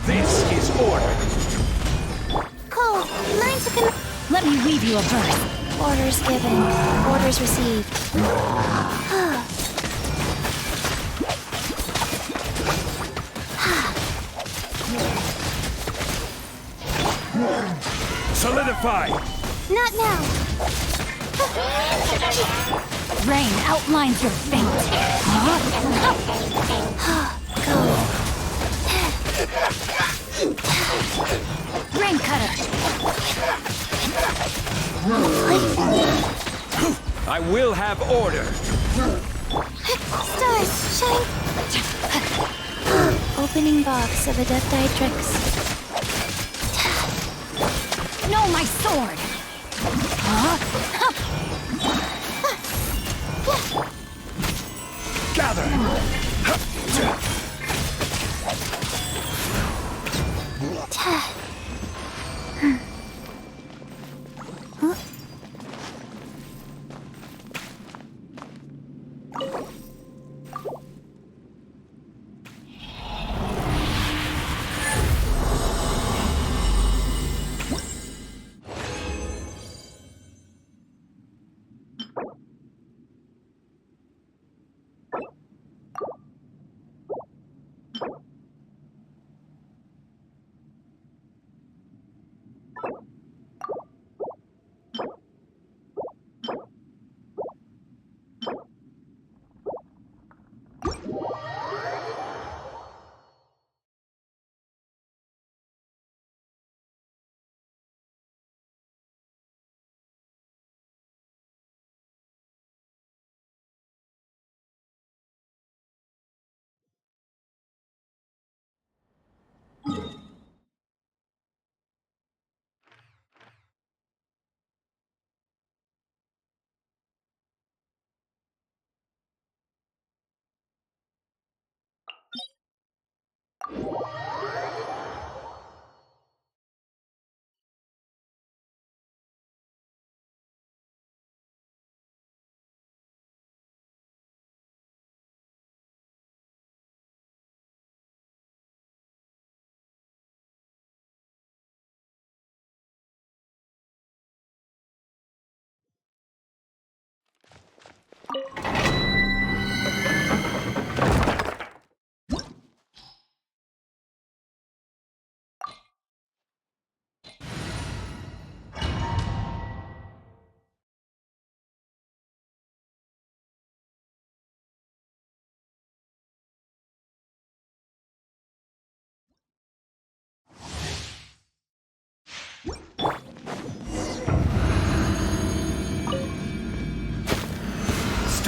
This is order. Cole, mine's a Let me weave you a verse. Orders given. Orders received. Solidify! Not now. Rain outlines your fate. Rain cutter. I will have order. Stars, shine. Opening box of adepti tricks. Know my sword. Gather!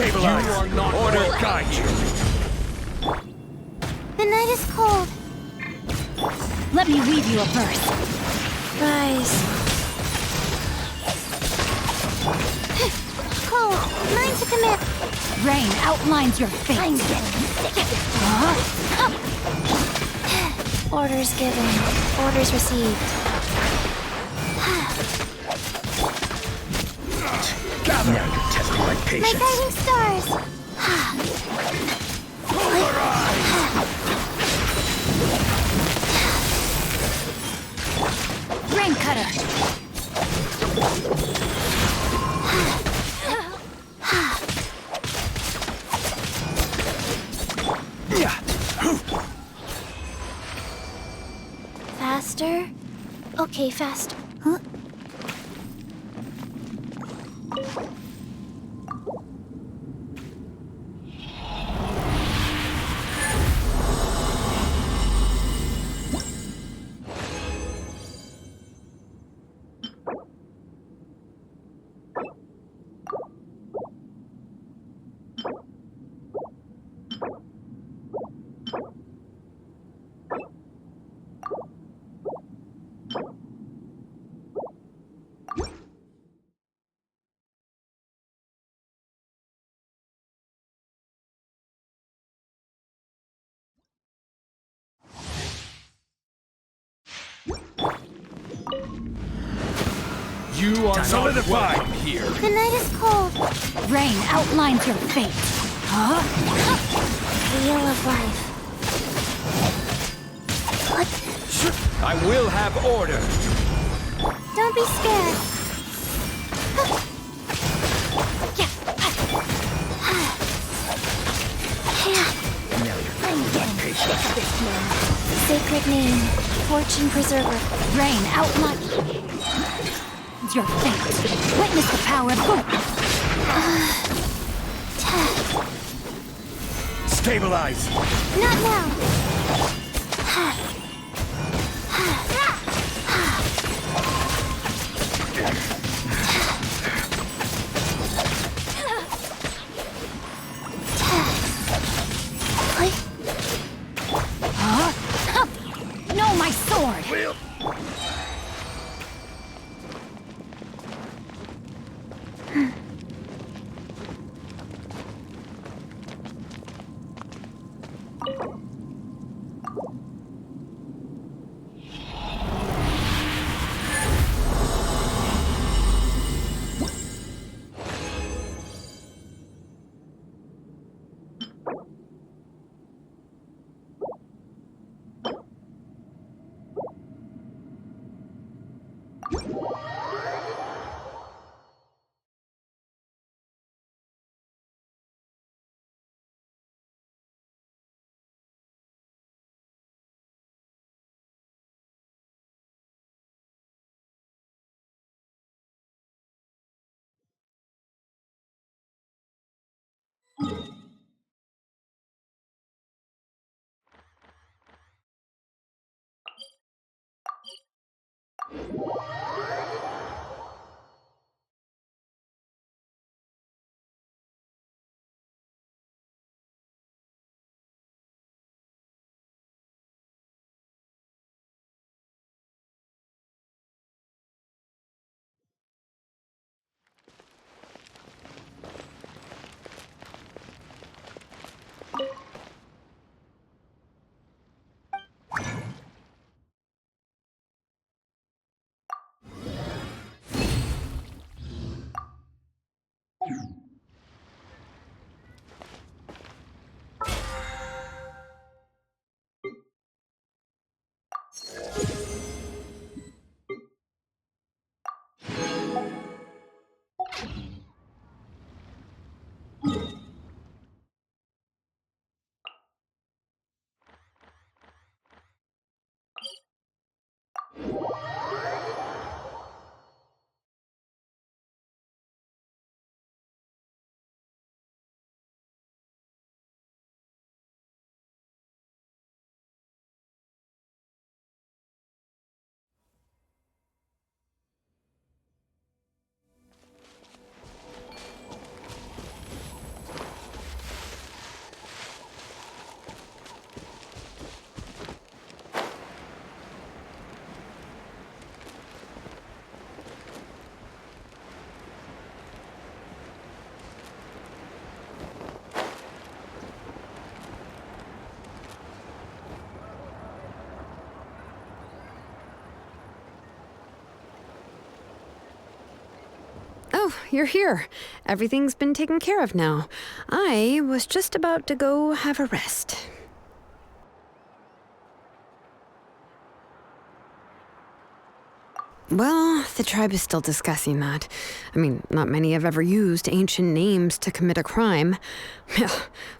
Stabilize. You are not order guide you. The night is cold. Let me weave you a verse. Rise. Cold. Mine to commit. Rain outlines your fate. I'm getting sick. Orders given. Orders received. Now you're testing my My patience. guiding stars. Rain cutter. Faster? Okay, faster. Huh? You are solidified here. The night is cold. Rain outlines your fate. Wheel of life. I will have order. Don't be scared. Now you're my patience. Sacred name. Fortune preserver. Rain outlines your fate. Witness the power of good. Stabilize. Not now. No, my sword. Phew, you're here. Everything's been taken care of now. I was just about to go have a rest. Well, the tribe is still discussing that. I mean, not many have ever used ancient names to commit a crime.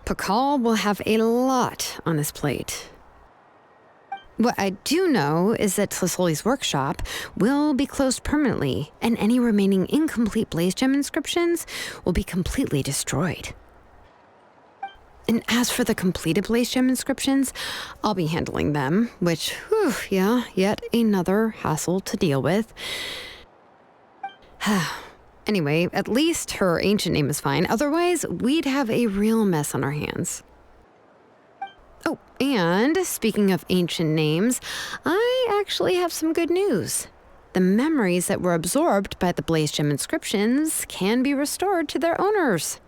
Pakal will have a lot on his plate. What I do know is that Tlisoli's workshop will be closed permanently, and any remaining incomplete Blaze Gem inscriptions will be completely destroyed. And as for the completed Blaze Gem inscriptions, I'll be handling them, which, whew, yeah, yet another hassle to deal with. Anyway, at least her ancient name is fine. Otherwise, we'd have a real mess on our hands. Oh, and speaking of ancient names, I actually have some good news. The memories that were absorbed by the Blaze Gem inscriptions can be restored to their owners.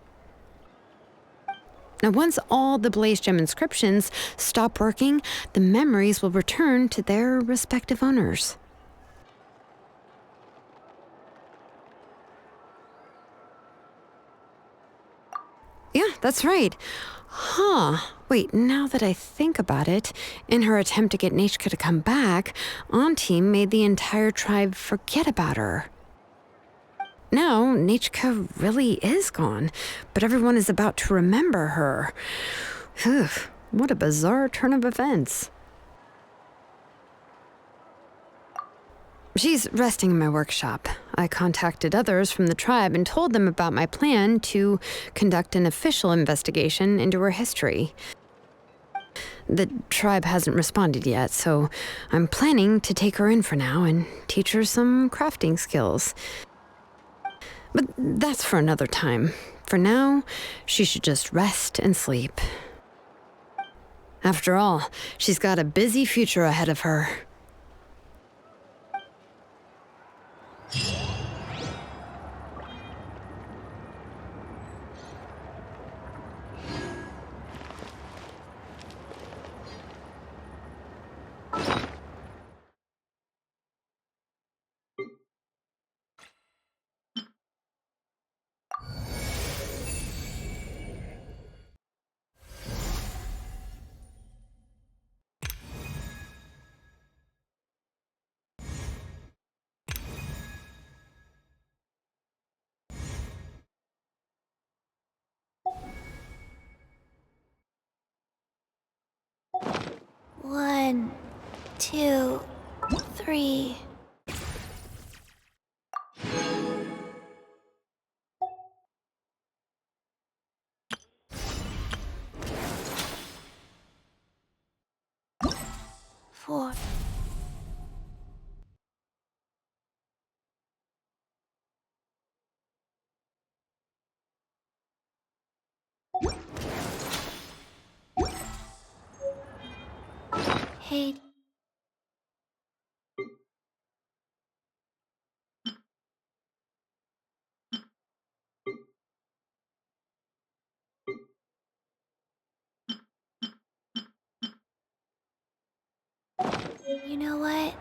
Now, once all the Blaze Gem inscriptions stop working, the memories will return to their respective owners. Yeah, that's right. Huh. Wait, now that I think about it, in her attempt to get Nechka to come back, Auntie made the entire tribe forget about her. Now, Nechka really is gone, but everyone is about to remember her. Phew, what a bizarre turn of events. She's resting in my workshop. I contacted others from the tribe and told them about my plan to conduct an official investigation into her history. The tribe hasn't responded yet, so I'm planning to take her in for now and teach her some crafting skills. But that's for another time. For now, she should just rest and sleep. After all, she's got a busy future ahead of her. One, two, three. Four. Hey. You know what?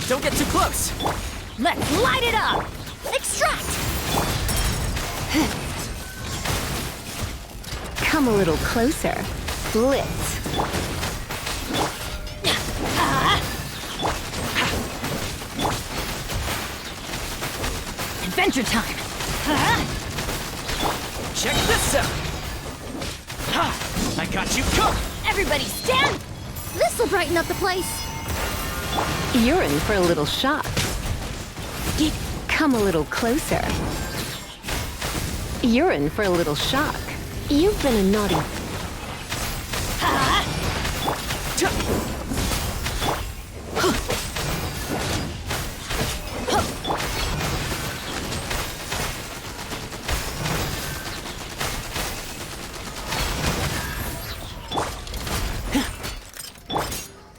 Don't get too close! Let's light it up! Extract! Come a little closer. Blitz. Adventure time! Check this out! Ha! I got you covered! Everybody stand! This'll brighten up the place. You're in for a little shock. Come a little closer. You're in for a little shock. You've been a naughty...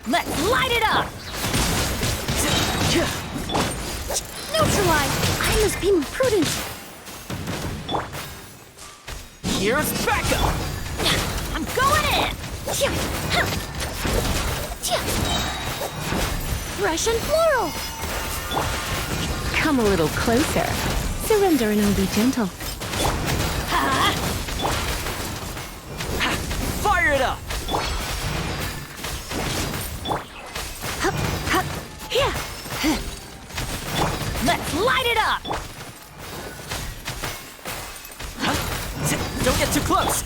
Let's light it up! Neutralize! I must be prudent. Here's backup! I'm going in! Fresh and floral. Come a little closer. Surrender and I'll be gentle. Fire it up! Let's light it up! Don't get too close!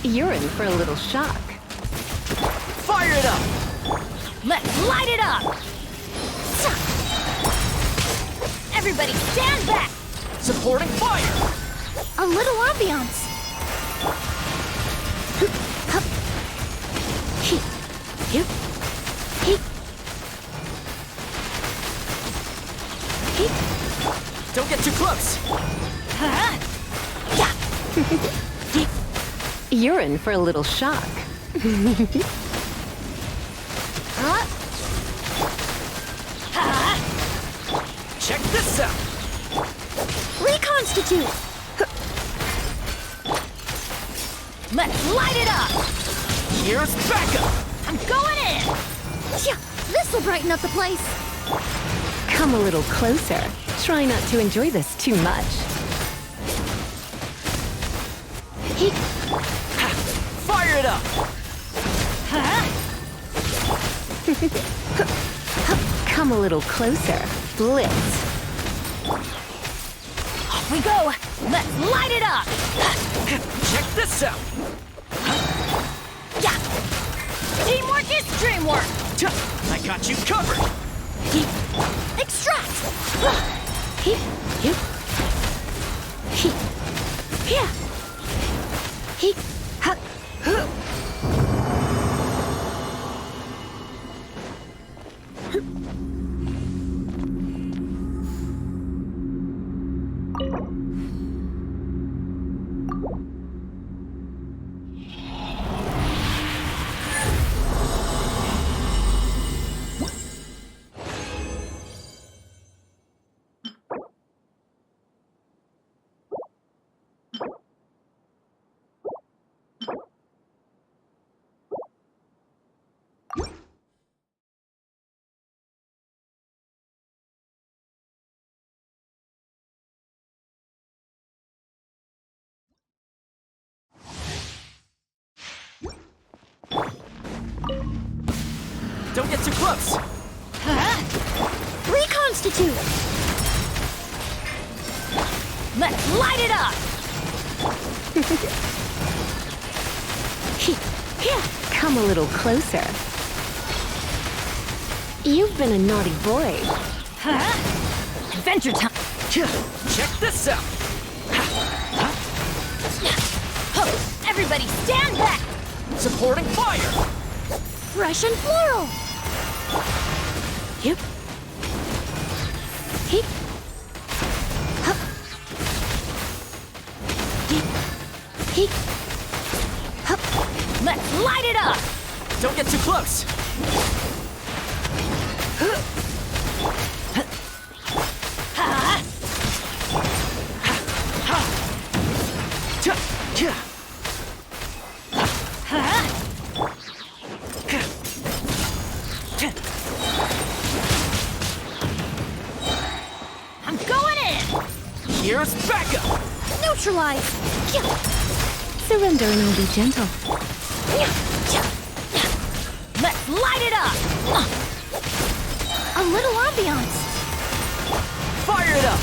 You're in for a little shock. Fire it up! Let's light it up! Everybody stand back! Supporting fire! A little ambiance. Don't get too close! You're in for a little shock. Check this out! Reconstitute. Let's light it up! Here's backup! I'm going in! This'll brighten up the place. Come a little closer. Try not to enjoy this too much. Fire it up! Come a little closer. Blitz. Off we go! Let's light it up! Check this out! Teamwork is dreamwork! I got you covered! Extract. Don't get too close! Reconstitute. Let's light it up! Come a little closer. You've been a naughty boy. Adventure time! Check this out! Everybody stand back! Supporting fire! Fresh and floral! Yep. Heep. Hup. Heep. Heep. Hup. Let's light it up! Don't get too close! I'm going in! Here's backup! Neutralize! Surrender and I'll be gentle. Let's light it up! A little ambiance. Fire it up!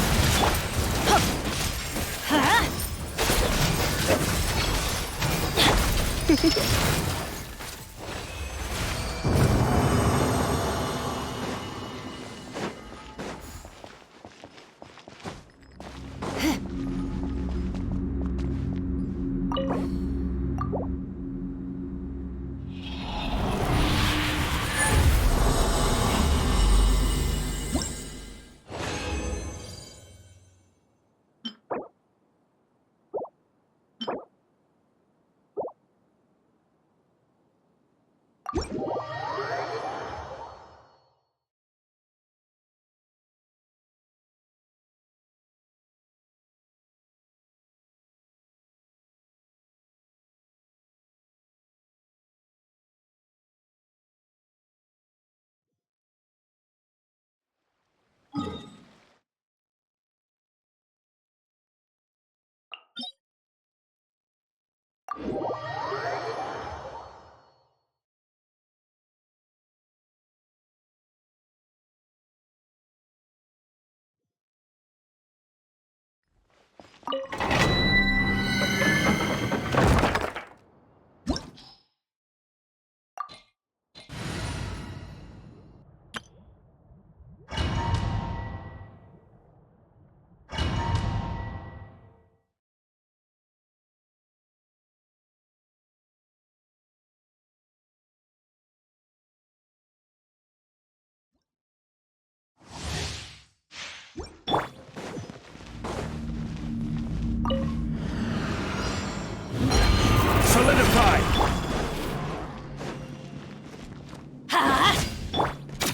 Solidify!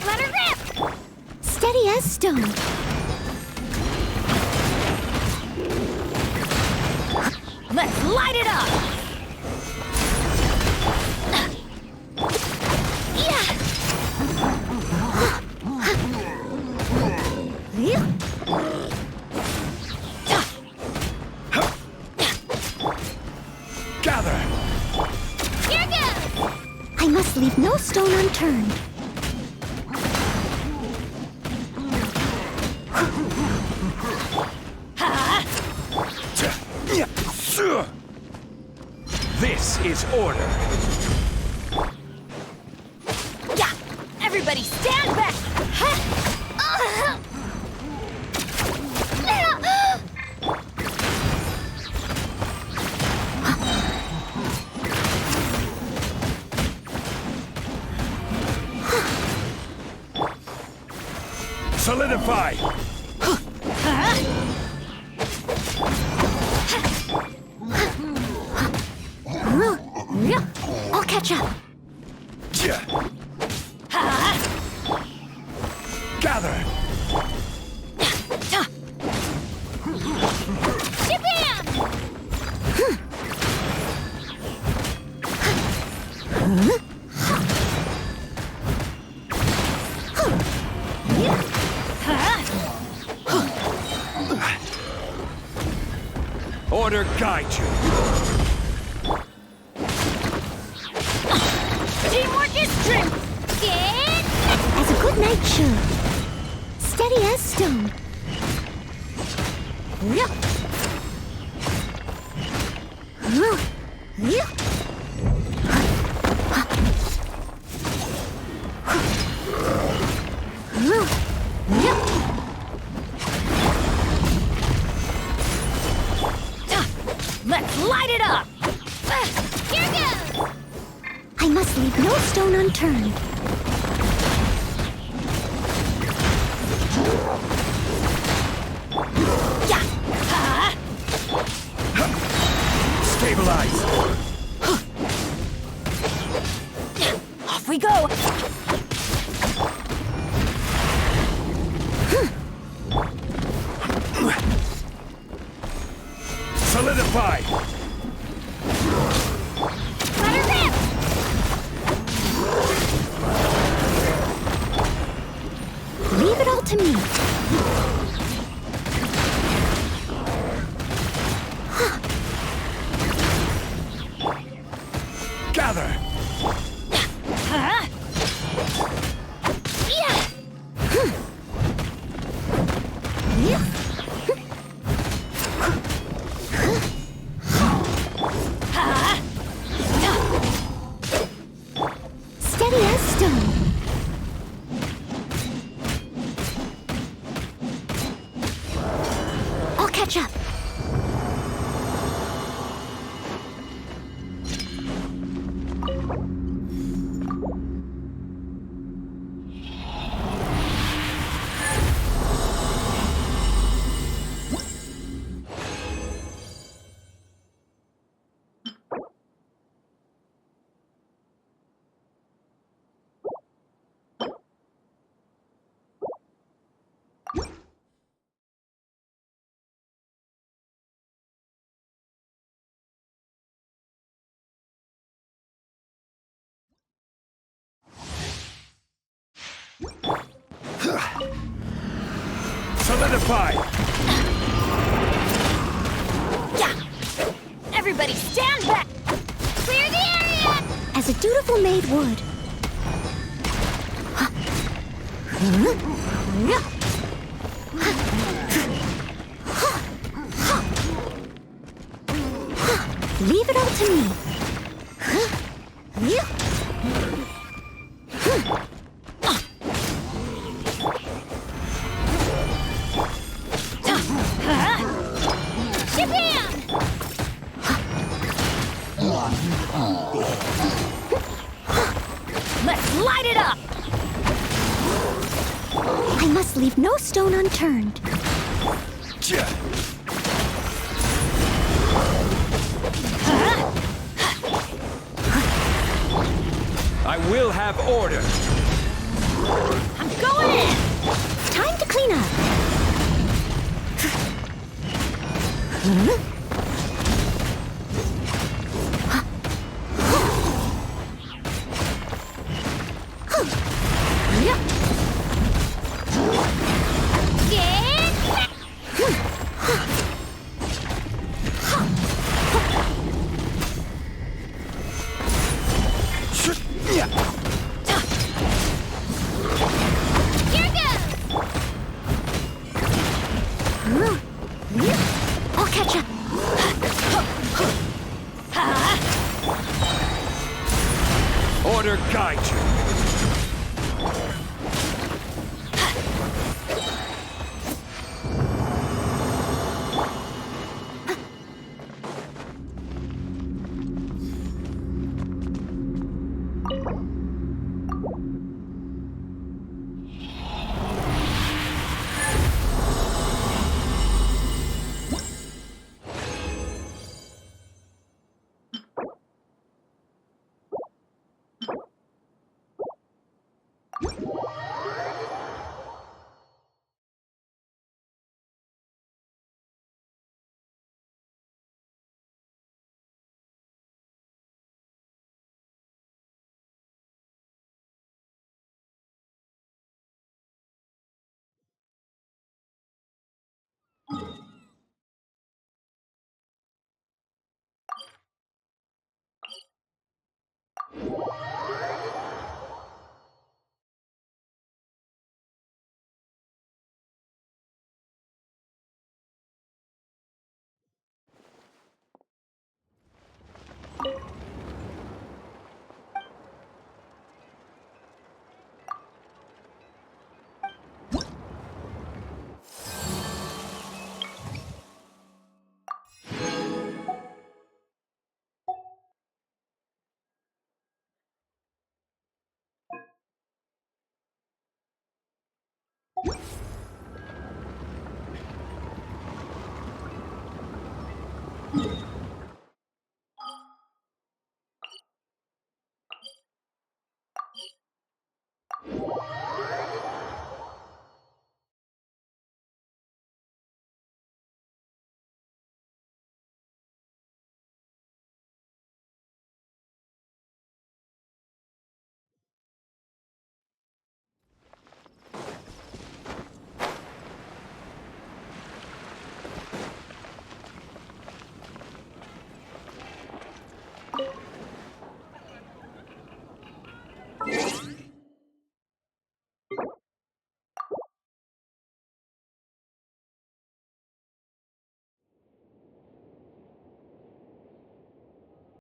Let her rip! Steady as stone. Let's light it up! Gather! Here goes! I must leave no stone unturned. This is order. Yeah! Everybody stand back! Solidify! I'll catch up. Gather! Jabam! Order guide you. Teamwork is strength! Get As a good knight should. Steady as stone. unturned. Stabilize! Off we go! Solidify! Let her rip! Leave it all to me. Gather! Steady as stone. I'll catch up. Solidify! Everybody stand back! Clear the area! As a dutiful maid would. Leave it all to me. Let's light it up! I must leave no stone unturned. I will have order! I'm going in! Time to clean up.